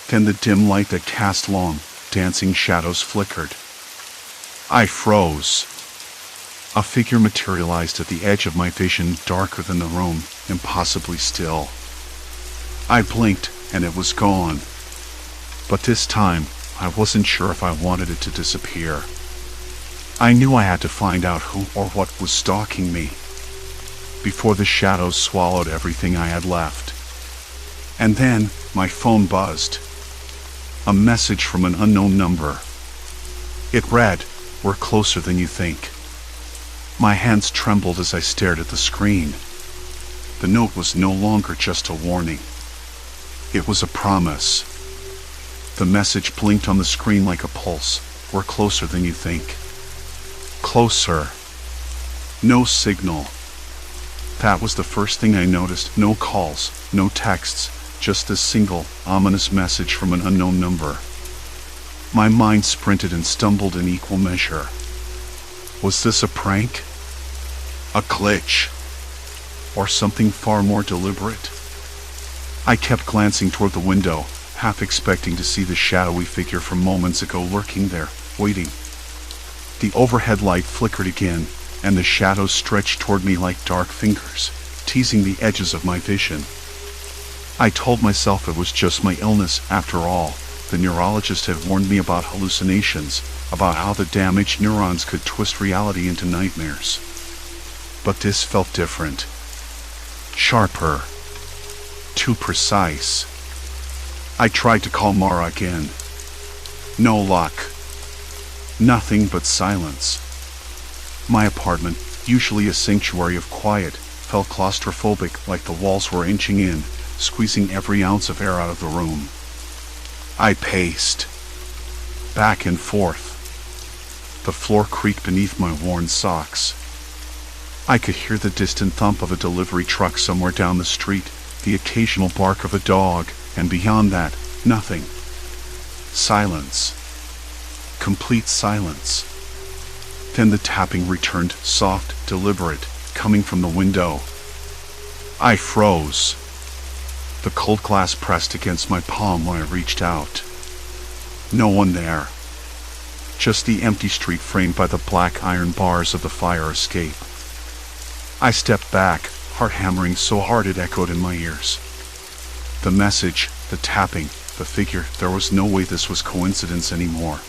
A: Then the dim light that cast long, dancing shadows flickered. I froze. A figure materialized at the edge of my vision, darker than the room, impossibly still. I blinked, and it was gone. But this time, I wasn't sure if I wanted it to disappear. I knew I had to find out who or what was stalking me, before the shadows swallowed everything I had left. And then, my phone buzzed. A message from an unknown number. It read, "We're closer than you think." My hands trembled as I stared at the screen. The note was no longer just a warning. It was a promise. The message blinked on the screen like a pulse. "We're closer than you think." Closer. No signal. That was the first thing I noticed. No calls, no texts, just a single, ominous message from an unknown number. My mind sprinted and stumbled in equal measure. Was this a prank? A glitch? Or something far more deliberate? I kept glancing toward the window, half expecting to see the shadowy figure from moments ago lurking there, waiting. The overhead light flickered again, and the shadows stretched toward me like dark fingers, teasing the edges of my vision. I told myself it was just my illness after all. The neurologist had warned me about hallucinations, about how the damaged neurons could twist reality into nightmares. But this felt different. Sharper. Too precise. I tried to call Mara again. No luck. Nothing but silence. My apartment, usually a sanctuary of quiet, felt claustrophobic, like the walls were inching in, squeezing every ounce of air out of the room. I paced. Back and forth. The floor creaked beneath my worn socks. I could hear the distant thump of a delivery truck somewhere down the street, the occasional bark of a dog, and beyond that, nothing. Silence. Complete silence. Then the tapping returned, soft, deliberate, coming from the window. I froze. The cold glass pressed against my palm when I reached out. No one there. Just the empty street framed by the black iron bars of the fire escape. I stepped back, heart hammering so hard it echoed in my ears. The message, the tapping, the figure, there was no way this was coincidence anymore.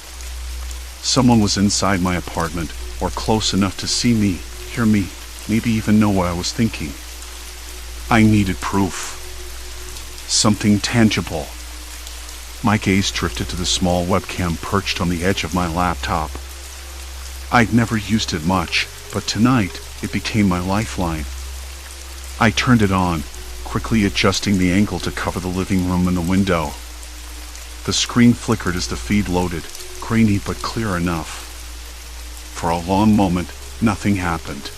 A: Someone was inside my apartment, or close enough to see me, hear me, maybe even know what I was thinking. I needed proof. Something tangible. My gaze drifted to the small webcam perched on the edge of my laptop. I'd never used it much, but tonight it became my lifeline. I turned it on, quickly adjusting the angle to cover the living room and the window. The screen flickered as the feed loaded, grainy but clear enough. For a long moment, nothing happened.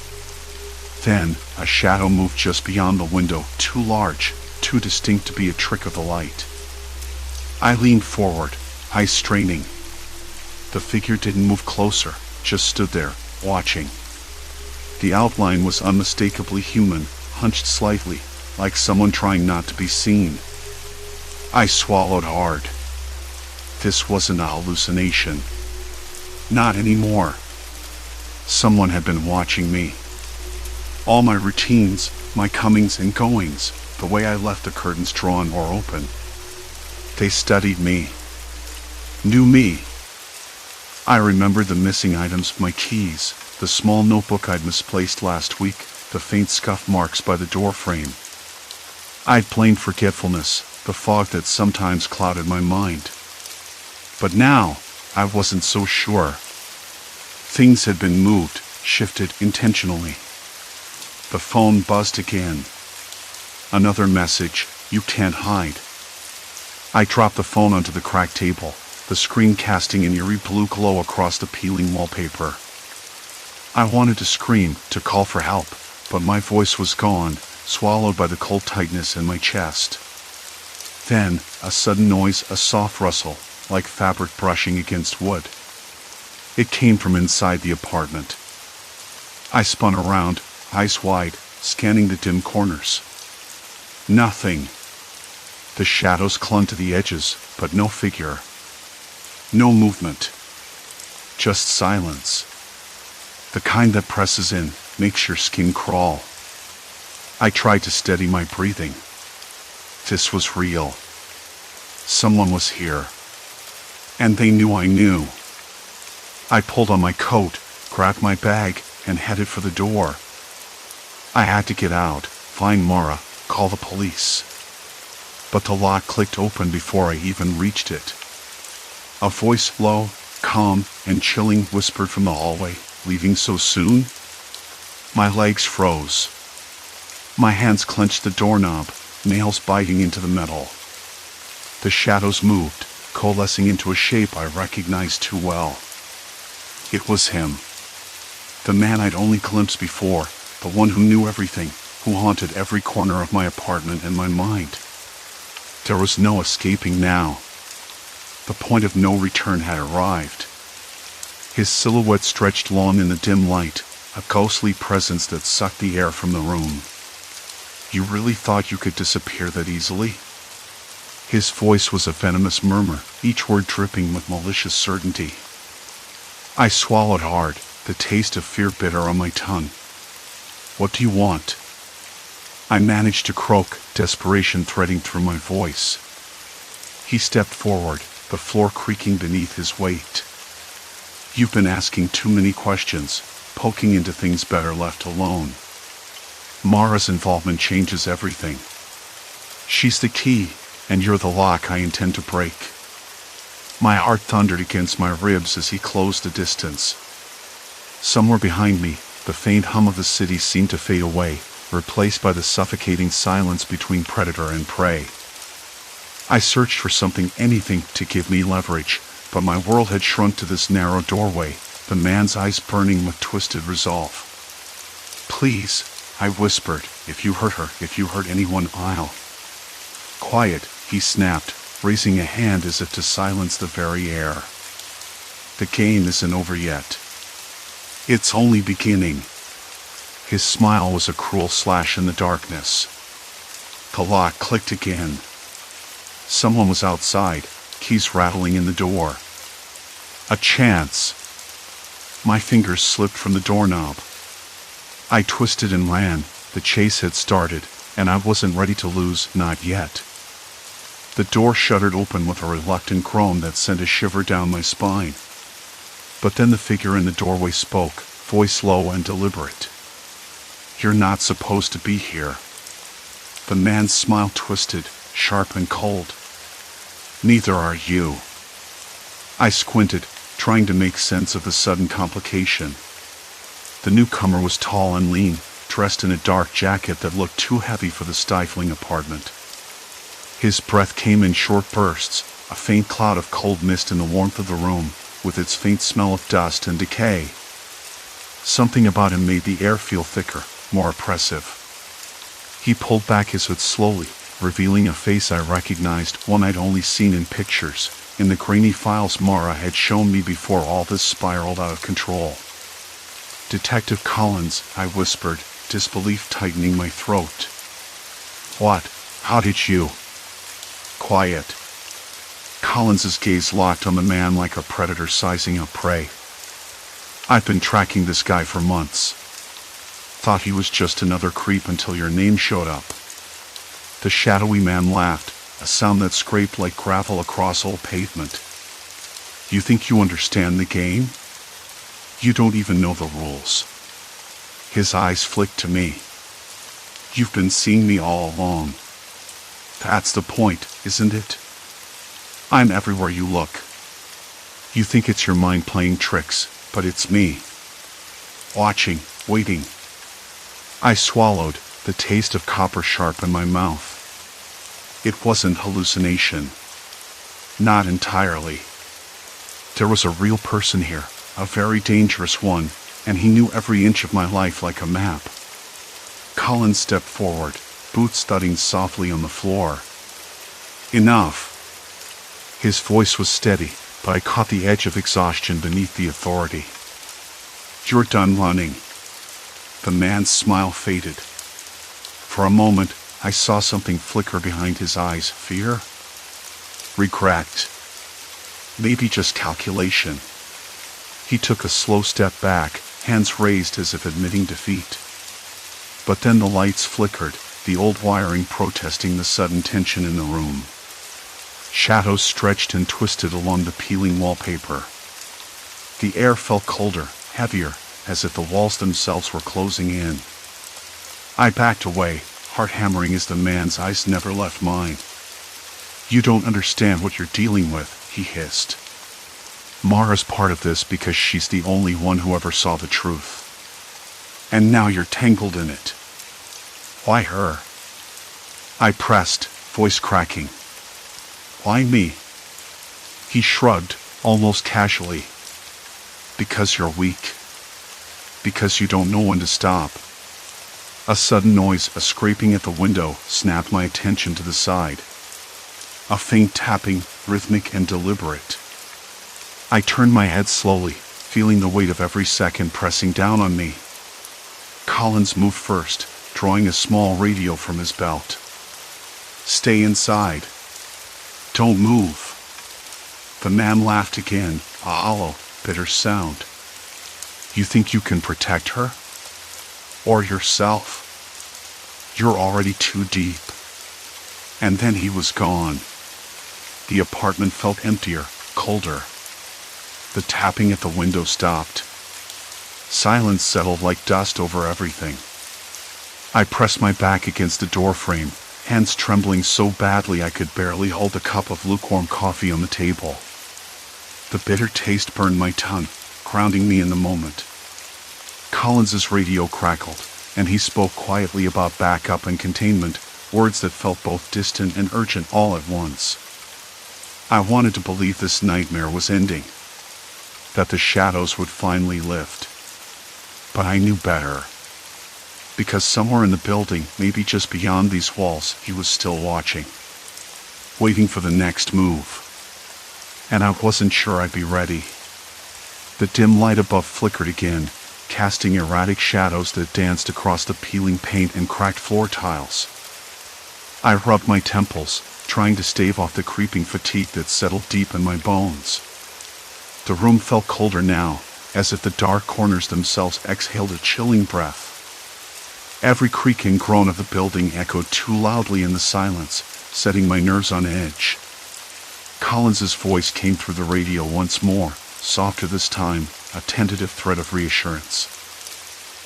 A: Then, a shadow moved just beyond the window, too large, too distinct to be a trick of the light. I leaned forward, eyes straining. The figure didn't move closer, just stood there, watching. The outline was unmistakably human, hunched slightly, like someone trying not to be seen. I swallowed hard. This wasn't a hallucination. Not anymore. Someone had been watching me. All my routines, my comings and goings, the way I left the curtains drawn or open. They studied me. Knew me. I remembered the missing items, my keys, the small notebook I'd misplaced last week, the faint scuff marks by the door frame. I'd blamed forgetfulness, the fog that sometimes clouded my mind. But now, I wasn't so sure. Things had been moved, shifted intentionally. The phone buzzed again. Another message, you can't hide. I dropped the phone onto the cracked table, the screen casting an eerie blue glow across the peeling wallpaper. I wanted to scream, to call for help, but my voice was gone, swallowed by the cold tightness in my chest. Then, a sudden noise, a soft rustle, like fabric brushing against wood. It came from inside the apartment. I spun around, eyes wide, scanning the dim corners. Nothing. The shadows clung to the edges, but no figure. No movement. Just silence. The kind that presses in, makes your skin crawl. I tried to steady my breathing. This was real. Someone was here. And they knew I knew. I pulled on my coat, grabbed my bag, and headed for the door. I had to get out, find Mara, call the police. But the lock clicked open before I even reached it. A voice, low, calm, and chilling, whispered from the hallway, "Leaving so soon?" My legs froze. My hands clenched the doorknob, nails biting into the metal. The shadows moved, coalescing into a shape I recognized too well. It was him. The man I'd only glimpsed before, the one who knew everything, who haunted every corner of my apartment and my mind. There was no escaping now. The point of no return had arrived. His silhouette stretched long in the dim light, a ghostly presence that sucked the air from the room. "You really thought you could disappear that easily?" His voice was a venomous murmur, each word dripping with malicious certainty. I swallowed hard, the taste of fear bitter on my tongue. "What do you want?" I managed to croak, desperation threading through my voice. He stepped forward, the floor creaking beneath his weight. "You've been asking too many questions, poking into things better left alone. Mara's involvement changes everything. She's the key, and you're the lock I intend to break." My heart thundered against my ribs as he closed the distance. Somewhere behind me, the faint hum of the city seemed to fade away, replaced by the suffocating silence between predator and prey. I searched for something, anything, to give me leverage, but my world had shrunk to this narrow doorway, the man's eyes burning with twisted resolve. "Please," I whispered, "if you hurt her, if you hurt anyone, I'll—" "Quiet," he snapped, raising a hand as if to silence the very air. "The game isn't over yet. It's only beginning." His smile was a cruel slash in the darkness. The lock clicked again. Someone was outside, keys rattling in the door. A chance. My fingers slipped from the doorknob. I twisted and ran. The chase had started, and I wasn't ready to lose, not yet. The door shuddered open with a reluctant groan that sent a shiver down my spine. But then the figure in the doorway spoke, voice low and deliberate. "You're not supposed to be here." The man's smile twisted, sharp and cold. "Neither are you." I squinted, trying to make sense of the sudden complication. The newcomer was tall and lean, dressed in a dark jacket that looked too heavy for the stifling apartment. His breath came in short bursts, a faint cloud of cold mist in the warmth of the room, with its faint smell of dust and decay. Something about him made the air feel thicker, more oppressive. He pulled back his hood slowly, revealing a face I recognized, one I'd only seen in pictures, in the grainy files Mara had shown me before all this spiraled out of control. "Detective Collins," I whispered, disbelief tightening my throat. "What? How did you—" "Quiet." Collins's gaze locked on the man like a predator sizing up prey. "I've been tracking this guy for months. Thought he was just another creep until your name showed up." The shadowy man laughed, a sound that scraped like gravel across old pavement. "You think you understand the game? You don't even know the rules." His eyes flicked to me. "You've been seeing me all along. That's the point, isn't it? I'm everywhere you look. You think it's your mind playing tricks, but it's me. Watching, waiting." I swallowed, the taste of copper sharp in my mouth. It wasn't hallucination. Not entirely. There was a real person here, a very dangerous one, and he knew every inch of my life like a map. Collins stepped forward, boots thudding softly on the floor. "Enough." His voice was steady, but I caught the edge of exhaustion beneath the authority. "You're done running." The man's smile faded. For a moment, I saw something flicker behind his eyes. Fear? Regret? Maybe just calculation. He took a slow step back, hands raised as if admitting defeat. But then the lights flickered, the old wiring protesting the sudden tension in the room. Shadows stretched and twisted along the peeling wallpaper. The air felt colder, heavier, as if the walls themselves were closing in. I backed away, heart hammering as the man's eyes never left mine. "You don't understand what you're dealing with," he hissed. "Mara's part of this because she's the only one who ever saw the truth. And now you're tangled in it." "Why her?" I pressed, voice cracking. "Why me?" He shrugged, almost casually. "Because you're weak. Because you don't know when to stop." A sudden noise, a scraping at the window, snapped my attention to the side. A faint tapping, rhythmic and deliberate. I turned my head slowly, feeling the weight of every second pressing down on me. Collins moved first, drawing a small radio from his belt. "Stay inside." Don't move. The man laughed again, a hollow, bitter sound. You think you can protect her? Or yourself? You're already too deep. And then he was gone. The apartment felt emptier, colder. The tapping at the window stopped. Silence settled like dust over everything. I pressed my back against the doorframe, hands trembling so badly I could barely hold a cup of lukewarm coffee on the table. The bitter taste burned my tongue, grounding me in the moment. Collins's radio crackled, and he spoke quietly about backup and containment, words that felt both distant and urgent all at once. I wanted to believe this nightmare was ending, that the shadows would finally lift. But I knew better. Because somewhere in the building, maybe just beyond these walls, he was still watching, waiting for the next move. And I wasn't sure I'd be ready. The dim light above flickered again, casting erratic shadows that danced across the peeling paint and cracked floor tiles. I rubbed my temples, trying to stave off the creeping fatigue that settled deep in my bones. The room felt colder now, as if the dark corners themselves exhaled a chilling breath. Every creak and groan of the building echoed too loudly in the silence, setting my nerves on edge. Collins's voice came through the radio once more, softer this time, a tentative thread of reassurance.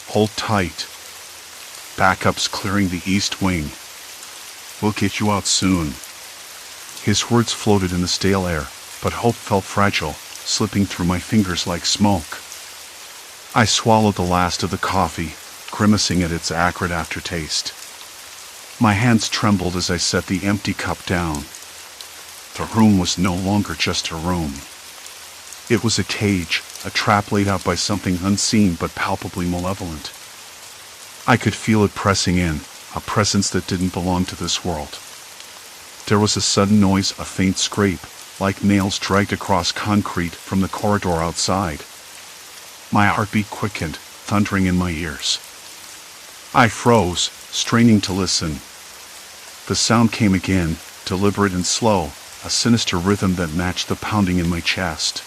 A: Hold tight. Backup's clearing the east wing. We'll get you out soon. His words floated in the stale air, but hope felt fragile, slipping through my fingers like smoke. I swallowed the last of the coffee, grimacing at its acrid aftertaste. My hands trembled as I set the empty cup down. The room was no longer just a room. It was a cage, a trap laid out by something unseen but palpably malevolent. I could feel it pressing in, a presence that didn't belong to this world. There was a sudden noise, a faint scrape, like nails dragged across concrete from the corridor outside. My heartbeat quickened, thundering in my ears. I froze, straining to listen. The sound came again, deliberate and slow, a sinister rhythm that matched the pounding in my chest.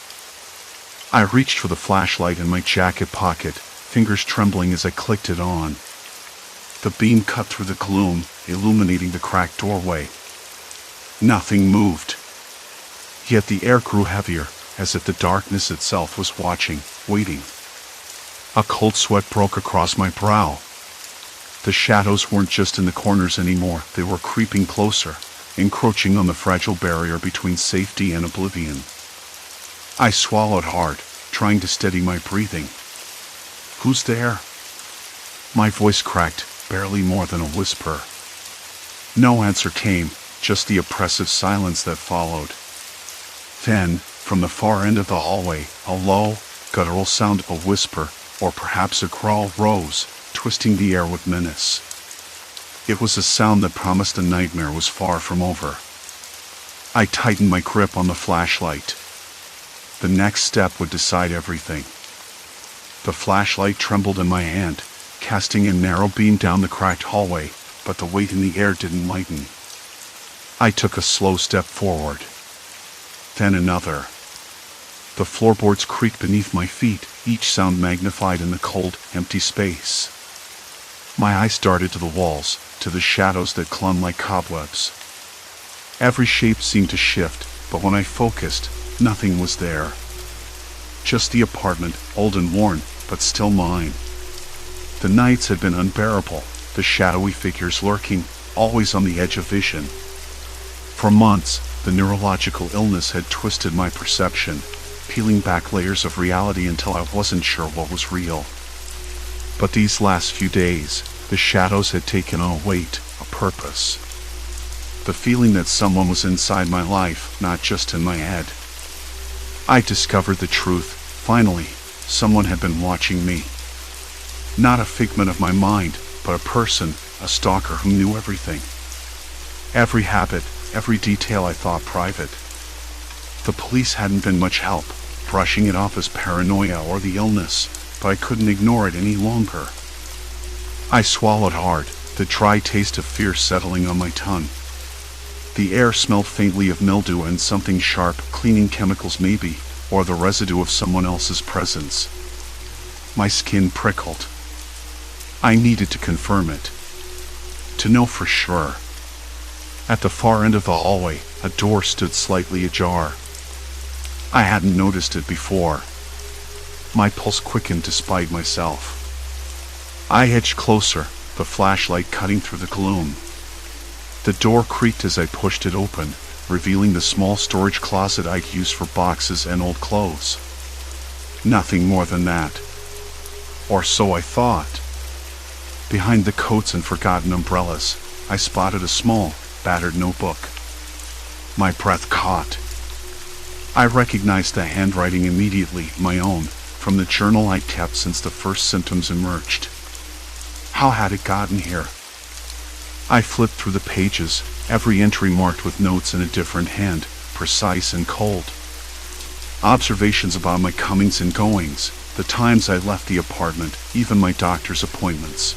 A: I reached for the flashlight in my jacket pocket, fingers trembling as I clicked it on. The beam cut through the gloom, illuminating the cracked doorway. Nothing moved. Yet the air grew heavier, as if the darkness itself was watching, waiting. A cold sweat broke across my brow. The shadows weren't just in the corners anymore, they were creeping closer, encroaching on the fragile barrier between safety and oblivion. I swallowed hard, trying to steady my breathing. Who's there? My voice cracked, barely more than a whisper. No answer came, just the oppressive silence that followed. Then, from the far end of the hallway, a low, guttural sound, a whisper, or perhaps a growl, rose, twisting the air with menace. It was a sound that promised the nightmare was far from over. I tightened my grip on the flashlight. The next step would decide everything. The flashlight trembled in my hand, casting a narrow beam down the cracked hallway, but the weight in the air didn't lighten. I took a slow step forward. Then another. The floorboards creaked beneath my feet, each sound magnified in the cold, empty space. My eyes darted to the walls, to the shadows that clung like cobwebs. Every shape seemed to shift, but when I focused, nothing was there. Just the apartment, old and worn, but still mine. The nights had been unbearable, the shadowy figures lurking, always on the edge of vision. For months, the neurological illness had twisted my perception, peeling back layers of reality until I wasn't sure what was real. But these last few days, the shadows had taken on a weight, a purpose. The feeling that someone was inside my life, not just in my head. I discovered the truth, finally. Someone had been watching me. Not a figment of my mind, but a person, a stalker who knew everything. Every habit, every detail I thought private. The police hadn't been much help, brushing it off as paranoia or the illness, but I couldn't ignore it any longer. I swallowed hard, the dry taste of fear settling on my tongue. The air smelled faintly of mildew and something sharp, cleaning chemicals maybe, or the residue of someone else's presence. My skin prickled. I needed to confirm it. To know for sure. At the far end of the hallway, a door stood slightly ajar. I hadn't noticed it before. My pulse quickened despite myself. I edged closer, the flashlight cutting through the gloom. The door creaked as I pushed it open, revealing the small storage closet I'd used for boxes and old clothes. Nothing more than that. Or so I thought. Behind the coats and forgotten umbrellas, I spotted a small, battered notebook. My breath caught. I recognized the handwriting immediately, my own, from the journal I'd kept since the first symptoms emerged. How had it gotten here? I flipped through the pages, every entry marked with notes in a different hand, precise and cold. Observations about my comings and goings, the times I left the apartment, even my doctor's appointments.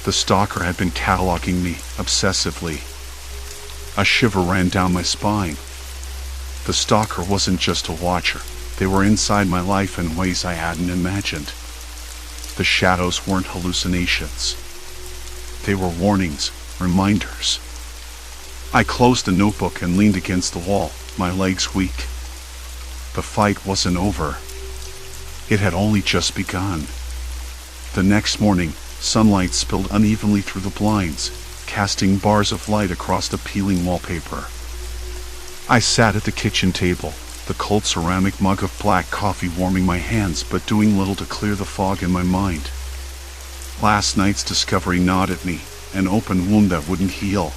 A: The stalker had been cataloging me, obsessively. A shiver ran down my spine. The stalker wasn't just a watcher, they were inside my life in ways I hadn't imagined. The shadows weren't hallucinations. They were warnings, reminders. I closed the notebook and leaned against the wall, my legs weak. The fight wasn't over. It had only just begun. The next morning, sunlight spilled unevenly through the blinds, casting bars of light across the peeling wallpaper. I sat at the kitchen table, the cold ceramic mug of black coffee warming my hands but doing little to clear the fog in my mind. Last night's discovery gnawed at me, an open wound that wouldn't heal.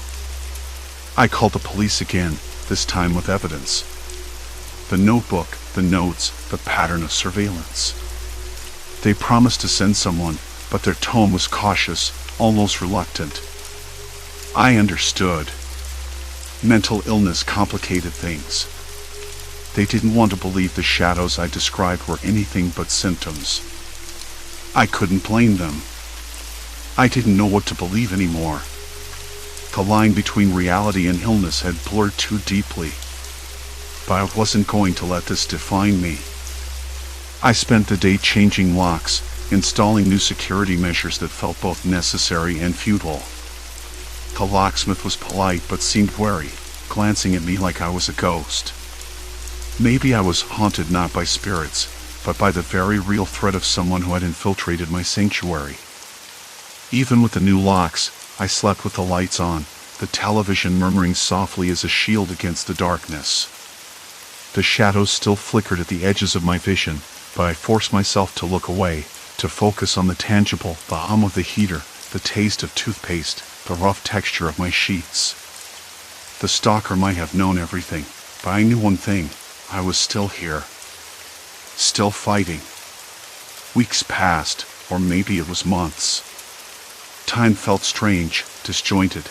A: I called the police again, this time with evidence. The notebook, the notes, the pattern of surveillance. They promised to send someone, but their tone was cautious, almost reluctant. I understood. Mental illness complicated things. They didn't want to believe the shadows I described were anything but symptoms. I couldn't blame them. I didn't know what to believe anymore. The line between reality and illness had blurred too deeply. But I wasn't going to let this define me. I spent the day changing locks, installing new security measures that felt both necessary and futile. The locksmith was polite but seemed wary, glancing at me like I was a ghost. Maybe I was haunted not by spirits, but by the very real threat of someone who had infiltrated my sanctuary. Even with the new locks, I slept with the lights on, the television murmuring softly as a shield against the darkness. The shadows still flickered at the edges of my vision, but I forced myself to look away, to focus on the tangible, the hum of the heater, the taste of toothpaste, the rough texture of my sheets. The stalker might have known everything, but I knew one thing. I was still here. Still fighting. Weeks passed, or maybe it was months. Time felt strange, disjointed.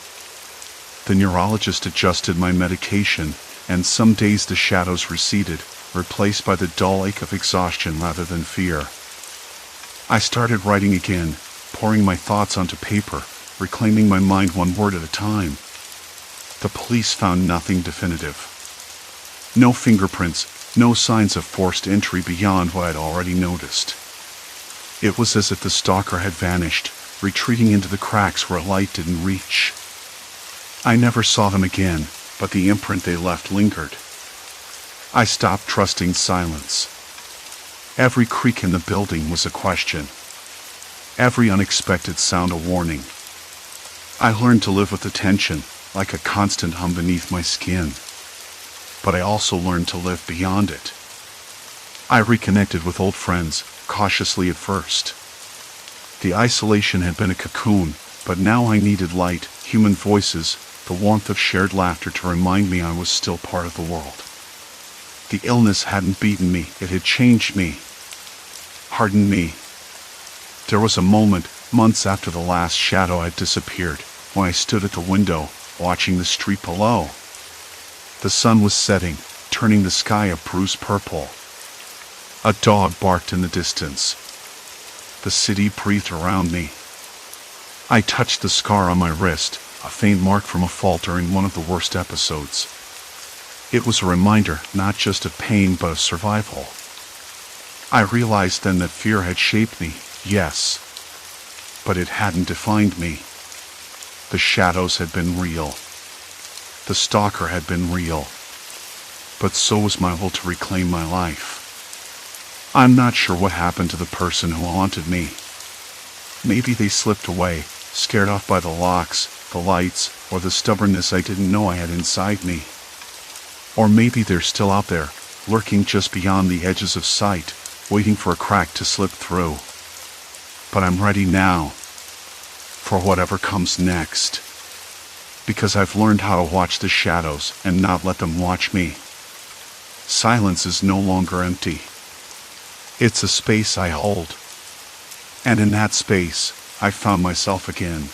A: The neurologist adjusted my medication, and some days the shadows receded, replaced by the dull ache of exhaustion rather than fear. I started writing again, pouring my thoughts onto paper, reclaiming my mind one word at a time. The police found nothing definitive. No fingerprints, no signs of forced entry beyond what I'd already noticed. It was as if the stalker had vanished, retreating into the cracks where light didn't reach. I never saw them again, but the imprint they left lingered. I stopped trusting silence. Every creak in the building was a question. Every unexpected sound a warning. I learned to live with the tension, like a constant hum beneath my skin. But I also learned to live beyond it. I reconnected with old friends, cautiously at first. The isolation had been a cocoon, but now I needed light, human voices, the warmth of shared laughter to remind me I was still part of the world. The illness hadn't beaten me, it had changed me, hardened me. There was a moment, months after the last shadow had disappeared, when I stood at the window, watching the street below. The sun was setting, turning the sky a bruised purple. A dog barked in the distance. The city breathed around me. I touched the scar on my wrist, a faint mark from a fall during one of the worst episodes. It was a reminder not just of pain but of survival. I realized then that fear had shaped me, yes, but it hadn't defined me. The shadows had been real. The stalker had been real. But so was my will to reclaim my life. I'm not sure what happened to the person who haunted me. Maybe they slipped away, scared off by the locks, the lights, or the stubbornness I didn't know I had inside me. Or maybe they're still out there, lurking just beyond the edges of sight, waiting for a crack to slip through. But I'm ready now, for whatever comes next. Because I've learned how to watch the shadows and not let them watch me. Silence is no longer empty. It's a space I hold. And in that space, I found myself again.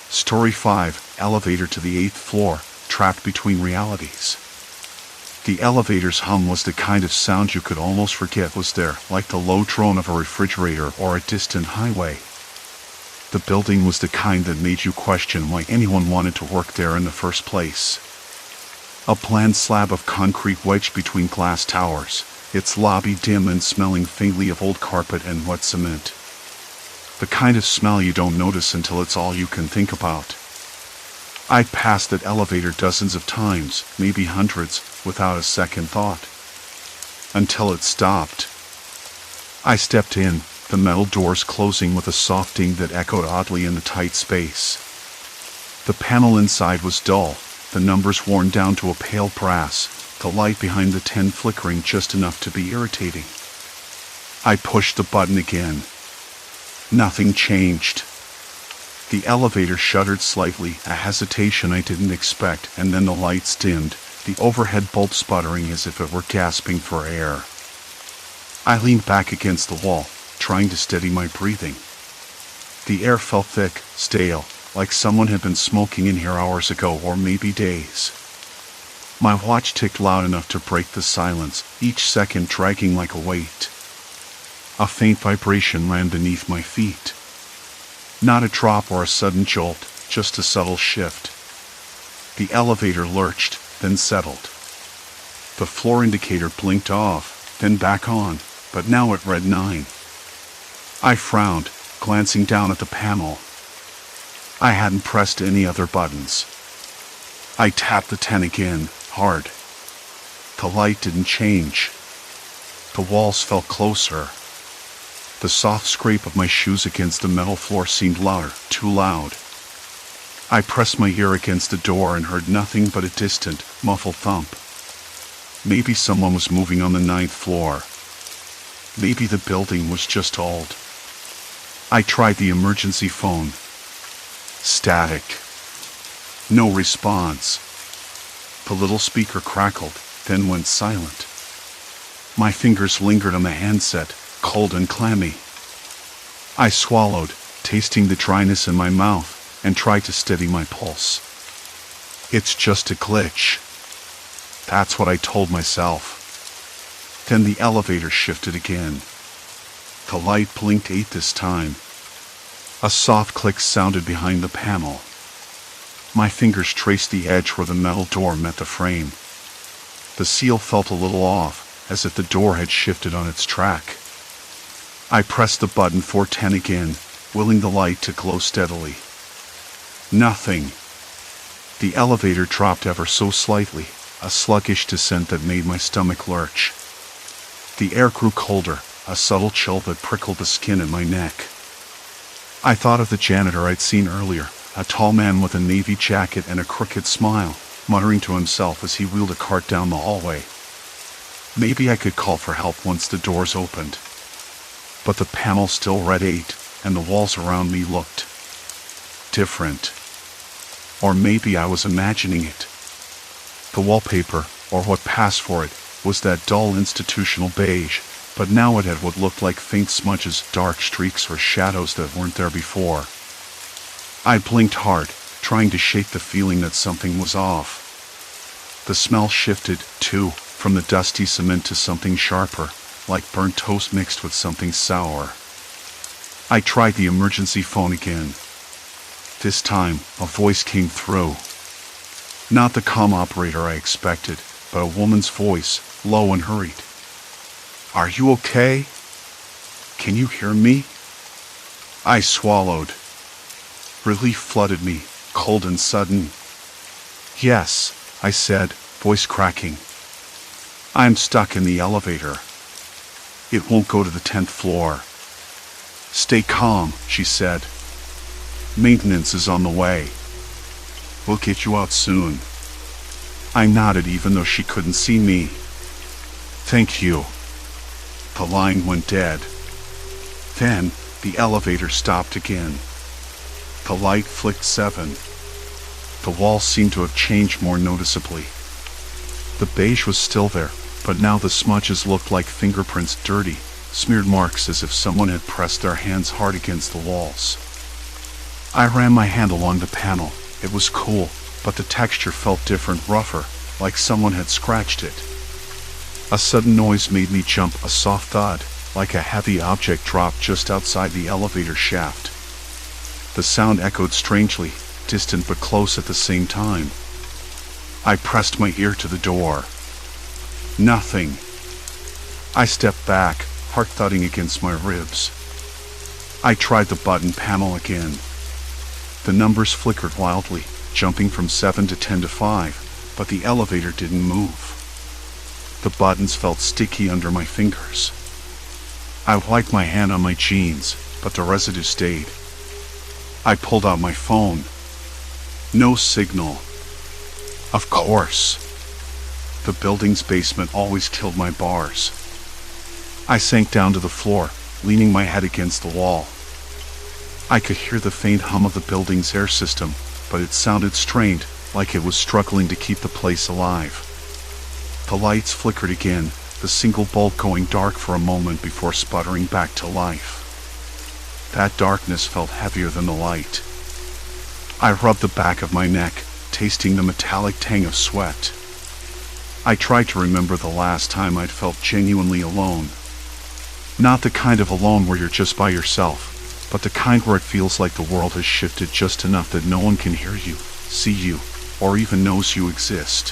A: Story 5, Elevator to the 8th floor, trapped between realities. The elevator's hum was the kind of sound you could almost forget was there, like the low drone of a refrigerator or a distant highway. The building was the kind that made you question why anyone wanted to work there in the first place. A bland slab of concrete wedged between glass towers, its lobby dim and smelling faintly of old carpet and wet cement. The kind of smell you don't notice until it's all you can think about. I'd passed that elevator dozens of times, maybe hundreds, without a second thought. Until it stopped. I stepped in, the metal doors closing with a soft ding that echoed oddly in the tight space. The panel inside was dull, the numbers worn down to a pale brass, the light behind the 10 flickering just enough to be irritating. I pushed the button again. Nothing changed. The elevator shuddered slightly, a hesitation I didn't expect, and then the lights dimmed, the overhead bolt sputtering as if it were gasping for air. I leaned back against the wall, trying to steady my breathing. The air felt thick, stale, like someone had been smoking in here hours ago or maybe days. My watch ticked loud enough to break the silence, each second dragging like a weight. A faint vibration ran beneath my feet. Not a drop or a sudden jolt, just a subtle shift. The elevator lurched, then settled. The floor indicator blinked off, then back on, but now it read 9. I frowned, glancing down at the panel. I hadn't pressed any other buttons. I tapped the 10 again, hard. The light didn't change. The walls felt closer. The soft scrape of my shoes against the metal floor seemed louder, too loud. I pressed my ear against the door and heard nothing but a distant, muffled thump. Maybe someone was moving on the 9th floor. Maybe the building was just old. I tried the emergency phone. Static. No response. The little speaker crackled, then went silent. My fingers lingered on the handset, cold and clammy. I swallowed, tasting the dryness in my mouth, and tried to steady my pulse. It's just a glitch. That's what I told myself. Then the elevator shifted again. The light blinked 8 this time. A soft click sounded behind the panel. My fingers traced the edge where the metal door met the frame. The seal felt a little off, as if the door had shifted on its track. I pressed the button for 10 again, willing the light to glow steadily. Nothing. The elevator dropped ever so slightly, a sluggish descent that made my stomach lurch. The air grew colder, a subtle chill that prickled the skin at my neck. I thought of the janitor I'd seen earlier, a tall man with a navy jacket and a crooked smile, muttering to himself as he wheeled a cart down the hallway. Maybe I could call for help once the doors opened. But the panel still read 8, and the walls around me looked different. Or maybe I was imagining it. The wallpaper, or what passed for it, was that dull institutional beige, but now it had what looked like faint smudges, dark streaks or shadows that weren't there before. I blinked hard, trying to shake the feeling that something was off. The smell shifted, too, from the dusty cement to something sharper, like burnt toast mixed with something sour. I tried the emergency phone again. This time, a voice came through. Not the calm operator I expected, but a woman's voice, low and hurried. "Are you okay? Can you hear me?" I swallowed. Relief flooded me, cold and sudden. "Yes," I said, voice cracking. "I'm stuck in the elevator. It won't go to the 10th floor." "Stay calm," she said. "Maintenance is on the way. We'll get you out soon." I nodded even though she couldn't see me. "Thank you." The line went dead. Then, the elevator stopped again. The light flicked 7. The walls seemed to have changed more noticeably. The beige was still there, but now the smudges looked like fingerprints, dirty, smeared marks as if someone had pressed their hands hard against the walls. I ran my hand along the panel. It was cool, but the texture felt different, rougher, like someone had scratched it. A sudden noise made me jump, a soft thud, like a heavy object dropped just outside the elevator shaft. The sound echoed strangely, distant but close at the same time. I pressed my ear to the door. Nothing. I stepped back, heart thudding against my ribs. I tried the button panel again. The numbers flickered wildly, jumping from 7 to 10 to 5, but the elevator didn't move. The buttons felt sticky under my fingers. I wiped my hand on my jeans, but the residue stayed. I pulled out my phone. No signal. Of course. The building's basement always killed my bars. I sank down to the floor, leaning my head against the wall. I could hear the faint hum of the building's air system, but it sounded strained, like it was struggling to keep the place alive. The lights flickered again, the single bulb going dark for a moment before sputtering back to life. That darkness felt heavier than the light. I rubbed the back of my neck, tasting the metallic tang of sweat. I tried to remember the last time I'd felt genuinely alone. Not the kind of alone where you're just by yourself, but the kind where it feels like the world has shifted just enough that no one can hear you, see you, or even knows you exist.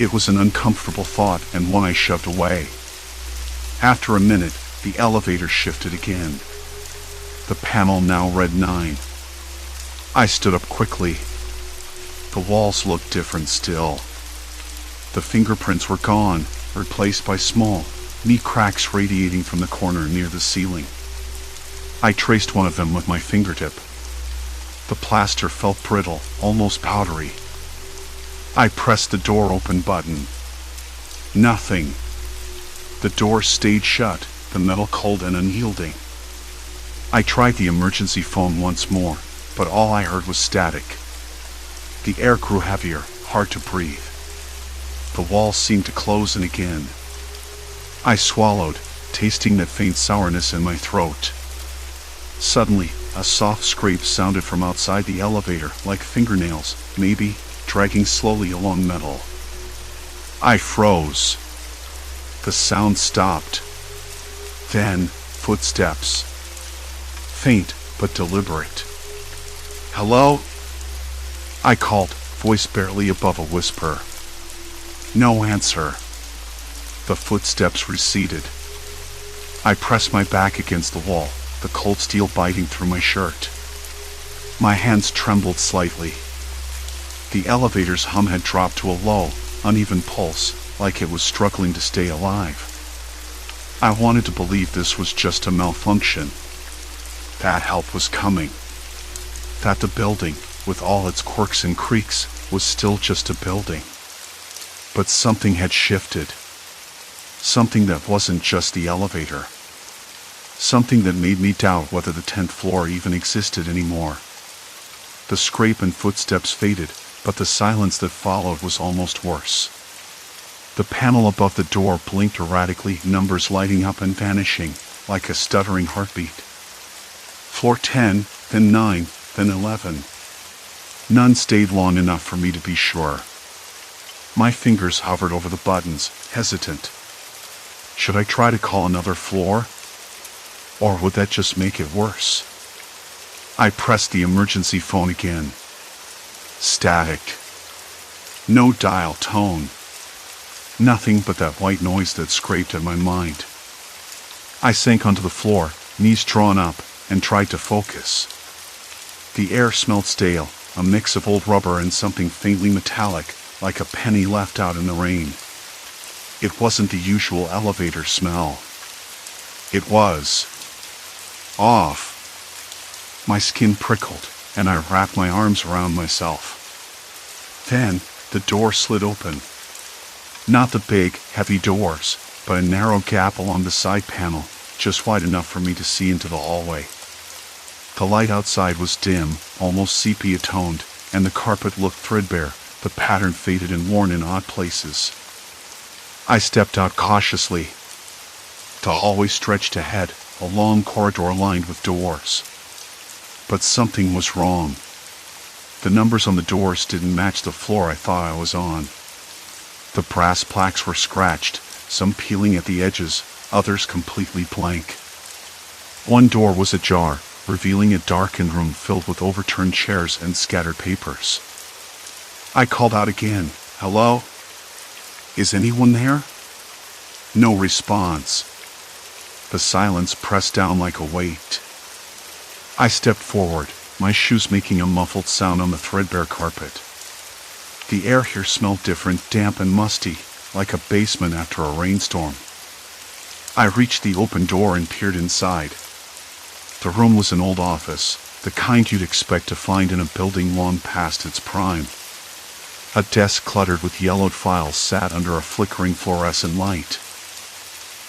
A: It was an uncomfortable thought and one I shoved away. After a minute, the elevator shifted again. The panel now read 9. I stood up quickly. The walls looked different still. The fingerprints were gone, replaced by small, neat cracks radiating from the corner near the ceiling. I traced one of them with my fingertip. The plaster felt brittle, almost powdery. I pressed the door open button. Nothing. The door stayed shut, the metal cold and unyielding. I tried the emergency phone once more, but all I heard was static. The air grew heavier, hard to breathe. The walls seemed to close in again. I swallowed, tasting that faint sourness in my throat. Suddenly, a soft scrape sounded from outside the elevator, like fingernails, maybe, dragging slowly along metal. I froze. The sound stopped. Then, footsteps. Faint, but deliberate. "Hello?" I called, voice barely above a whisper. No answer. The footsteps receded. I pressed my back against the wall, the cold steel biting through my shirt. My hands trembled slightly. The elevator's hum had dropped to a low, uneven pulse, like it was struggling to stay alive. I wanted to believe this was just a malfunction. That help was coming. That the building, with all its quirks and creaks, was still just a building. But something had shifted. Something that wasn't just the elevator. Something that made me doubt whether the 10th floor even existed anymore. The scrape and footsteps faded, but the silence that followed was almost worse. The panel above the door blinked erratically, numbers lighting up and vanishing, like a stuttering heartbeat. Floor 10, then 9, then 11. None stayed long enough for me to be sure. My fingers hovered over the buttons, hesitant. Should I try to call another floor? Or would that just make it worse? I pressed the emergency phone again. Static. No dial tone. Nothing but that white noise that scraped at my mind. I sank onto the floor, knees drawn up, and tried to focus. The air smelled stale, a mix of old rubber and something faintly metallic, like a penny left out in the rain. It wasn't the usual elevator smell. It was off. My skin prickled, and I wrapped my arms around myself. Then, the door slid open. Not the big, heavy doors, but a narrow gap along the side panel, just wide enough for me to see into the hallway. The light outside was dim, almost sepia-toned, and the carpet looked threadbare, the pattern faded and worn in odd places. I stepped out cautiously. The hallway stretched ahead, a long corridor lined with doors. But something was wrong. The numbers on the doors didn't match the floor I thought I was on. The brass plaques were scratched, some peeling at the edges, others completely blank. One door was ajar, revealing a darkened room filled with overturned chairs and scattered papers. I called out again, "Hello? Is anyone there?" No response. The silence pressed down like a weight. I stepped forward, my shoes making a muffled sound on the threadbare carpet. The air here smelled different, damp and musty, like a basement after a rainstorm. I reached the open door and peered inside. The room was an old office, the kind you'd expect to find in a building long past its prime. A desk cluttered with yellowed files sat under a flickering fluorescent light.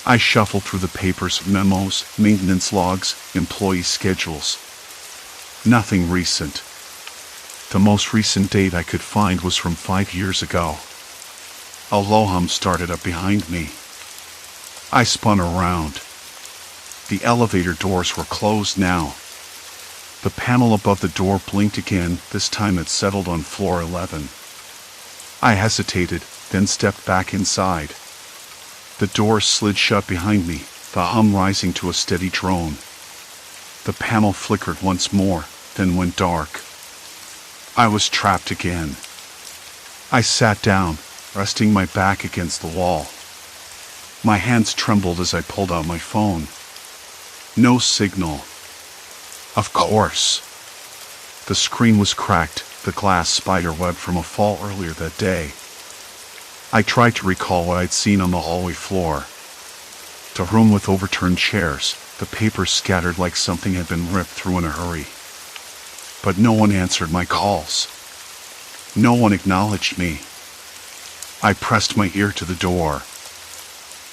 A: I shuffled through the papers, memos, maintenance logs, employee schedules. Nothing recent. The most recent date I could find was from 5 years ago. A low hum started up behind me. I spun around. The elevator doors were closed now. The panel above the door blinked again, this time it settled on floor 11. I hesitated, then stepped back inside. The door slid shut behind me, the hum rising to a steady drone. The panel flickered once more, then went dark. I was trapped again. I sat down, resting my back against the wall. My hands trembled as I pulled out my phone. No signal. Of course. The screen was cracked, the glass spiderweb from a fall earlier that day. I tried to recall what I'd seen on the hallway floor. The room with overturned chairs, the papers scattered like something had been ripped through in a hurry. But no one answered my calls. No one acknowledged me. I pressed my ear to the door.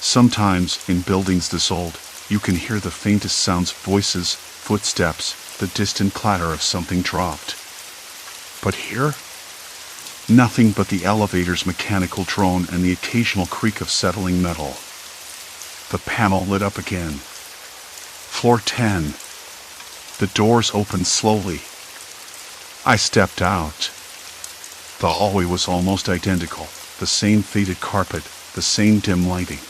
A: Sometimes, in buildings this old, you can hear the faintest sounds, voices, footsteps, the distant clatter of something dropped. But here? Nothing but the elevator's mechanical drone and the occasional creak of settling metal. The panel lit up again. Floor 10. The doors opened slowly. I stepped out. The hallway was almost identical, the same faded carpet, the same dim lighting.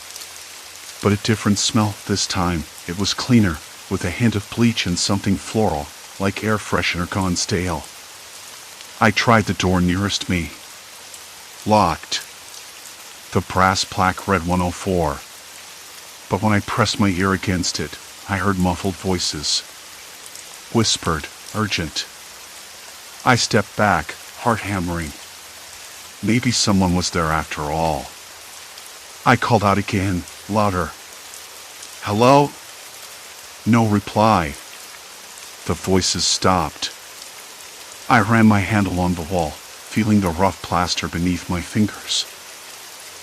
A: But a different smell this time. It was cleaner, with a hint of bleach and something floral, like air freshener gone stale. I tried the door nearest me. Locked. The brass plaque read 104. But when I pressed my ear against it, I heard muffled voices. Whispered, urgent. I stepped back, heart hammering. Maybe someone was there after all. I called out again, louder. Hello? No reply. The voices stopped. I ran my hand along the wall, feeling the rough plaster beneath my fingers.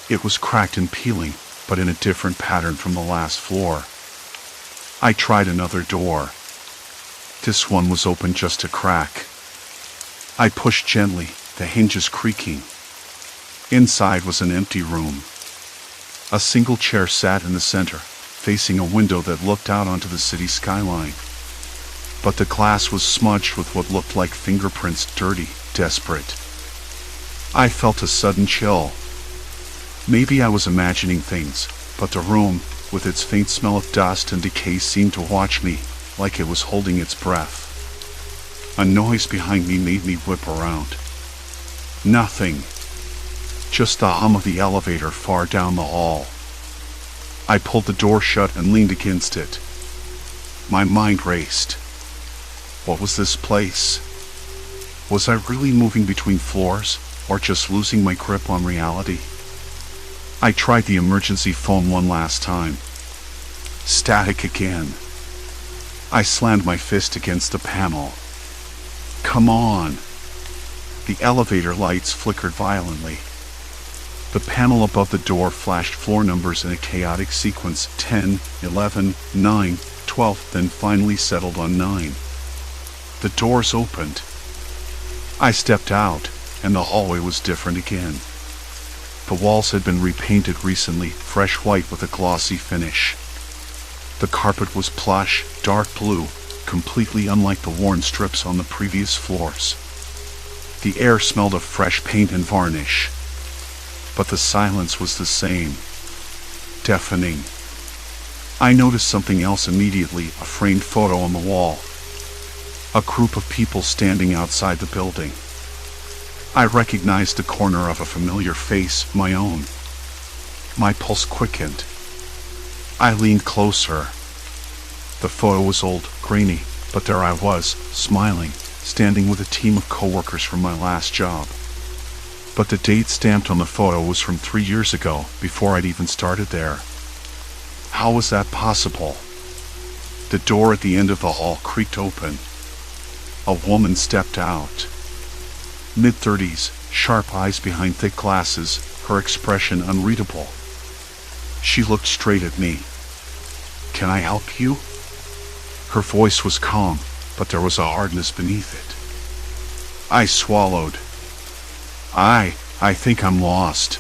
A: It was cracked and peeling, but in a different pattern from the last floor. I tried another door. This one was open just a crack. I pushed gently, the hinges creaking. Inside was an empty room. A single chair sat in the center, facing a window that looked out onto the city skyline. But the glass was smudged with what looked like fingerprints, dirty, desperate. I felt a sudden chill. Maybe I was imagining things, but the room, with its faint smell of dust and decay, seemed to watch me, like it was holding its breath. A noise behind me made me whip around. Nothing. Just the hum of the elevator far down the hall. I pulled the door shut and leaned against it. My mind raced. What was this place? Was I really moving between floors, or just losing my grip on reality? I tried the emergency phone one last time. Static again. I slammed my fist against the panel. Come on. The elevator lights flickered violently. The panel above the door flashed floor numbers in a chaotic sequence: 10, 11, 9, 12, then finally settled on 9. The doors opened. I stepped out, and the hallway was different again. The walls had been repainted recently, fresh white with a glossy finish. The carpet was plush, dark blue, completely unlike the worn strips on the previous floors. The air smelled of fresh paint and varnish. But the silence was the same. Deafening. I noticed something else immediately, a framed photo on the wall. A group of people standing outside the building. I recognized the corner of a familiar face, my own. My pulse quickened. I leaned closer. The photo was old, grainy, but there I was, smiling, standing with a team of coworkers from my last job. But the date stamped on the photo was from 3 years ago, before I'd even started there. How was that possible? The door at the end of the hall creaked open. A woman stepped out. Mid-30s, sharp eyes behind thick glasses, her expression unreadable. She looked straight at me. "Can I help you?" Her voice was calm, but there was a hardness beneath it. I swallowed. I think I'm lost.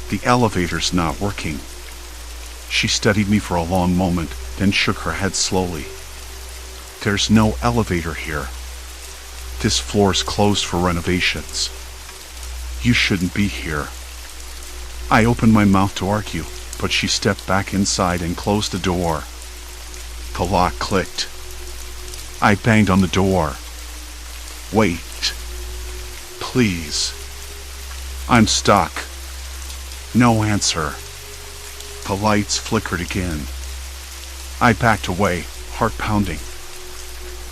A: The elevator's not working. She studied me for a long moment, then shook her head slowly. There's no elevator here. This floor's closed for renovations. You shouldn't be here. I opened my mouth to argue, but she stepped back inside and closed the door. The lock clicked. I banged on the door. Wait. Please. I'm stuck. No answer. The lights flickered again. I backed away, heart pounding.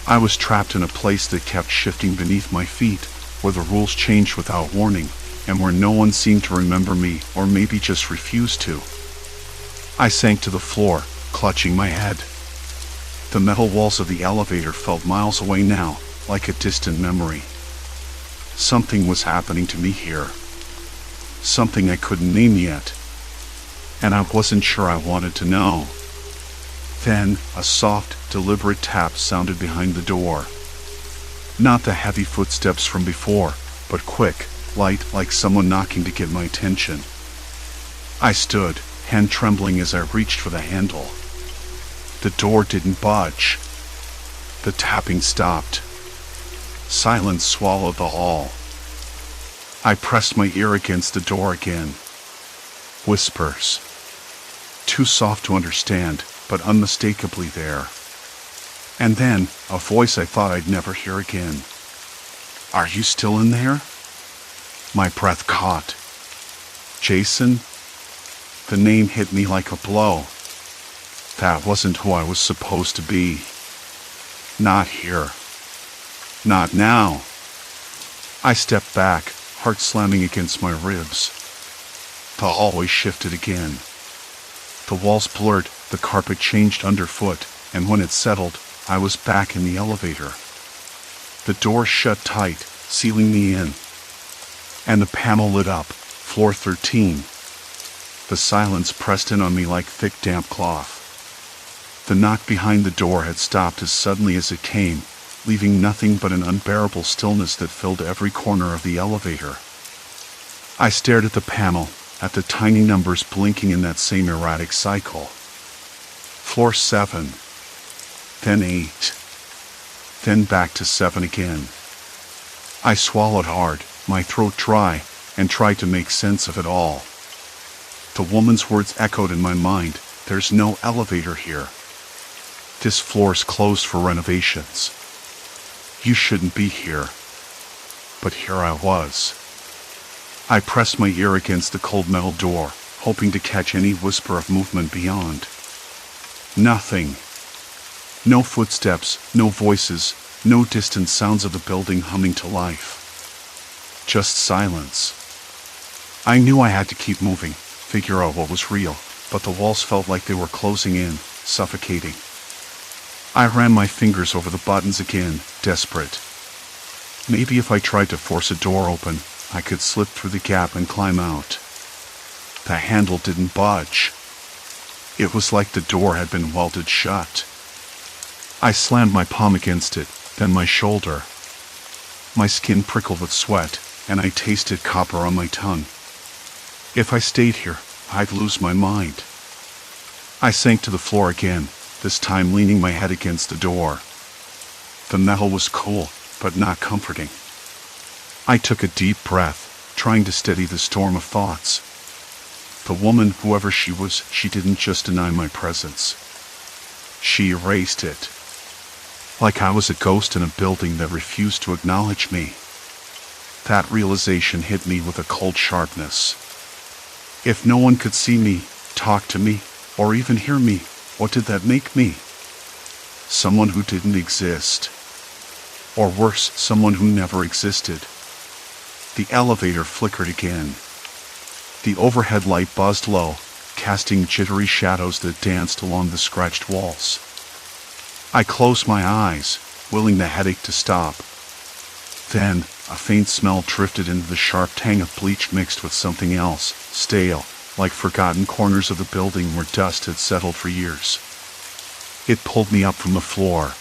A: I was trapped in a place that kept shifting beneath my feet, where the rules changed without warning, and where no one seemed to remember me, or maybe just refused to. I sank to the floor, clutching my head. The metal walls of the elevator felt miles away now, like a distant memory. Something was happening to me here. Something I couldn't name yet. And I wasn't sure I wanted to know. Then, a soft, deliberate tap sounded behind the door. Not the heavy footsteps from before, but quick, light, like someone knocking to get my attention. I stood, hand trembling as I reached for the handle. The door didn't budge. The tapping stopped. Silence swallowed the hall. I pressed my ear against the door again. Whispers. Too soft to understand, but unmistakably there. And then, a voice I thought I'd never hear again. "Are you still in there?" My breath caught. Jason? The name hit me like a blow. That wasn't who I was supposed to be. Not here. Not now. I stepped back, heart slamming against my ribs. The hallway shifted again. The walls blurred, the carpet changed underfoot, and when it settled, I was back in the elevator. The door shut tight, sealing me in. And the panel lit up, floor 13. The silence pressed in on me like thick, damp cloth. The knock behind the door had stopped as suddenly as it came, leaving nothing but an unbearable stillness that filled every corner of the elevator. I stared at the panel, at the tiny numbers blinking in that same erratic cycle. Floor 7, then 8, then back to 7 again. I swallowed hard, my throat dry, and tried to make sense of it all. The woman's words echoed in my mind, "There's no elevator here. This floor's closed for renovations." You shouldn't be here. But here I was. I pressed my ear against the cold metal door, hoping to catch any whisper of movement beyond. Nothing. No footsteps, no voices, no distant sounds of the building humming to life. Just silence. I knew I had to keep moving, figure out what was real, but the walls felt like they were closing in, suffocating. I ran my fingers over the buttons again, desperate. Maybe if I tried to force a door open, I could slip through the gap and climb out. The handle didn't budge. It was like the door had been welded shut. I slammed my palm against it, then my shoulder. My skin prickled with sweat, and I tasted copper on my tongue. If I stayed here, I'd lose my mind. I sank to the floor again, this time leaning my head against the door. The metal was cool, but not comforting. I took a deep breath, trying to steady the storm of thoughts. The woman, whoever she was, she didn't just deny my presence. She erased it. Like I was a ghost in a building that refused to acknowledge me. That realization hit me with a cold sharpness. If no one could see me, talk to me, or even hear me, what did that make me? Someone who didn't exist. Or worse, someone who never existed. The elevator flickered again. The overhead light buzzed low, casting jittery shadows that danced along the scratched walls. I closed my eyes, willing the headache to stop. Then, a faint smell drifted into the sharp tang of bleach mixed with something else, stale, like forgotten corners of the building where dust had settled for years. It pulled me up from the floor.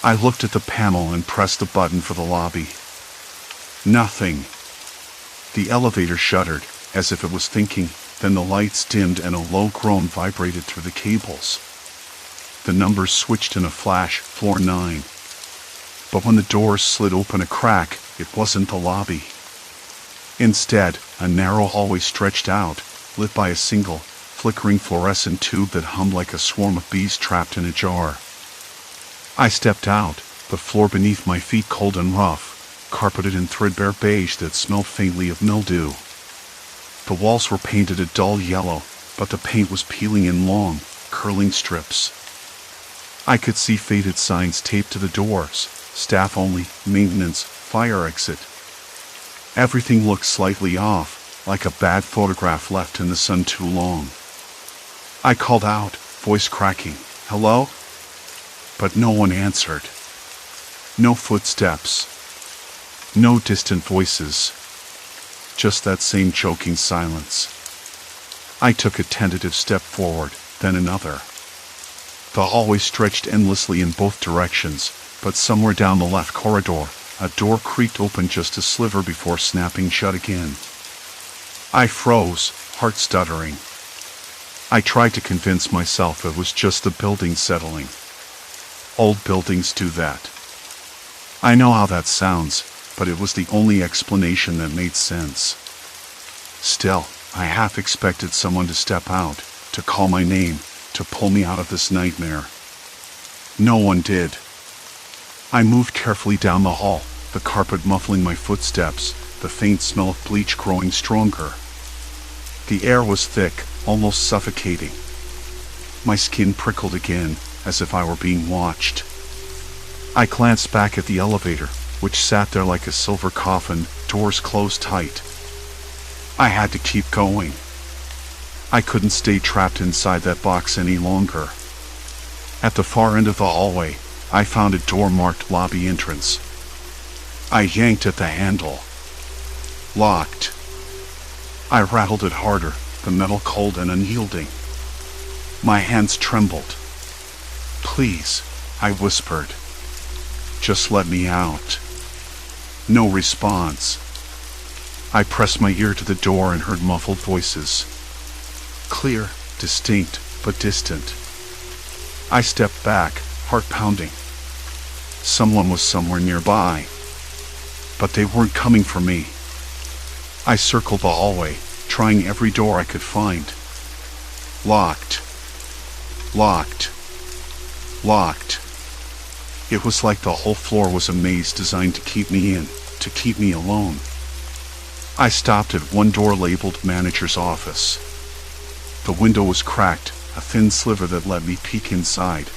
A: I looked at the panel and pressed the button for the lobby. Nothing. The elevator shuddered, as if it was thinking, then the lights dimmed and a low groan vibrated through the cables. The numbers switched in a flash, floor 9. But when the doors slid open a crack, it wasn't the lobby. Instead, a narrow hallway stretched out, lit by a single, flickering fluorescent tube that hummed like a swarm of bees trapped in a jar. I stepped out, the floor beneath my feet cold and rough, carpeted in threadbare beige that smelled faintly of mildew. The walls were painted a dull yellow, but the paint was peeling in long, curling strips. I could see faded signs taped to the doors, staff only, maintenance, fire exit. Everything looked slightly off, like a bad photograph left in the sun too long. I called out, voice cracking, "Hello?" But no one answered. No footsteps. No distant voices. Just that same choking silence. I took a tentative step forward, then another. The hallway stretched endlessly in both directions, but somewhere down the left corridor, a door creaked open just a sliver before snapping shut again. I froze, heart stuttering. I tried to convince myself it was just the building settling. Old buildings do that. I know how that sounds, but it was the only explanation that made sense. Still, I half expected someone to step out, to call my name, to pull me out of this nightmare. No one did. I moved carefully down the hall, the carpet muffling my footsteps, the faint smell of bleach growing stronger. The air was thick, almost suffocating. My skin prickled again, as if I were being watched. I glanced back at the elevator, which sat there like a silver coffin, doors closed tight. I had to keep going. I couldn't stay trapped inside that box any longer. At the far end of the hallway, I found a door marked lobby entrance. I yanked at the handle. Locked. I rattled it harder, the metal cold and unyielding. My hands trembled. "Please," I whispered. "Just let me out." No response. I pressed my ear to the door and heard muffled voices. Clear, distinct, but distant. I stepped back, heart pounding. Someone was somewhere nearby. But they weren't coming for me. I circled the hallway, trying every door I could find. Locked. Locked. Locked. It was like the whole floor was a maze designed to keep me in, to keep me alone. I stopped at one door labeled Manager's Office. The window was cracked, a thin sliver that let me peek inside.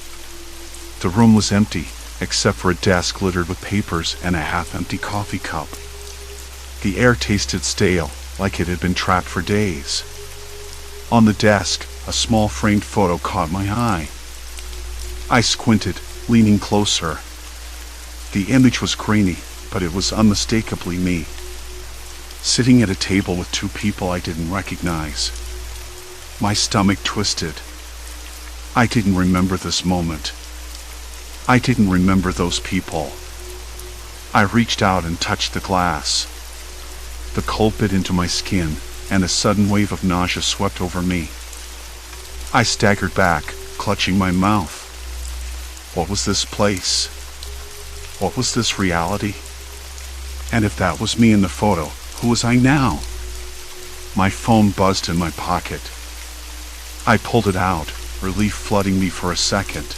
A: The room was empty, except for a desk littered with papers and a half-empty coffee cup. The air tasted stale, like it had been trapped for days. On the desk, a small framed photo caught my eye. I squinted, leaning closer. The image was grainy, but it was unmistakably me. Sitting at a table with two people I didn't recognize. My stomach twisted. I didn't remember this moment. I didn't remember those people. I reached out and touched the glass. The cold bit into my skin, and a sudden wave of nausea swept over me. I staggered back, clutching my mouth. What was this place? What was this reality? And if that was me in the photo, who was I now? My phone buzzed in my pocket. I pulled it out, relief flooding me for a second.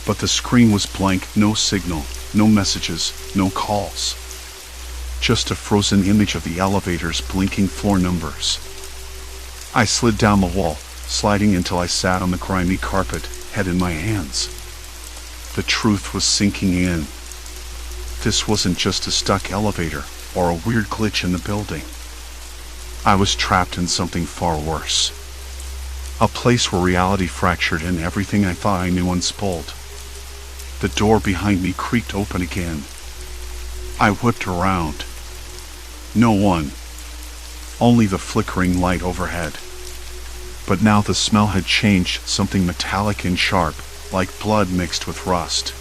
A: But the screen was blank, no signal, no messages, no calls. Just a frozen image of the elevator's blinking floor numbers. I slid down the wall, sliding until I sat on the grimy carpet, head in my hands. The truth was sinking in. This wasn't just a stuck elevator, or a weird glitch in the building. I was trapped in something far worse. A place where reality fractured and everything I thought I knew unspoolled. The door behind me creaked open again. I whipped around. No one. Only the flickering light overhead. But now the smell had changed, something metallic and sharp, like blood mixed with rust.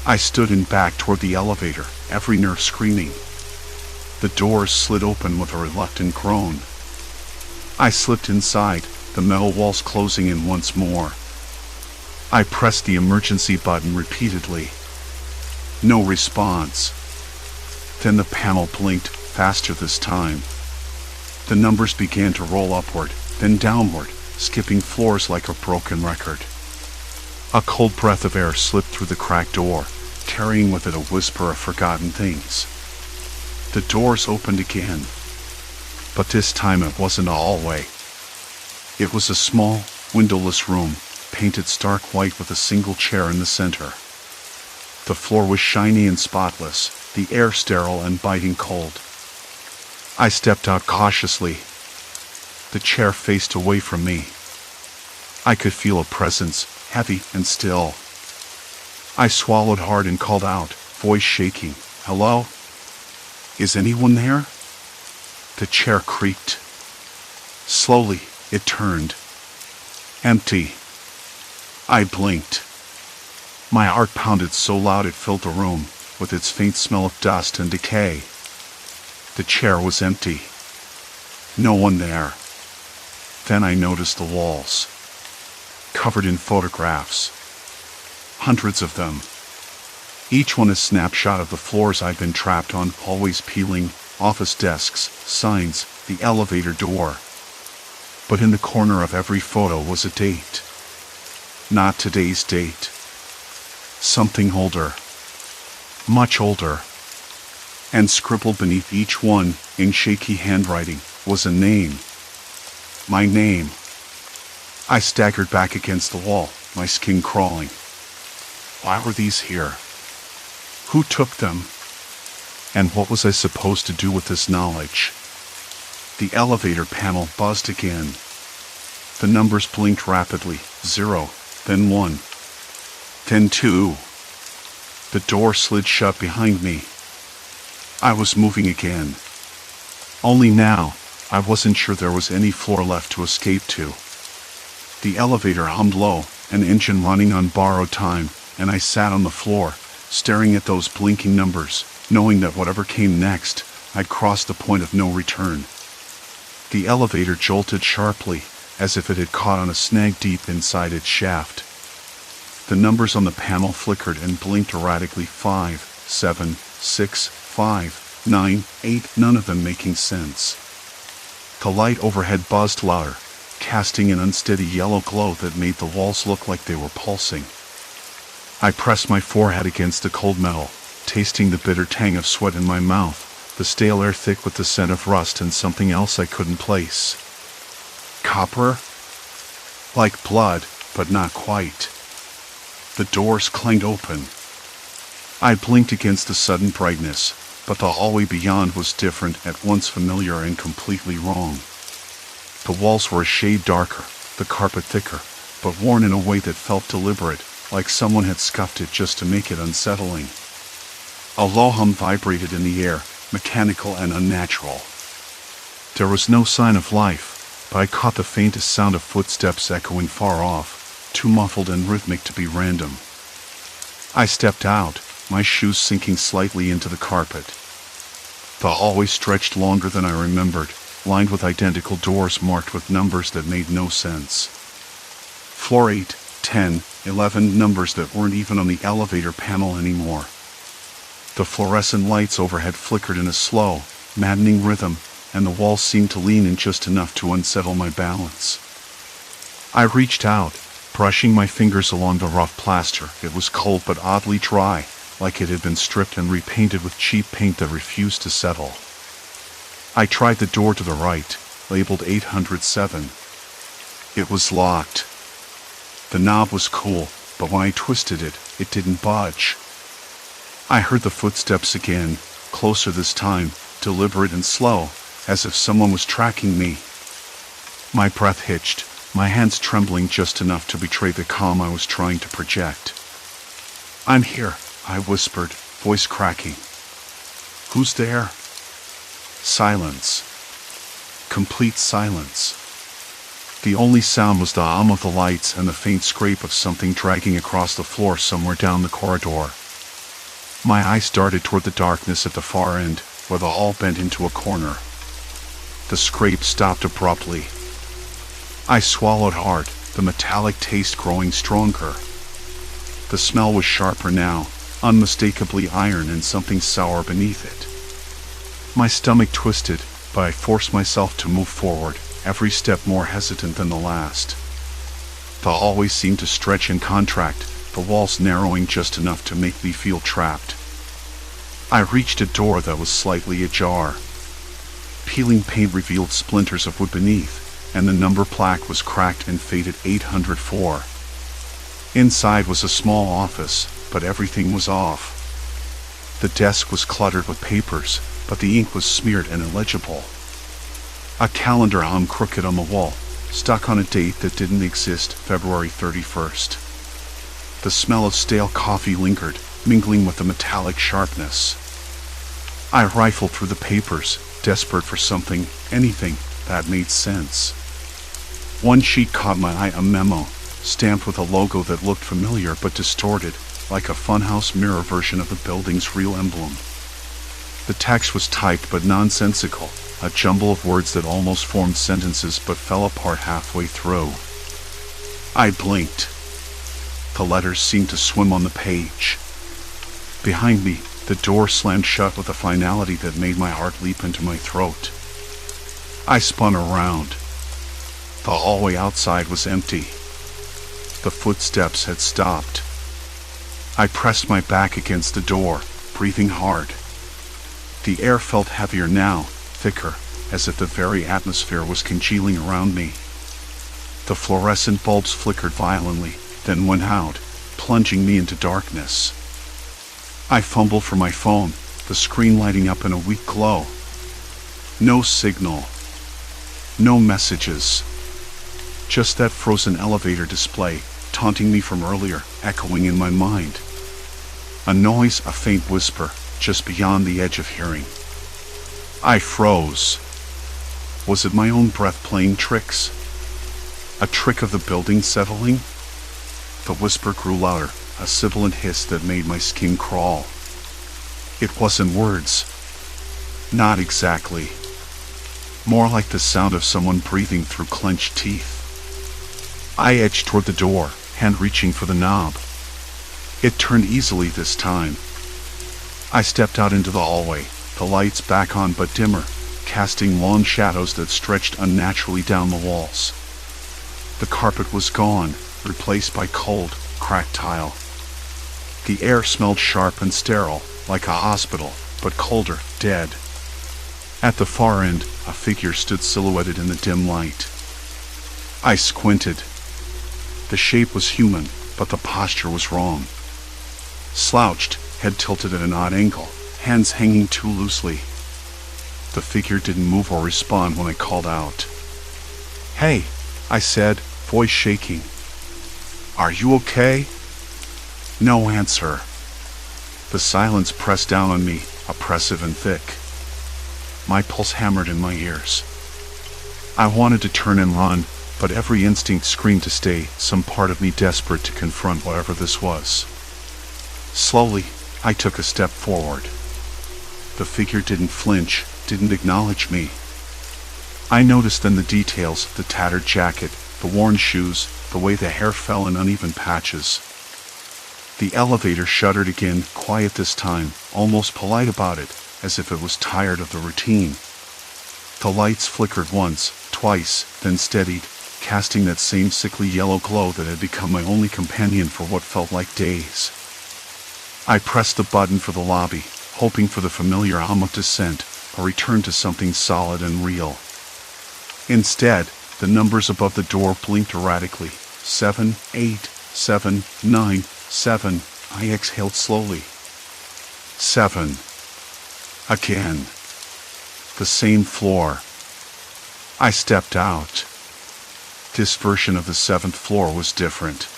A: I stood and backed toward the elevator, every nerve screaming. The doors slid open with a reluctant groan. I slipped inside, the metal walls closing in once more. I pressed the emergency button repeatedly. No response. Then the panel blinked, faster this time. The numbers began to roll upward, then downward, skipping floors like a broken record. A cold breath of air slipped through the cracked door, carrying with it a whisper of forgotten things. The doors opened again. But this time it wasn't a hallway. It was a small, windowless room, painted stark white with a single chair in the center. The floor was shiny and spotless, the air sterile and biting cold. I stepped out cautiously. The chair faced away from me. I could feel a presence, heavy and still. I swallowed hard and called out, voice shaking, "Hello? Is anyone there?" The chair creaked. Slowly, it turned. Empty. I blinked. My heart pounded so loud it filled the room, with its faint smell of dust and decay. The chair was empty. No one there. Then I noticed the walls. Covered in photographs. Hundreds of them. Each one a snapshot of the floors I'd been trapped on, hallways peeling, office desks, signs, the elevator door. But in the corner of every photo was a date. Not today's date. Something older. Much older. And scribbled beneath each one, in shaky handwriting, was a name. My name. I staggered back against the wall, my skin crawling. Why were these here? Who took them? And what was I supposed to do with this knowledge? The elevator panel buzzed again. The numbers blinked rapidly, 0, then 1, then 2. The door slid shut behind me. I was moving again. Only now, I wasn't sure there was any floor left to escape to. The elevator hummed low, an engine running on borrowed time, and I sat on the floor, staring at those blinking numbers, knowing that whatever came next, I'd crossed the point of no return. The elevator jolted sharply, as if it had caught on a snag deep inside its shaft. The numbers on the panel flickered and blinked erratically, 5, 7, 6, 5, 9, 8, none of them making sense. The light overhead buzzed louder, casting an unsteady yellow glow that made the walls look like they were pulsing. I pressed my forehead against the cold metal, tasting the bitter tang of sweat in my mouth, the stale air thick with the scent of rust and something else I couldn't place. Copper? Like blood, but not quite. The doors clanged open. I blinked against the sudden brightness, but the hallway beyond was different, at once familiar and completely wrong. The walls were a shade darker, the carpet thicker, but worn in a way that felt deliberate, like someone had scuffed it just to make it unsettling. A low hum vibrated in the air, mechanical and unnatural. There was no sign of life, but I caught the faintest sound of footsteps echoing far off, too muffled and rhythmic to be random. I stepped out, my shoes sinking slightly into the carpet. The hallway stretched longer than I remembered, lined with identical doors marked with numbers that made no sense. Floor 8, 10, 11, numbers that weren't even on the elevator panel anymore. The fluorescent lights overhead flickered in a slow, maddening rhythm, and the walls seemed to lean in just enough to unsettle my balance. I reached out, brushing my fingers along the rough plaster. It was cold but oddly dry, like it had been stripped and repainted with cheap paint that refused to settle. I tried the door to the right, labeled 807. It was locked. The knob was cool, but when I twisted it, it didn't budge. I heard the footsteps again, closer this time, deliberate and slow, as if someone was tracking me. My breath hitched, my hands trembling just enough to betray the calm I was trying to project. "I'm here," I whispered, voice cracking. "Who's there?" Silence. Complete silence. The only sound was the hum of the lights and the faint scrape of something dragging across the floor somewhere down the corridor. My eyes darted toward the darkness at the far end, where the hall bent into a corner. The scrape stopped abruptly. I swallowed hard, the metallic taste growing stronger. The smell was sharper now, unmistakably iron and something sour beneath it. My stomach twisted, but I forced myself to move forward, every step more hesitant than the last. The hallway seemed to stretch and contract, the walls narrowing just enough to make me feel trapped. I reached a door that was slightly ajar. Peeling paint revealed splinters of wood beneath, and the number plaque was cracked and faded 804. Inside was a small office, but everything was off. The desk was cluttered with papers, but the ink was smeared and illegible. A calendar hung crooked on the wall, stuck on a date that didn't exist, February 31st. The smell of stale coffee lingered, mingling with the metallic sharpness. I rifled through the papers, desperate for something, anything, that made sense. One sheet caught my eye, a memo, stamped with a logo that looked familiar but distorted, like a funhouse mirror version of the building's real emblem. The text was typed but nonsensical, a jumble of words that almost formed sentences but fell apart halfway through. I blinked. The letters seemed to swim on the page. Behind me, the door slammed shut with a finality that made my heart leap into my throat. I spun around. The hallway outside was empty. The footsteps had stopped. I pressed my back against the door, breathing hard. The air felt heavier now, thicker, as if the very atmosphere was congealing around me. The fluorescent bulbs flickered violently, then went out, plunging me into darkness. I fumbled for my phone, the screen lighting up in a weak glow. No signal. No messages. Just that frozen elevator display, taunting me from earlier, echoing in my mind. A noise, a faint whisper, just beyond the edge of hearing. I froze. Was it my own breath playing tricks? A trick of the building settling? The whisper grew louder, a sibilant hiss that made my skin crawl. It wasn't words. Not exactly. More like the sound of someone breathing through clenched teeth. I edged toward the door, hand reaching for the knob. It turned easily this time. I stepped out into the hallway, the lights back on but dimmer, casting long shadows that stretched unnaturally down the walls. The carpet was gone, replaced by cold, cracked tile. The air smelled sharp and sterile, like a hospital, but colder, dead. At the far end, a figure stood silhouetted in the dim light. I squinted. The shape was human, but the posture was wrong. Slouched, head tilted at an odd angle, hands hanging too loosely. The figure didn't move or respond when I called out. "Hey," I said, voice shaking. "Are you okay?" No answer. The silence pressed down on me, oppressive and thick. My pulse hammered in my ears. I wanted to turn and run, but every instinct screamed to stay, some part of me desperate to confront whatever this was. Slowly, I took a step forward. The figure didn't flinch, didn't acknowledge me. I noticed then the details, the tattered jacket, the worn shoes, the way the hair fell in uneven patches. The elevator shuddered again, quiet this time, almost polite about it, as if it was tired of the routine. The lights flickered once, twice, then steadied, casting that same sickly yellow glow that had become my only companion for what felt like days. I pressed the button for the lobby, hoping for the familiar hum of descent, a return to something solid and real. Instead, the numbers above the door blinked erratically. 7, 8, 7, 9, 7. I exhaled slowly. 7. Again. The same floor. I stepped out. This version of the 7th floor was different.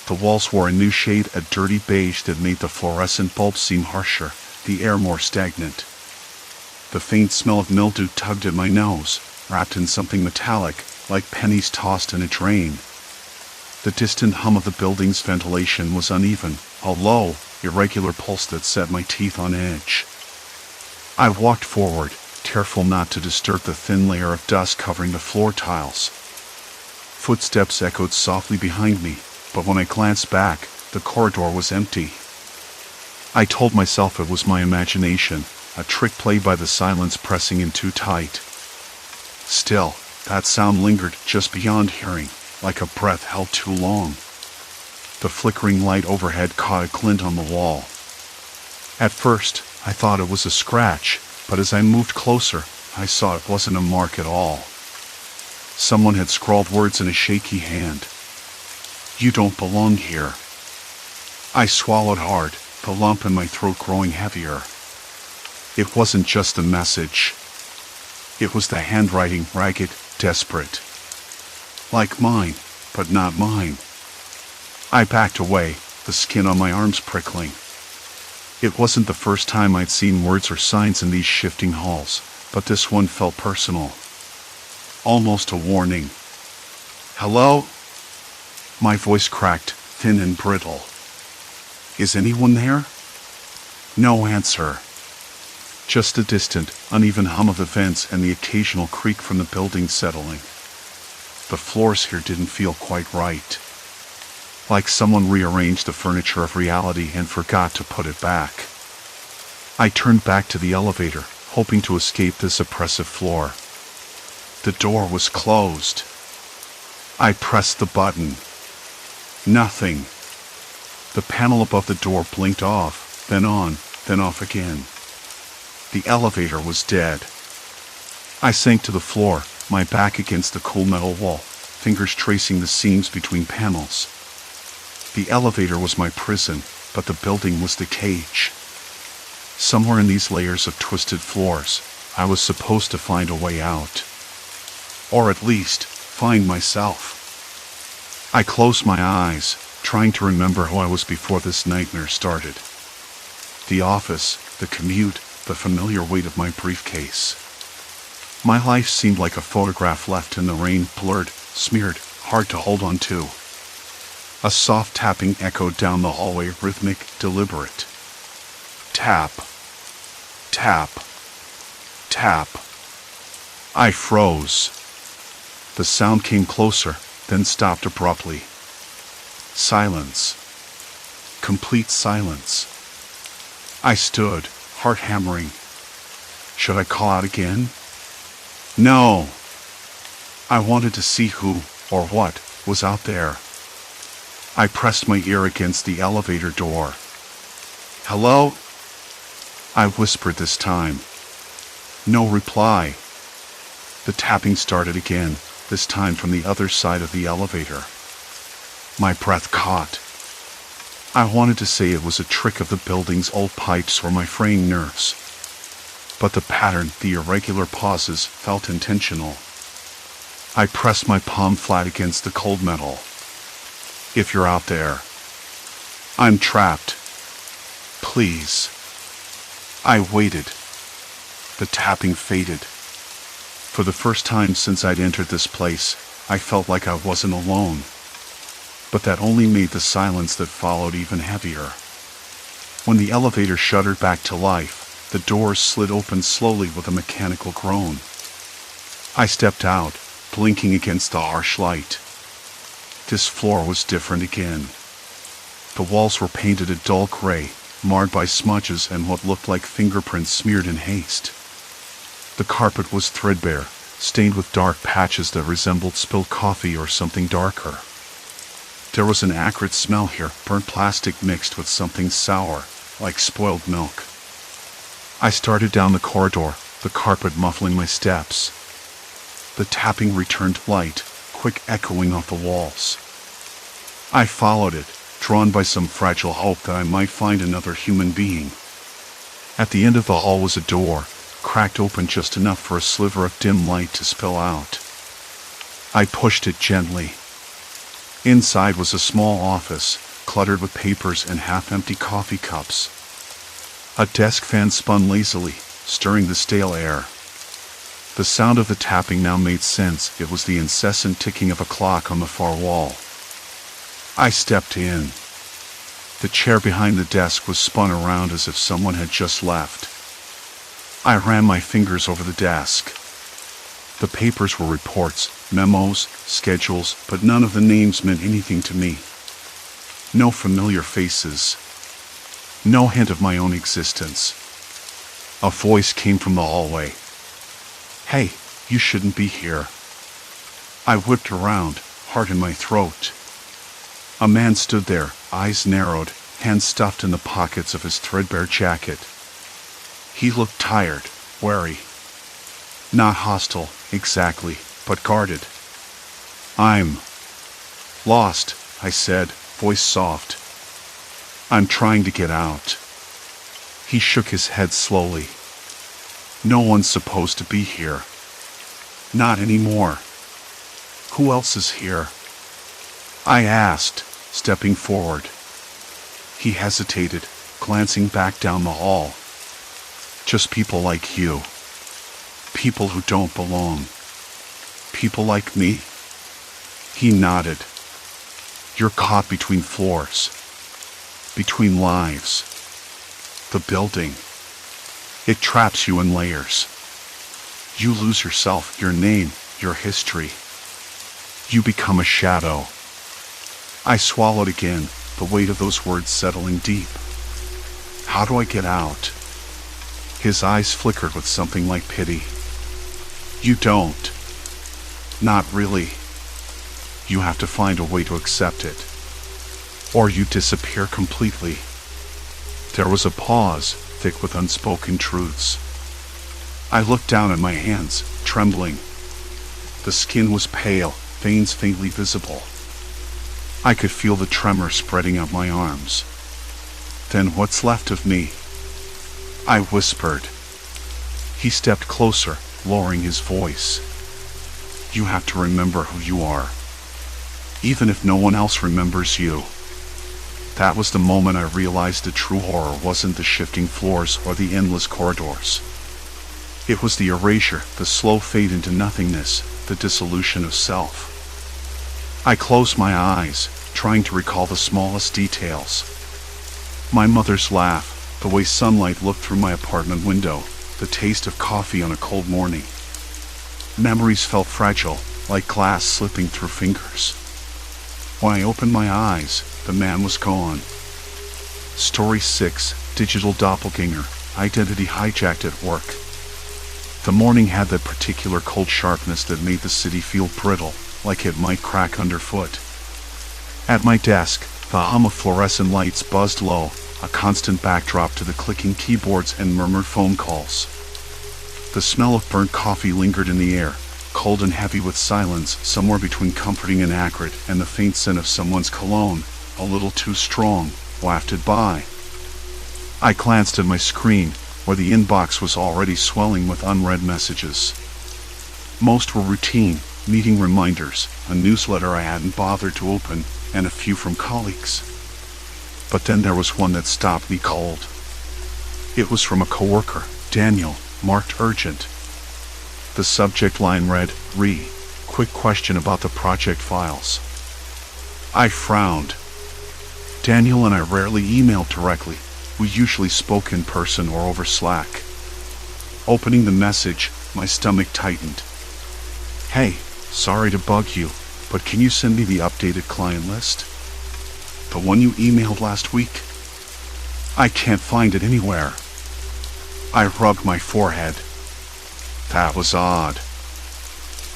A: The walls wore a new shade, a dirty beige that made the fluorescent bulbs seem harsher, the air more stagnant. The faint smell of mildew tugged at my nose, wrapped in something metallic, like pennies tossed in a drain. The distant hum of the building's ventilation was uneven, a low, irregular pulse that set my teeth on edge. I walked forward, careful not to disturb the thin layer of dust covering the floor tiles. Footsteps echoed softly behind me, but when I glanced back, the corridor was empty. I told myself it was my imagination, a trick played by the silence pressing in too tight. Still, that sound lingered just beyond hearing, like a breath held too long. The flickering light overhead caught a glint on the wall. At first, I thought it was a scratch, but as I moved closer, I saw it wasn't a mark at all. Someone had scrawled words in a shaky hand. "You don't belong here." I swallowed hard, the lump in my throat growing heavier. It wasn't just a message. It was the handwriting, ragged, desperate. Like mine, but not mine. I backed away, the skin on my arms prickling. It wasn't the first time I'd seen words or signs in these shifting halls, but this one felt personal. Almost a warning. "Hello?" My voice cracked, thin and brittle. "Is anyone there?" No answer. Just the distant, uneven hum of the vents and the occasional creak from the building settling. The floors here didn't feel quite right. Like someone rearranged the furniture of reality and forgot to put it back. I turned back to the elevator, hoping to escape this oppressive floor. The door was closed. I pressed the button. Nothing. The panel above the door blinked off, then on, then off again. The elevator was dead. I sank to the floor, my back against the cool metal wall, fingers tracing the seams between panels. The elevator was my prison, but the building was the cage. Somewhere in these layers of twisted floors, I was supposed to find a way out. Or at least, find myself. I closed my eyes, trying to remember who I was before this nightmare started. The office, the commute, the familiar weight of my briefcase. My life seemed like a photograph left in the rain, blurred, smeared, hard to hold on to. A soft tapping echoed down the hallway, rhythmic, deliberate. Tap. Tap. Tap. I froze. The sound came closer, then stopped abruptly. Silence. Complete silence. I stood, heart hammering. Should I call out again? No. I wanted to see who, or what, was out there. I pressed my ear against the elevator door. "Hello?" I whispered this time. No reply. The tapping started again, this time from the other side of the elevator. My breath caught. I wanted to say it was a trick of the building's old pipes or my fraying nerves. But the pattern, the irregular pauses, felt intentional. I pressed my palm flat against the cold metal. "If you're out there, I'm trapped. Please." I waited. The tapping faded. For the first time since I'd entered this place, I felt like I wasn't alone. But that only made the silence that followed even heavier. When the elevator shuddered back to life, the doors slid open slowly with a mechanical groan. I stepped out, blinking against the harsh light. This floor was different again. The walls were painted a dull gray, marred by smudges and what looked like fingerprints smeared in haste. The carpet was threadbare, stained with dark patches that resembled spilled coffee or something darker. There was an acrid smell here, burnt plastic mixed with something sour, like spoiled milk. I started down the corridor, the carpet muffling my steps. The tapping returned light, quick echoing off the walls. I followed it, drawn by some fragile hope that I might find another human being. At the end of the hall was a door, cracked open just enough for a sliver of dim light to spill out. I pushed it gently. Inside was a small office, cluttered with papers and half-empty coffee cups. A desk fan spun lazily, stirring the stale air. The sound of the tapping now made sense. It was the incessant ticking of a clock on the far wall. I stepped in. The chair behind the desk was spun around as if someone had just left. I ran my fingers over the desk. The papers were reports, memos, schedules, but none of the names meant anything to me. No familiar faces. No hint of my own existence. A voice came from the hallway. "Hey, you shouldn't be here." I whipped around, heart in my throat. A man stood there, eyes narrowed, hands stuffed in the pockets of his threadbare jacket. He looked tired, wary. Not hostile, exactly, but guarded. "I'm lost," I said, voice soft. "I'm trying to get out." He shook his head slowly. "No one's supposed to be here. Not anymore. Who else is here?" I asked, stepping forward. He hesitated, glancing back down the hall. "Just people like you. People who don't belong. People like me." He nodded. "You're caught between floors. Between lives. The building. It traps you in layers. You lose yourself, your name, your history. You become a shadow." I swallowed again, the weight of those words settling deep. "How do I get out?" His eyes flickered with something like pity. "You don't. Not really. You have to find a way to accept it. Or you disappear completely." There was a pause, thick with unspoken truths. I looked down at my hands, trembling. The skin was pale, veins faintly visible. I could feel the tremor spreading out my arms. "Then what's left of me?" I whispered. He stepped closer, lowering his voice. "You have to remember who you are. Even if no one else remembers you." That was the moment I realized the true horror wasn't the shifting floors or the endless corridors. It was the erasure, the slow fade into nothingness, the dissolution of self. I closed my eyes, trying to recall the smallest details. My mother's laugh, the way sunlight looked through my apartment window, the taste of coffee on a cold morning. Memories felt fragile, like glass slipping through fingers. When I opened my eyes, the man was gone. Story 6, Digital Doppelganger, Identity Hijacked at Work. The morning had that particular cold sharpness that made the city feel brittle, like it might crack underfoot. At my desk, the hum of fluorescent lights buzzed low, a constant backdrop to the clicking keyboards and murmured phone calls. The smell of burnt coffee lingered in the air, cold and heavy with silence, somewhere between comforting and acrid, and the faint scent of someone's cologne, a little too strong, wafted by. I glanced at my screen, where the inbox was already swelling with unread messages. Most were routine, meeting reminders, a newsletter I hadn't bothered to open, and a few from colleagues. But then there was one that stopped me cold. It was from a coworker, Daniel, marked urgent. The subject line read, quick question about the project files. I frowned. Daniel and I rarely emailed directly. We usually spoke in person or over Slack. Opening the message, my stomach tightened. Hey, sorry to bug you, but can you send me the updated client list? The one you emailed last week? I can't find it anywhere. I rubbed my forehead. That was odd.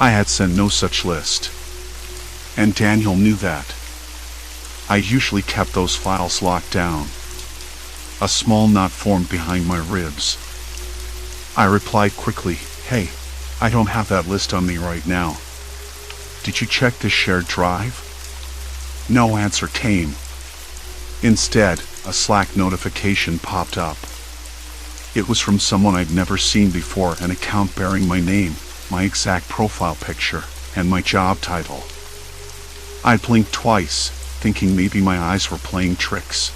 A: I had sent no such list. And Daniel knew that. I usually kept those files locked down. A small knot formed behind my ribs. I replied quickly, hey, I don't have that list on me right now. Did you check the shared drive? No answer came. Instead, a Slack notification popped up. It was from someone I'd never seen before, an account bearing my name, my exact profile picture, and my job title. I blinked twice, thinking maybe my eyes were playing tricks.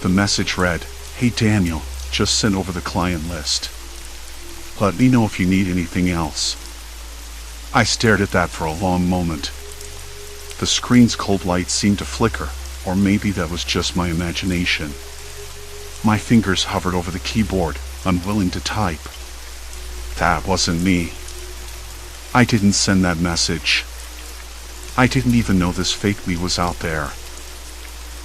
A: The message read, hey Daniel, just sent over the client list. Let me know if you need anything else. I stared at that for a long moment. The screen's cold light seemed to flicker, or maybe that was just my imagination. My fingers hovered over the keyboard, unwilling to type. That wasn't me. I didn't send that message. I didn't even know this fake me was out there.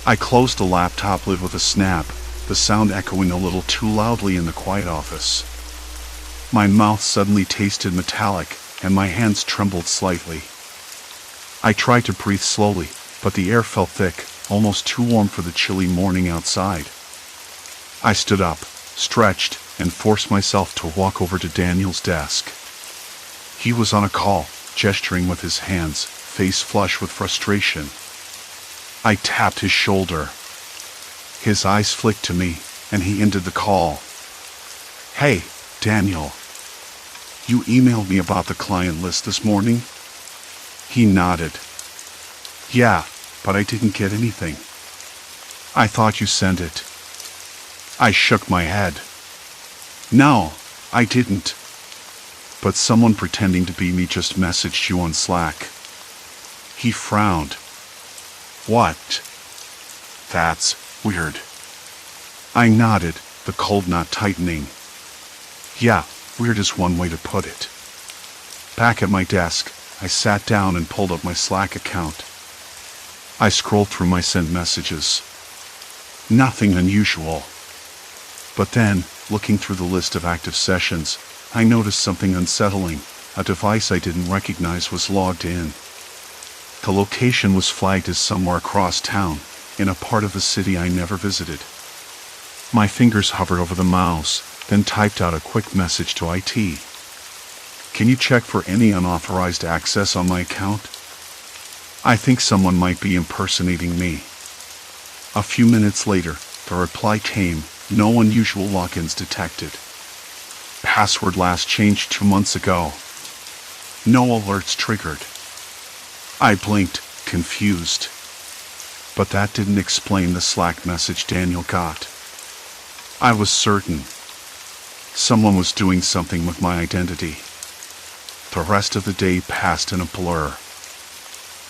A: I closed the laptop lid with a snap, the sound echoing a little too loudly in the quiet office. My mouth suddenly tasted metallic, and my hands trembled slightly. I tried to breathe slowly, but the air felt thick, almost too warm for the chilly morning outside. I stood up, stretched, and forced myself to walk over to Daniel's desk. He was on a call, gesturing with his hands, face flush with frustration. I tapped his shoulder. His eyes flicked to me, and he ended the call. Hey, Daniel. You emailed me about the client list this morning? He nodded. Yeah, but I didn't get anything. I thought you sent it. I shook my head. No, I didn't. But someone pretending to be me just messaged you on Slack. He frowned. What? That's weird. I nodded, the cold knot tightening. Yeah, weird is one way to put it. Back at my desk, I sat down and pulled up my Slack account. I scrolled through my sent messages. Nothing unusual. But then, looking through the list of active sessions, I noticed something unsettling. A device I didn't recognize was logged in. The location was flagged as somewhere across town, in a part of the city I never visited. My fingers hovered over the mouse, then typed out a quick message to IT. Can you check for any unauthorized access on my account? I think someone might be impersonating me. A few minutes later, the reply came, no unusual logins detected. Password last changed 2 months ago. No alerts triggered. I blinked, confused. But that didn't explain the Slack message Daniel got. I was certain. Someone was doing something with my identity. The rest of the day passed in a blur.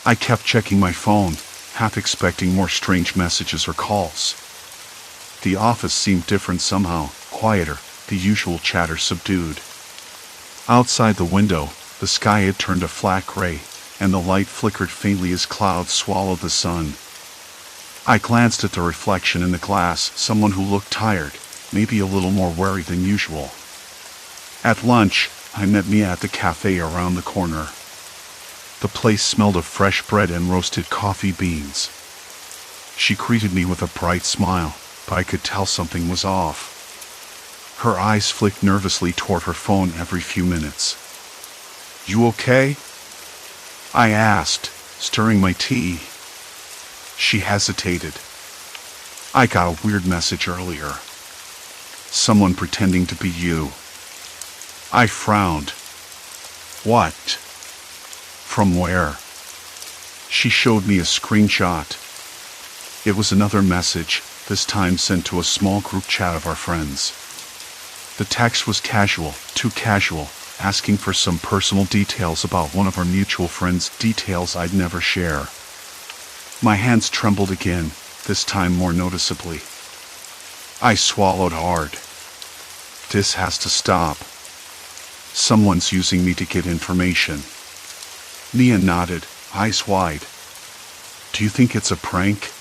A: I kept checking my phone, half expecting more strange messages or calls. The office seemed different somehow, quieter, the usual chatter subdued. Outside the window, the sky had turned a flat gray, and the light flickered faintly as clouds swallowed the sun. I glanced at the reflection in the glass, someone who looked tired, maybe a little more worried than usual. At lunch, I met Mia at the cafe around the corner. The place smelled of fresh bread and roasted coffee beans. She greeted me with a bright smile, but I could tell something was off. Her eyes flicked nervously toward her phone every few minutes. "You okay?" I asked, stirring my tea. She hesitated. "I got a weird message earlier. Someone pretending to be you." I frowned. "What? From where?" She showed me a screenshot. It was another message, this time sent to a small group chat of our friends. The text was casual, too casual, asking for some personal details about one of our mutual friends, details I'd never share. My hands trembled again, this time more noticeably. I swallowed hard. This has to stop. Someone's using me to get information. Nia nodded, eyes wide. "Do you think it's a prank?"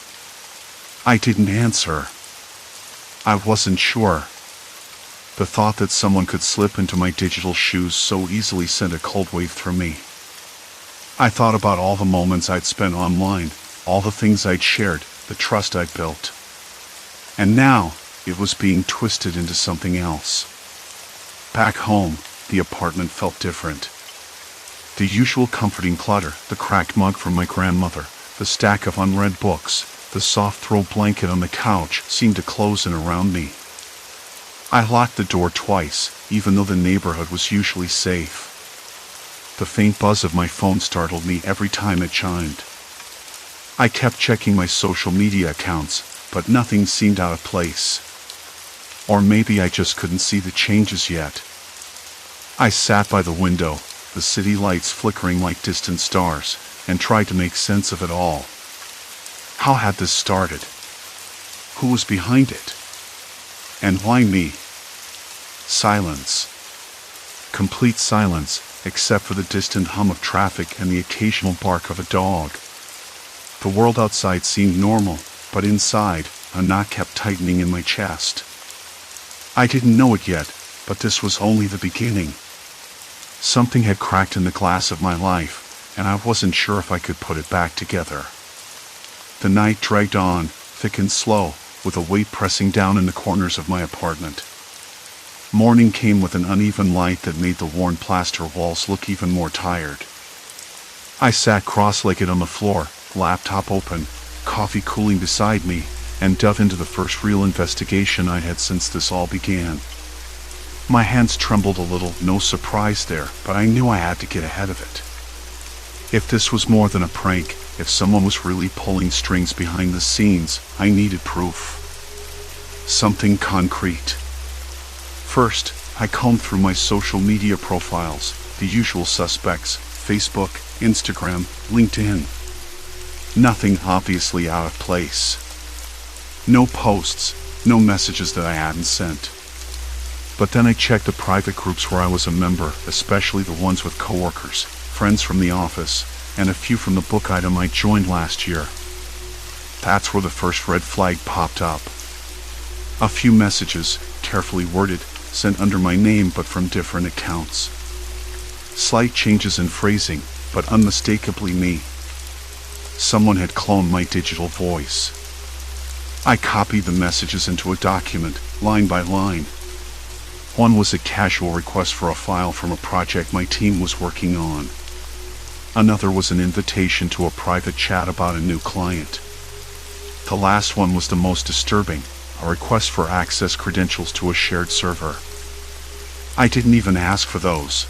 A: I didn't answer. I wasn't sure. The thought that someone could slip into my digital shoes so easily sent a cold wave through me. I thought about all the moments I'd spent online, all the things I'd shared, the trust I'd built. And now, it was being twisted into something else. Back home, the apartment felt different. The usual comforting clutter, the cracked mug from my grandmother, the stack of unread books, the soft throw blanket on the couch seemed to close in around me. I locked the door twice, even though the neighborhood was usually safe. The faint buzz of my phone startled me every time it chimed. I kept checking my social media accounts, but nothing seemed out of place. Or maybe I just couldn't see the changes yet. I sat by the window, the city lights flickering like distant stars, and tried to make sense of it all. How had this started? Who was behind it? And why me? Silence. Complete silence, except for the distant hum of traffic and the occasional bark of a dog. The world outside seemed normal, but inside, a knot kept tightening in my chest. I didn't know it yet, but this was only the beginning. Something had cracked in the glass of my life, and I wasn't sure if I could put it back together. The night dragged on, thick and slow, with a weight pressing down in the corners of my apartment. Morning came with an uneven light that made the worn plaster walls look even more tired. I sat cross-legged on the floor, laptop open, coffee cooling beside me, and dove into the first real investigation I had since this all began. My hands trembled a little, no surprise there, but I knew I had to get ahead of it. If this was more than a prank, if someone was really pulling strings behind the scenes, I needed proof. Something concrete. First, I combed through my social media profiles, the usual suspects, Facebook, Instagram, LinkedIn. Nothing obviously out of place. No posts, no messages that I hadn't sent. But then I checked the private groups where I was a member, especially the ones with coworkers, friends from the office, and a few from the book item I joined last year. That's where the first red flag popped up. A few messages, carefully worded, sent under my name but from different accounts. Slight changes in phrasing, but unmistakably me. Someone had cloned my digital voice. I copied the messages into a document, line by line. One was a casual request for a file from a project my team was working on. Another was an invitation to a private chat about a new client. The last one was the most disturbing, a request for access credentials to a shared server. I didn't even ask for those.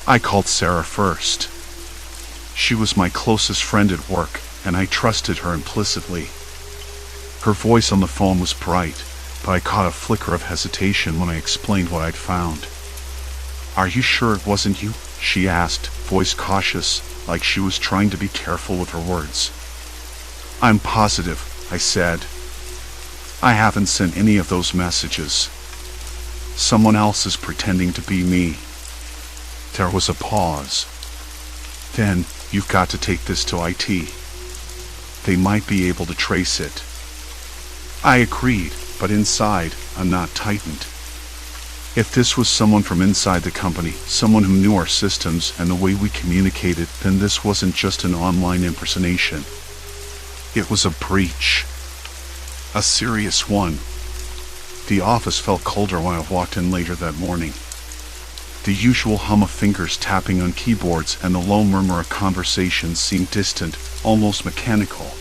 A: I called Sarah first. She was my closest friend at work, and I trusted her implicitly. Her voice on the phone was bright, but I caught a flicker of hesitation when I explained what I'd found. "Are you sure it wasn't you?" she asked, voice cautious, like she was trying to be careful with her words. "I'm positive," I said. "I haven't sent any of those messages. Someone else is pretending to be me." There was a pause. "Then, you've got to take this to IT. They might be able to trace it." I agreed, but inside, a knot tightened. If this was someone from inside the company, someone who knew our systems and the way we communicated, then this wasn't just an online impersonation. It was a breach. A serious one. The office felt colder when I walked in later that morning. The usual hum of fingers tapping on keyboards and the low murmur of conversations seemed distant, almost mechanical.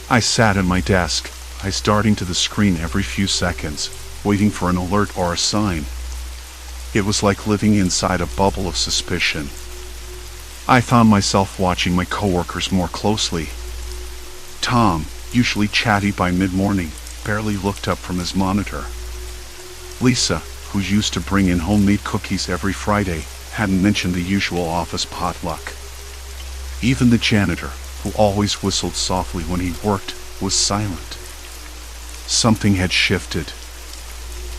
A: I sat at my desk, eyes darting to the screen every few seconds, waiting for an alert or a sign. It was like living inside a bubble of suspicion. I found myself watching my coworkers more closely. Tom, usually chatty by mid-morning, barely looked up from his monitor. Lisa, who used to bring in homemade cookies every Friday, hadn't mentioned the usual office potluck. Even the janitor, who always whistled softly when he worked, was silent. Something had shifted.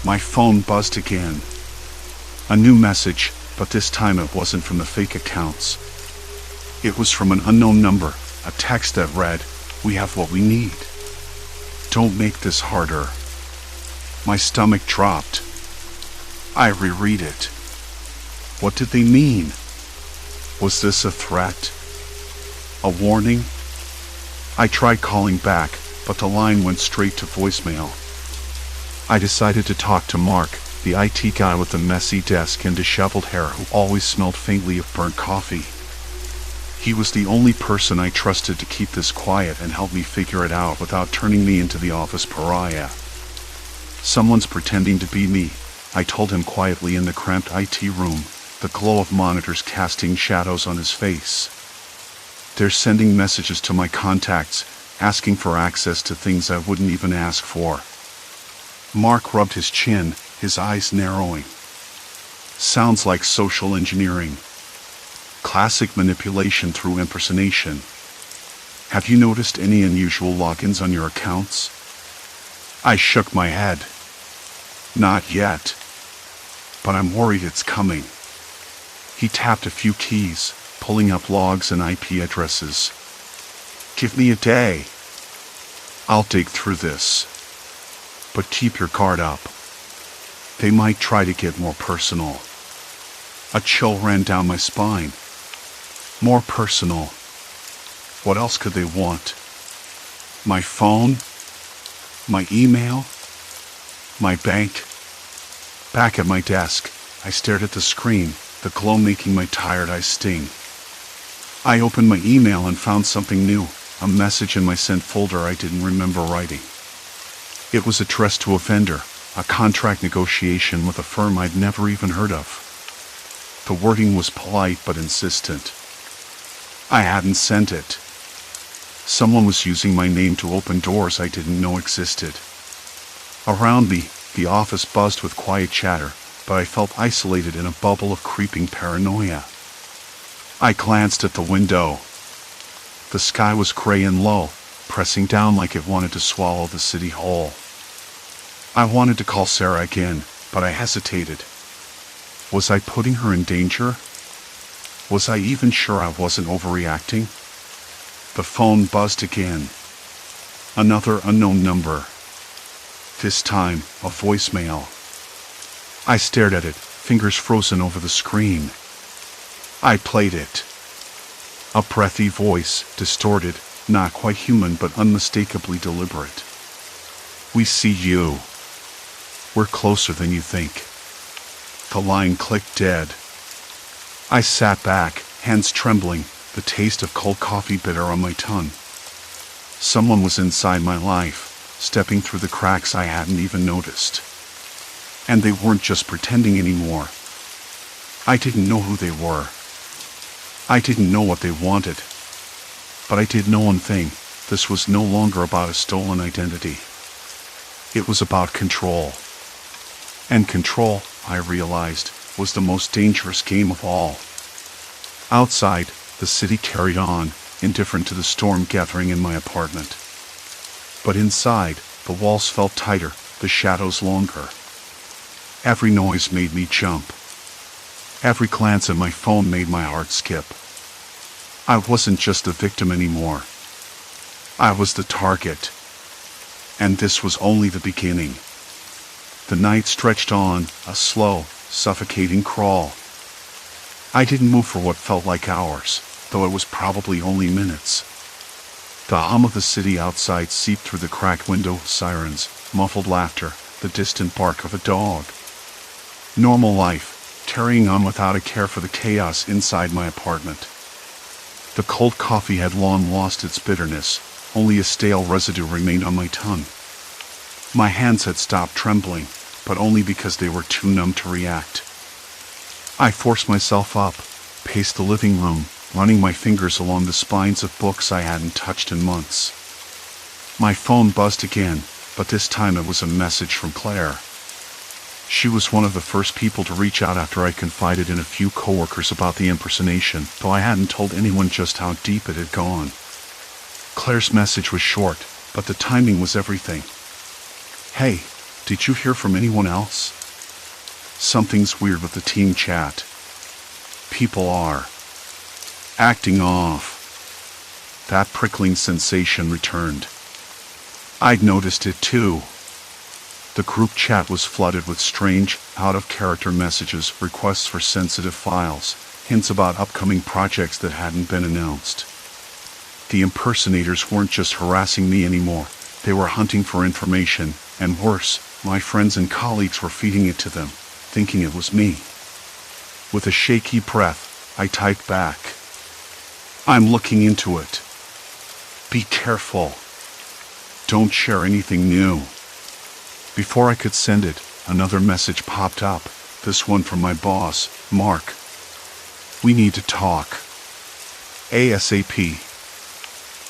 A: My phone buzzed again. A new message, but this time it wasn't from the fake accounts. It was from an unknown number, a text that read, "We have what we need. Don't make this harder." My stomach dropped. I reread it. What did they mean? Was this a threat? A warning? I tried calling back, but the line went straight to voicemail. I decided to talk to Mark, the IT guy with the messy desk and disheveled hair who always smelled faintly of burnt coffee. He was the only person I trusted to keep this quiet and help me figure it out without turning me into the office pariah. "Someone's pretending to be me," I told him quietly in the cramped IT room, the glow of monitors casting shadows on his face. "They're sending messages to my contacts, asking for access to things I wouldn't even ask for." Mark rubbed his chin, his eyes narrowing. "Sounds like social engineering. Classic manipulation through impersonation. Have you noticed any unusual logins on your accounts?" I shook my head. "Not yet. But I'm worried it's coming." He tapped a few keys, pulling up logs and IP addresses. "Give me a day. I'll dig through this. But keep your guard up. They might try to get more personal." A chill ran down my spine. More personal. What else could they want? My phone? My email? My bank? Back at my desk, I stared at the screen, the glow making my tired eyes sting. I opened my email and found something new, a message in my sent folder I didn't remember writing. It was addressed to a vendor, a contract negotiation with a firm I'd never even heard of. The wording was polite but insistent. I hadn't sent it. Someone was using my name to open doors I didn't know existed. Around me, the office buzzed with quiet chatter, but I felt isolated in a bubble of creeping paranoia. I glanced at the window. The sky was gray and low, pressing down like it wanted to swallow the city whole. I wanted to call Sarah again, but I hesitated. Was I putting her in danger? Was I even sure I wasn't overreacting? The phone buzzed again. Another unknown number. This time, a voicemail. I stared at it, fingers frozen over the screen. I played it. A breathy voice, distorted, not quite human but unmistakably deliberate. "We see you. We're closer than you think." The line clicked dead. I sat back, hands trembling, the taste of cold coffee bitter on my tongue. Someone was inside my life, stepping through the cracks I hadn't even noticed. And they weren't just pretending anymore. I didn't know who they were. I didn't know what they wanted. But I did know one thing: this was no longer about a stolen identity. It was about control. And control, I realized, was the most dangerous game of all. Outside, the city carried on, indifferent to the storm gathering in my apartment. But inside, the walls felt tighter, the shadows longer. Every noise made me jump. Every glance at my phone made my heart skip. I wasn't just the victim anymore. I was the target. And this was only the beginning. The night stretched on, a slow, suffocating crawl. I didn't move for what felt like hours, though it was probably only minutes. The hum of the city outside seeped through the cracked window, sirens, muffled laughter, the distant bark of a dog. Normal life, carrying on without a care for the chaos inside my apartment. The cold coffee had long lost its bitterness, only a stale residue remained on my tongue. My hands had stopped trembling, but only because they were too numb to react. I forced myself up, paced the living room, running my fingers along the spines of books I hadn't touched in months. My phone buzzed again, but this time it was a message from Claire. She was one of the first people to reach out after I confided in a few coworkers about the impersonation, though I hadn't told anyone just how deep it had gone. Claire's message was short, but the timing was everything. "Hey, did you hear from anyone else? Something's weird with the team chat. People are acting off." That prickling sensation returned. I'd noticed it too. The group chat was flooded with strange, out-of-character messages, requests for sensitive files, hints about upcoming projects that hadn't been announced. The impersonators weren't just harassing me anymore, they were hunting for information, and worse, my friends and colleagues were feeding it to them, thinking it was me. With a shaky breath, I typed back, "I'm looking into it. Be careful. Don't share anything new." Before I could send it, another message popped up, this one from my boss, Mark. "We need to talk. ASAP.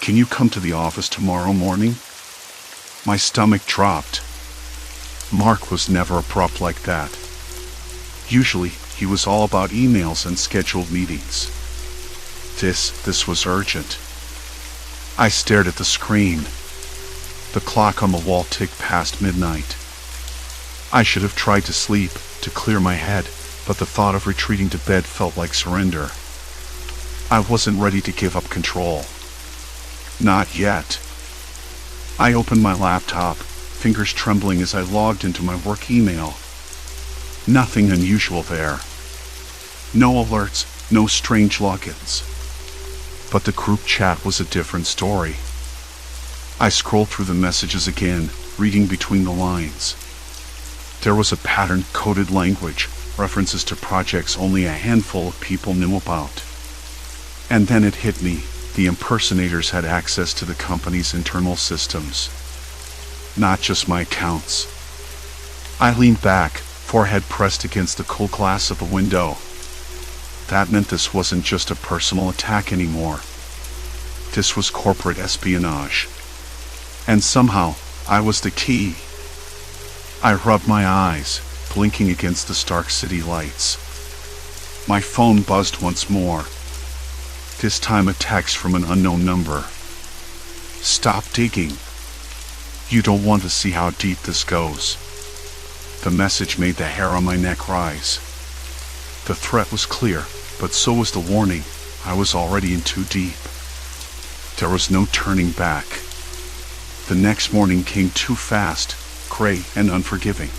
A: Can you come to the office tomorrow morning?" My stomach dropped. Mark was never abrupt like that. Usually, he was all about emails and scheduled meetings. This was urgent. I stared at the screen. The clock on the wall ticked past midnight. I should have tried to sleep, to clear my head, but the thought of retreating to bed felt like surrender. I wasn't ready to give up control. Not yet. I opened my laptop, fingers trembling as I logged into my work email. Nothing unusual there. No alerts, no strange logins. But the group chat was a different story. I scrolled through the messages again, reading between the lines. There was a pattern-coded language, references to projects only a handful of people knew about. And then it hit me, the impersonators had access to the company's internal systems. Not just my accounts. I leaned back, forehead pressed against the cold glass of the window. That meant this wasn't just a personal attack anymore. This was corporate espionage. And somehow, I was the key. I rubbed my eyes, blinking against the stark city lights. My phone buzzed once more. This time a text from an unknown number. "Stop digging. You don't want to see how deep this goes." The message made the hair on my neck rise. The threat was clear, but so was the warning. I was already in too deep. There was no turning back. The next morning came too fast, gray and unforgiving.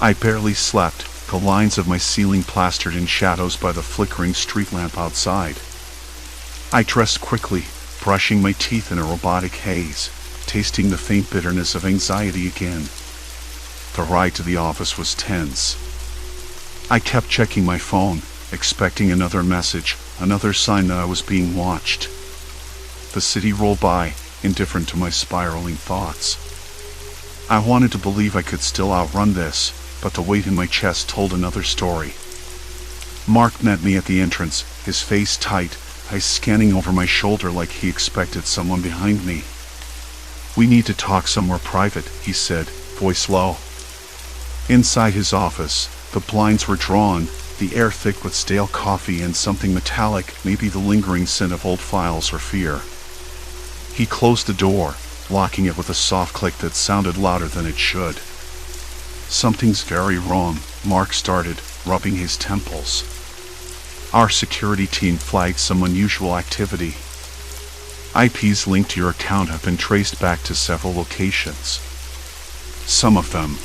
A: I barely slept, the lines of my ceiling plastered in shadows by the flickering street lamp outside. I dressed quickly, brushing my teeth in a robotic haze, tasting the faint bitterness of anxiety again. The ride to the office was tense. I kept checking my phone, expecting another message, another sign that I was being watched. The city rolled by, indifferent to my spiraling thoughts. I wanted to believe I could still outrun this, but the weight in my chest told another story. Mark met me at the entrance, his face tight, eyes scanning over my shoulder like he expected someone behind me. "We need to talk somewhere private," he said, voice low. Inside his office, the blinds were drawn, the air thick with stale coffee and something metallic, maybe the lingering scent of old files or fear. He closed the door, locking it with a soft click that sounded louder than it should. "Something's very wrong," Mark started, rubbing his temples. "Our security team flagged some unusual activity. IPs linked to your account have been traced back to several locations. Some of them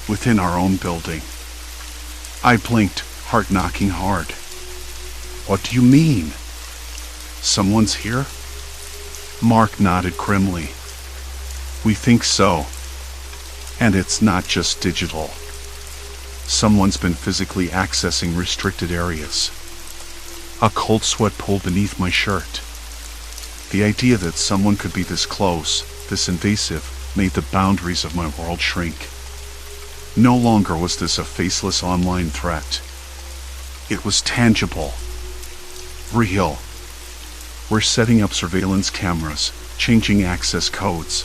A: within our own building. I blinked, heart knocking hard. What do you mean? Someone's here? Mark nodded grimly. We think so. And it's not just digital. Someone's been physically accessing restricted areas. A cold sweat pulled beneath my shirt. The idea that someone could be this close, this invasive, made the boundaries of my world shrink. No longer was this a faceless online threat. It was tangible. Real. We're setting up surveillance cameras, changing access codes.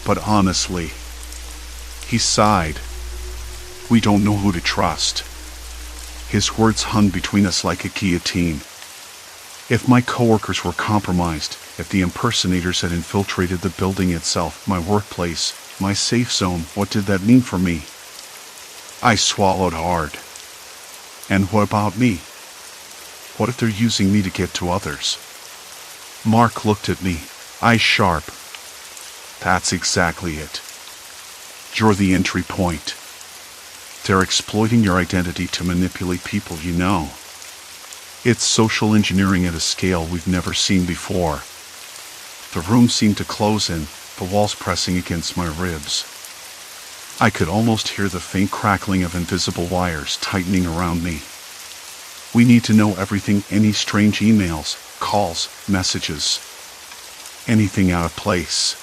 A: But honestly, he sighed. We don't know who to trust. His words hung between us like a guillotine. If my coworkers were compromised, if the impersonators had infiltrated the building itself, my workplace, my safe zone, what did that mean for me? I swallowed hard. And what about me? What if they're using me to get to others? Mark looked at me, eyes sharp. That's exactly it. You're the entry point. They're exploiting your identity to manipulate people you know. It's social engineering at a scale we've never seen before. The room seemed to close in, the walls pressing against my ribs. I could almost hear the faint crackling of invisible wires tightening around me. We need to know everything, any strange emails, calls, messages. Anything out of place.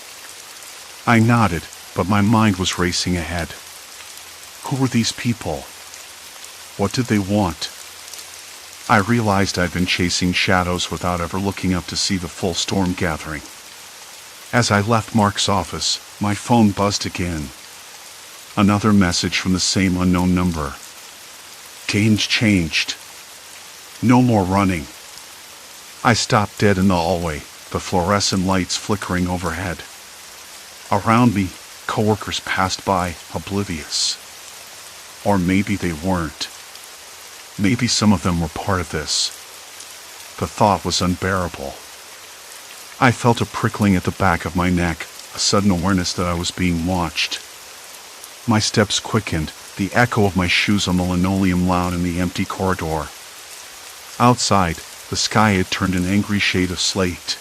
A: I nodded, but my mind was racing ahead. Who were these people? What did they want? I realized I'd been chasing shadows without ever looking up to see the full storm gathering. As I left Mark's office, my phone buzzed again. Another message from the same unknown number. Game's changed. No more running. I stopped dead in the hallway, the fluorescent lights flickering overhead. Around me, coworkers passed by, oblivious. Or maybe they weren't. Maybe some of them were part of this. The thought was unbearable. I felt a prickling at the back of my neck, a sudden awareness that I was being watched. My steps quickened, the echo of my shoes on the linoleum loud in the empty corridor. Outside, the sky had turned an angry shade of slate.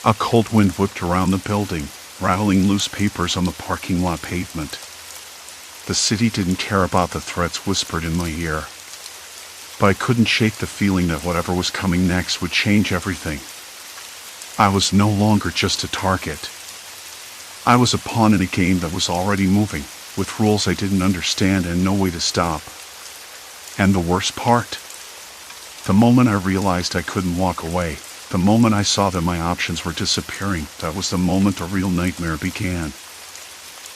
A: A cold wind whipped around the building, rattling loose papers on the parking lot pavement. The city didn't care about the threats whispered in my ear. But I couldn't shake the feeling that whatever was coming next would change everything. I was no longer just a target. I was a pawn in a game that was already moving, with rules I didn't understand and no way to stop. And the worst part? The moment I realized I couldn't walk away, the moment I saw that my options were disappearing, that was the moment the real nightmare began.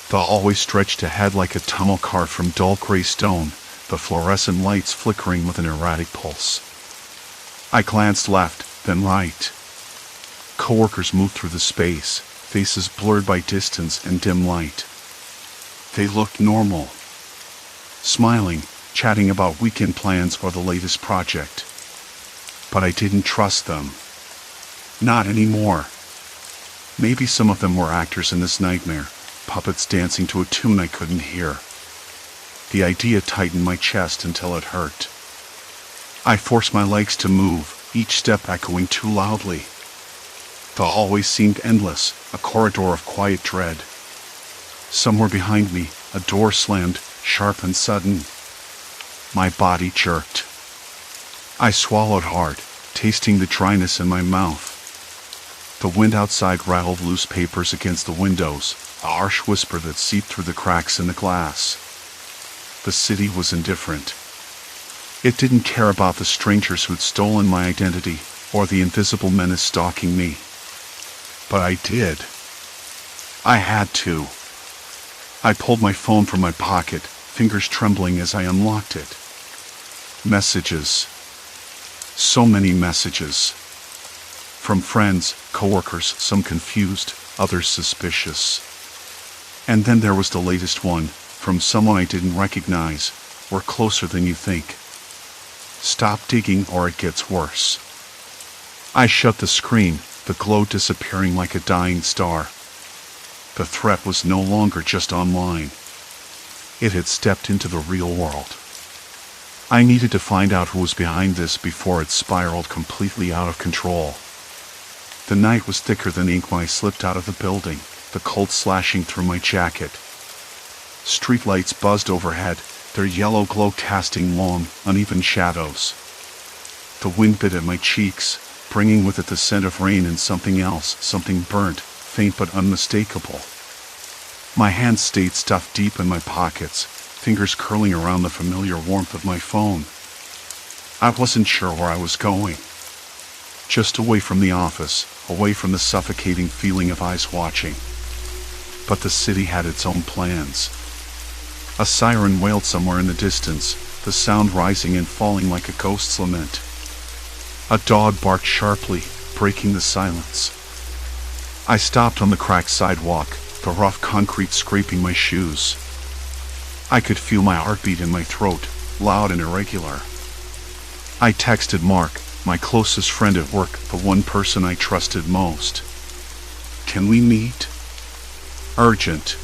A: The hallway stretched ahead like a tunnel carved from dull gray stone, the fluorescent lights flickering with an erratic pulse. I glanced left, then right. Coworkers moved through the space, faces blurred by distance and dim light. They looked normal. Smiling, chatting about weekend plans or the latest project. But I didn't trust them. Not anymore. Maybe some of them were actors in this nightmare, puppets dancing to a tune I couldn't hear. The idea tightened my chest until it hurt. I forced my legs to move, each step echoing too loudly. The hallway seemed endless, a corridor of quiet dread. Somewhere behind me, a door slammed, sharp and sudden. My body jerked. I swallowed hard, tasting the dryness in my mouth. The wind outside rattled loose papers against the windows, a harsh whisper that seeped through the cracks in the glass. The city was indifferent. It didn't care about the strangers who'd stolen my identity, or the invisible menace stalking me. But I did. I had to. I pulled my phone from my pocket, fingers trembling as I unlocked it. Messages. So many messages. From friends, coworkers, some confused, others suspicious. And then there was the latest one, from someone I didn't recognize. We're closer than you think. Stop digging or it gets worse. I shut the screen, the glow disappearing like a dying star. The threat was no longer just online. It had stepped into the real world. I needed to find out who was behind this before it spiraled completely out of control. The night was thicker than ink when I slipped out of the building, the cold slashing through my jacket. Streetlights buzzed overhead, their yellow glow casting long, uneven shadows. The wind bit at my cheeks, bringing with it the scent of rain and something else, something burnt, faint but unmistakable. My hands stayed stuffed deep in my pockets, fingers curling around the familiar warmth of my phone. I wasn't sure where I was going. Just away from the office, away from the suffocating feeling of eyes watching. But the city had its own plans. A siren wailed somewhere in the distance, the sound rising and falling like a ghost's lament. A dog barked sharply, breaking the silence. I stopped on the cracked sidewalk, the rough concrete scraping my shoes. I could feel my heartbeat in my throat, loud and irregular. I texted Mark, my closest friend at work, the one person I trusted most. "Can we meet? Urgent."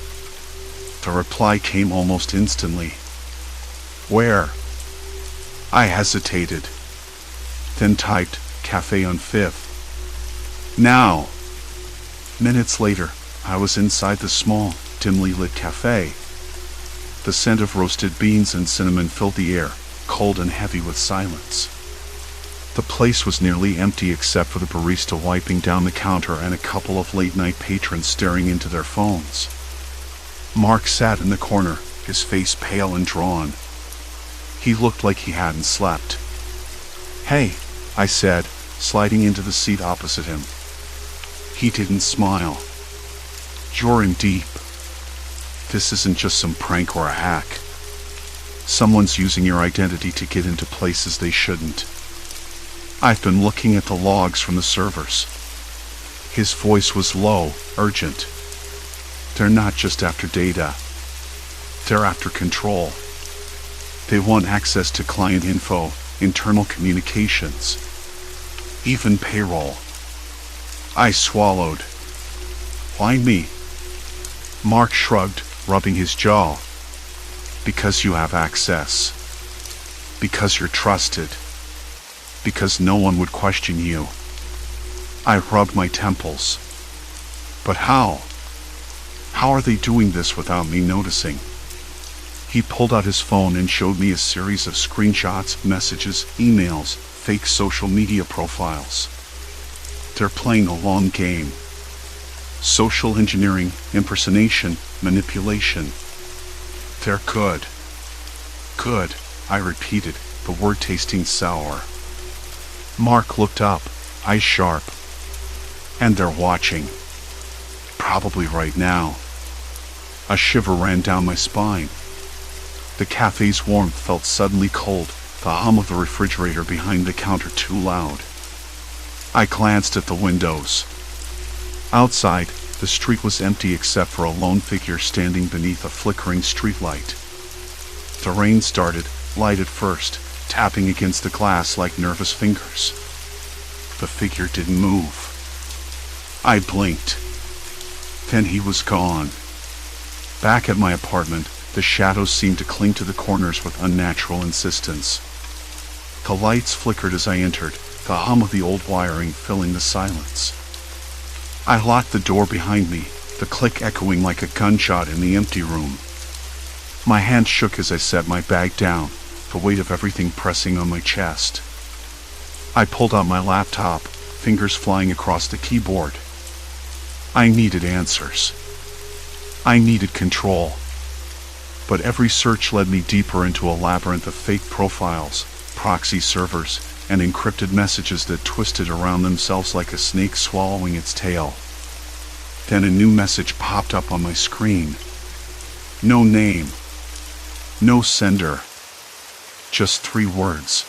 A: The reply came almost instantly. "Where?" I hesitated, then typed, "Cafe on 5th. Now." Minutes later, I was inside the small, dimly lit cafe. The scent of roasted beans and cinnamon filled the air, cold and heavy with silence. The place was nearly empty except for the barista wiping down the counter and a couple of late-night patrons staring into their phones. Mark sat in the corner, his face pale and drawn. He looked like he hadn't slept. "Hey," I said, sliding into the seat opposite him. He didn't smile. "You're in deep. This isn't just some prank or a hack. Someone's using your identity to get into places they shouldn't. I've been looking at the logs from the servers." His voice was low, urgent. "They're not just after data. They're after control. They want access to client info, internal communications, even payroll." I swallowed. "Why me?" Mark shrugged, rubbing his jaw. "Because you have access. Because you're trusted. Because no one would question you." I rubbed my temples. "But how? How are they doing this without me noticing?" He pulled out his phone and showed me a series of screenshots, messages, emails, fake social media profiles. They're playing a long game. Social engineering, impersonation, manipulation. They're good. Good, I repeated, the word tasting sour. Mark looked up, eyes sharp. "And they're watching. Probably right now." A shiver ran down my spine. The cafe's warmth felt suddenly cold, the hum of the refrigerator behind the counter too loud. I glanced at the windows. Outside, the street was empty except for a lone figure standing beneath a flickering streetlight. The rain started, light at first, tapping against the glass like nervous fingers. The figure didn't move. I blinked. Then he was gone. Back at my apartment, the shadows seemed to cling to the corners with unnatural insistence. The lights flickered as I entered, the hum of the old wiring filling the silence. I locked the door behind me, the click echoing like a gunshot in the empty room. My hand shook as I set my bag down, the weight of everything pressing on my chest. I pulled out my laptop, fingers flying across the keyboard. I needed answers. I needed control. But every search led me deeper into a labyrinth of fake profiles, proxy servers, and encrypted messages that twisted around themselves like a snake swallowing its tail. Then a new message popped up on my screen. No name. No sender. Just 3 words.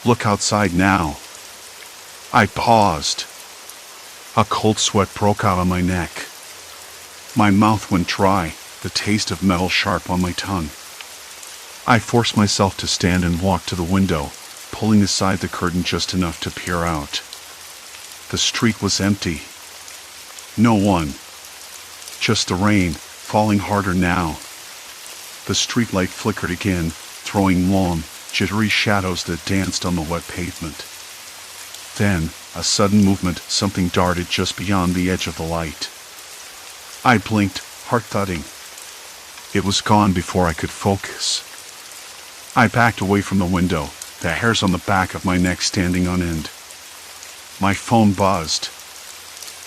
A: "Look outside now." I paused. A cold sweat broke out on my neck. My mouth went dry, the taste of metal sharp on my tongue. I forced myself to stand and walk to the window, pulling aside the curtain just enough to peer out. The street was empty. No one. Just the rain, falling harder now. The streetlight flickered again, throwing long, jittery shadows that danced on the wet pavement. Then, a sudden movement, something darted just beyond the edge of the light. I blinked, heart thudding. It was gone before I could focus. I backed away from the window, the hairs on the back of my neck standing on end. My phone buzzed.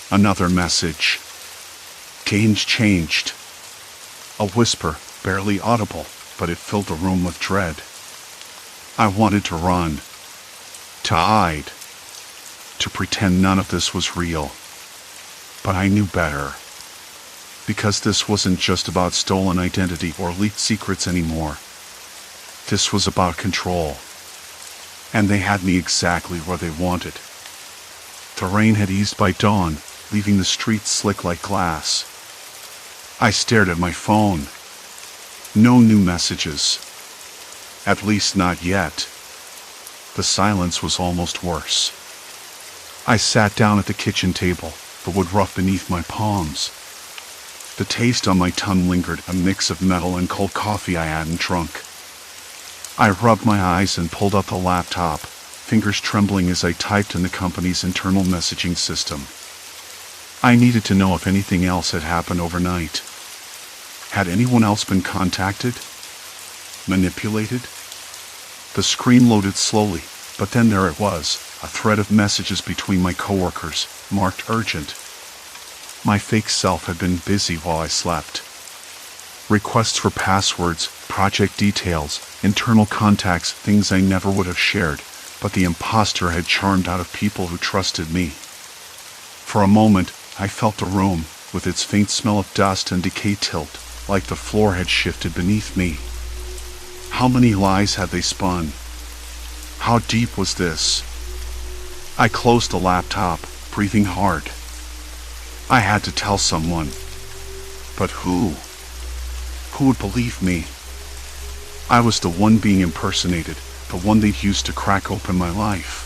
A: Another message. Games changed. A whisper, barely audible, but it filled the room with dread. I wanted to run. To hide. To pretend none of this was real. But I knew better. Because this wasn't just about stolen identity or leaked secrets anymore. This was about control. And they had me exactly where they wanted. The rain had eased by dawn, leaving the streets slick like glass. I stared at my phone. No new messages. At least not yet. The silence was almost worse. I sat down at the kitchen table, the wood rough beneath my palms. The taste on my tongue lingered, a mix of metal and cold coffee I hadn't drunk. I rubbed my eyes and pulled out the laptop, fingers trembling as I typed in the company's internal messaging system. I needed to know if anything else had happened overnight. Had anyone else been contacted? Manipulated? The screen loaded slowly, but then there it was, a thread of messages between my coworkers, marked urgent. My fake self had been busy while I slept. Requests for passwords, project details, internal contacts, things I never would have shared, but the imposter had charmed out of people who trusted me. For a moment, I felt the room, with its faint smell of dust and decay tilt, like the floor had shifted beneath me. How many lies had they spun? How deep was this? I closed the laptop, breathing hard. I had to tell someone. But who? Who would believe me? I was the one being impersonated, the one they'd used to crack open my life.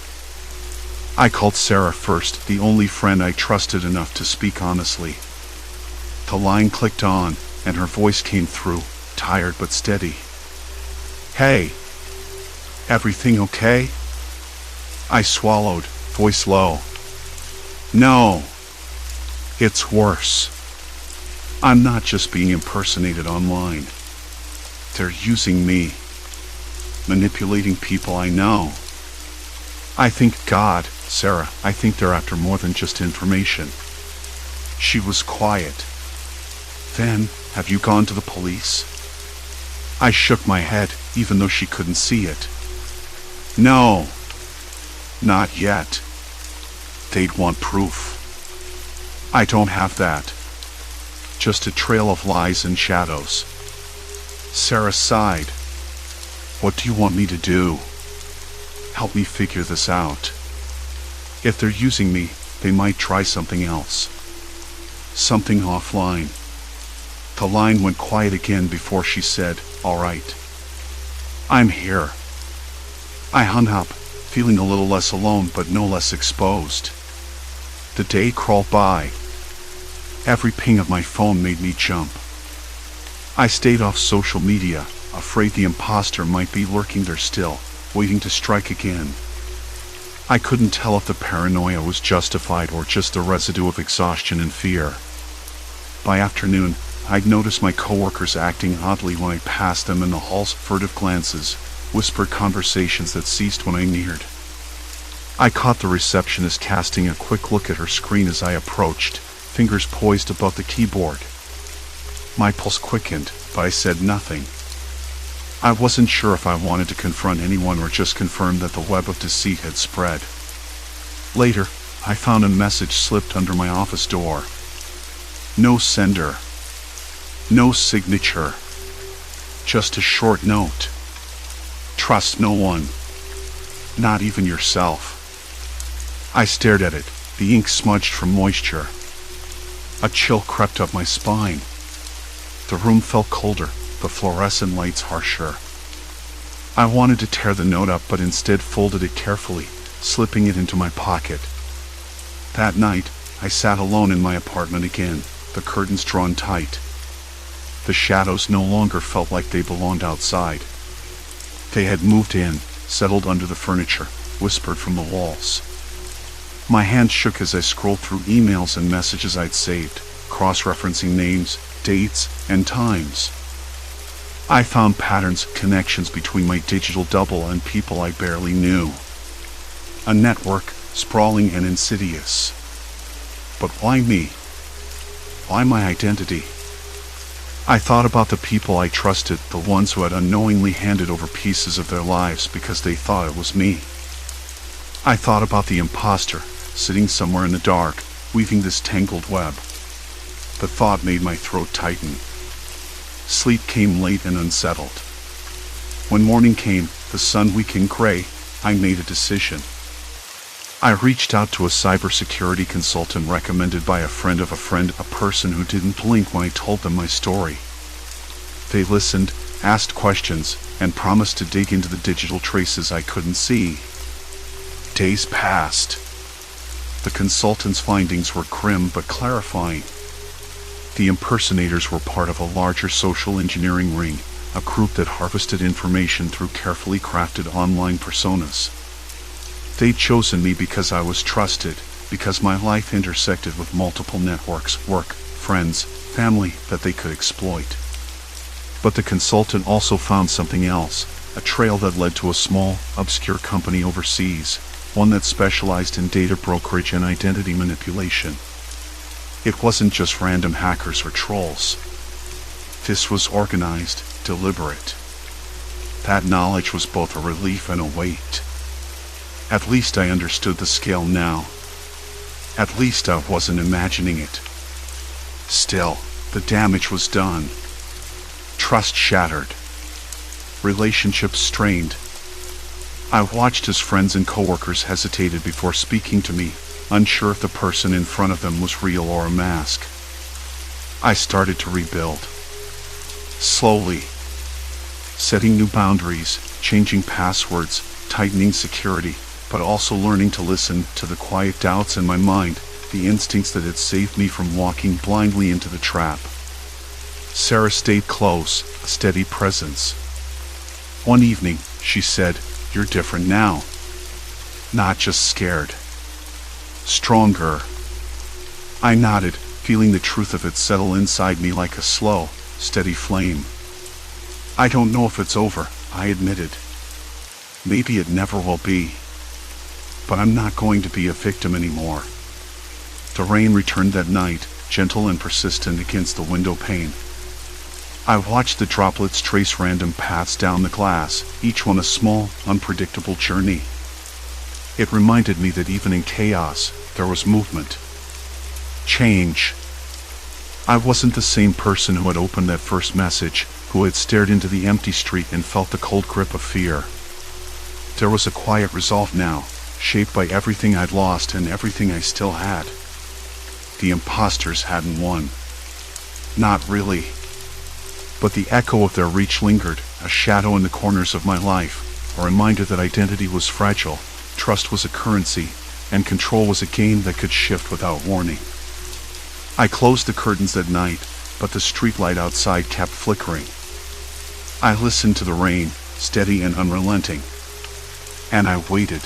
A: I called Sarah first, the only friend I trusted enough to speak honestly. The line clicked on, and her voice came through, tired but steady. Hey, everything okay? I swallowed, voice low. No, it's worse. I'm not just being impersonated online. They're using me, manipulating people I know. I think God, Sarah, I think they're after more than just information. She was quiet. Then, have you gone to the police? I shook my head, even though she couldn't see it. No, not yet. They'd want proof. I don't have that. Just a trail of lies and shadows. Sarah sighed. What do you want me to do? Help me figure this out. If they're using me, they might try something else. Something offline. The line went quiet again before she said, all right. I'm here. I hung up, feeling a little less alone but no less exposed. The day crawled by. Every ping of my phone made me jump. I stayed off social media, afraid the imposter might be lurking there still, waiting to strike again. I couldn't tell if the paranoia was justified or just the residue of exhaustion and fear. By afternoon, I'd noticed my coworkers acting oddly when I passed them in the halls, furtive glances, whispered conversations that ceased when I neared. I caught the receptionist casting a quick look at her screen as I approached, fingers poised above the keyboard. My pulse quickened, but I said nothing. I wasn't sure if I wanted to confront anyone or just confirm that the web of deceit had spread. Later, I found a message slipped under my office door. No sender. No signature. Just a short note. Trust no one. Not even yourself. I stared at it, the ink smudged from moisture. A chill crept up my spine. The room felt colder, the fluorescent lights harsher. I wanted to tear the note up but instead folded it carefully, slipping it into my pocket. That night, I sat alone in my apartment again, the curtains drawn tight. The shadows no longer felt like they belonged outside. They had moved in, settled under the furniture, whispered from the walls. My hand shook as I scrolled through emails and messages I'd saved, cross-referencing names, dates, and times. I found patterns, connections between my digital double and people I barely knew. A network, sprawling and insidious. But why me? Why my identity? I thought about the people I trusted, the ones who had unknowingly handed over pieces of their lives because they thought it was me. I thought about the imposter, sitting somewhere in the dark, weaving this tangled web. The thought made my throat tighten. Sleep came late and unsettled. When morning came, the sun weakened gray, I made a decision. I reached out to a cybersecurity consultant recommended by a friend of a friend, a person who didn't blink when I told them my story. They listened, asked questions, and promised to dig into the digital traces I couldn't see. Days passed. The consultant's findings were grim but clarifying. The impersonators were part of a larger social engineering ring, a group that harvested information through carefully crafted online personas. They'd chosen me because I was trusted, because my life intersected with multiple networks, work, friends, family that they could exploit. But the consultant also found something else, a trail that led to a small, obscure company overseas, one that specialized in data brokerage and identity manipulation. It wasn't just random hackers or trolls. This was organized, deliberate. That knowledge was both a relief and a weight. At least I understood the scale now. At least I wasn't imagining it. Still, the damage was done. Trust shattered. Relationships strained. I watched as friends and coworkers hesitated before speaking to me, unsure if the person in front of them was real or a mask. I started to rebuild. Slowly. Setting new boundaries, changing passwords, tightening security, but also learning to listen to the quiet doubts in my mind, the instincts that had saved me from walking blindly into the trap. Sarah stayed close, a steady presence. One evening, she said, "You're different now. Not just scared. Stronger." I nodded, feeling the truth of it settle inside me like a slow, steady flame. "I don't know if it's over," I admitted. "Maybe it never will be. But I'm not going to be a victim anymore." The rain returned that night, gentle and persistent against the window pane. I watched the droplets trace random paths down the glass, each one a small, unpredictable journey. It reminded me that even in chaos, there was movement. Change. I wasn't the same person who had opened that first message, who had stared into the empty street and felt the cold grip of fear. There was a quiet resolve now, shaped by everything I'd lost and everything I still had. The imposters hadn't won. Not really. But the echo of their reach lingered, a shadow in the corners of my life, a reminder that identity was fragile, trust was a currency, and control was a game that could shift without warning. I closed the curtains that night, but the streetlight outside kept flickering. I listened to the rain, steady and unrelenting. And I waited.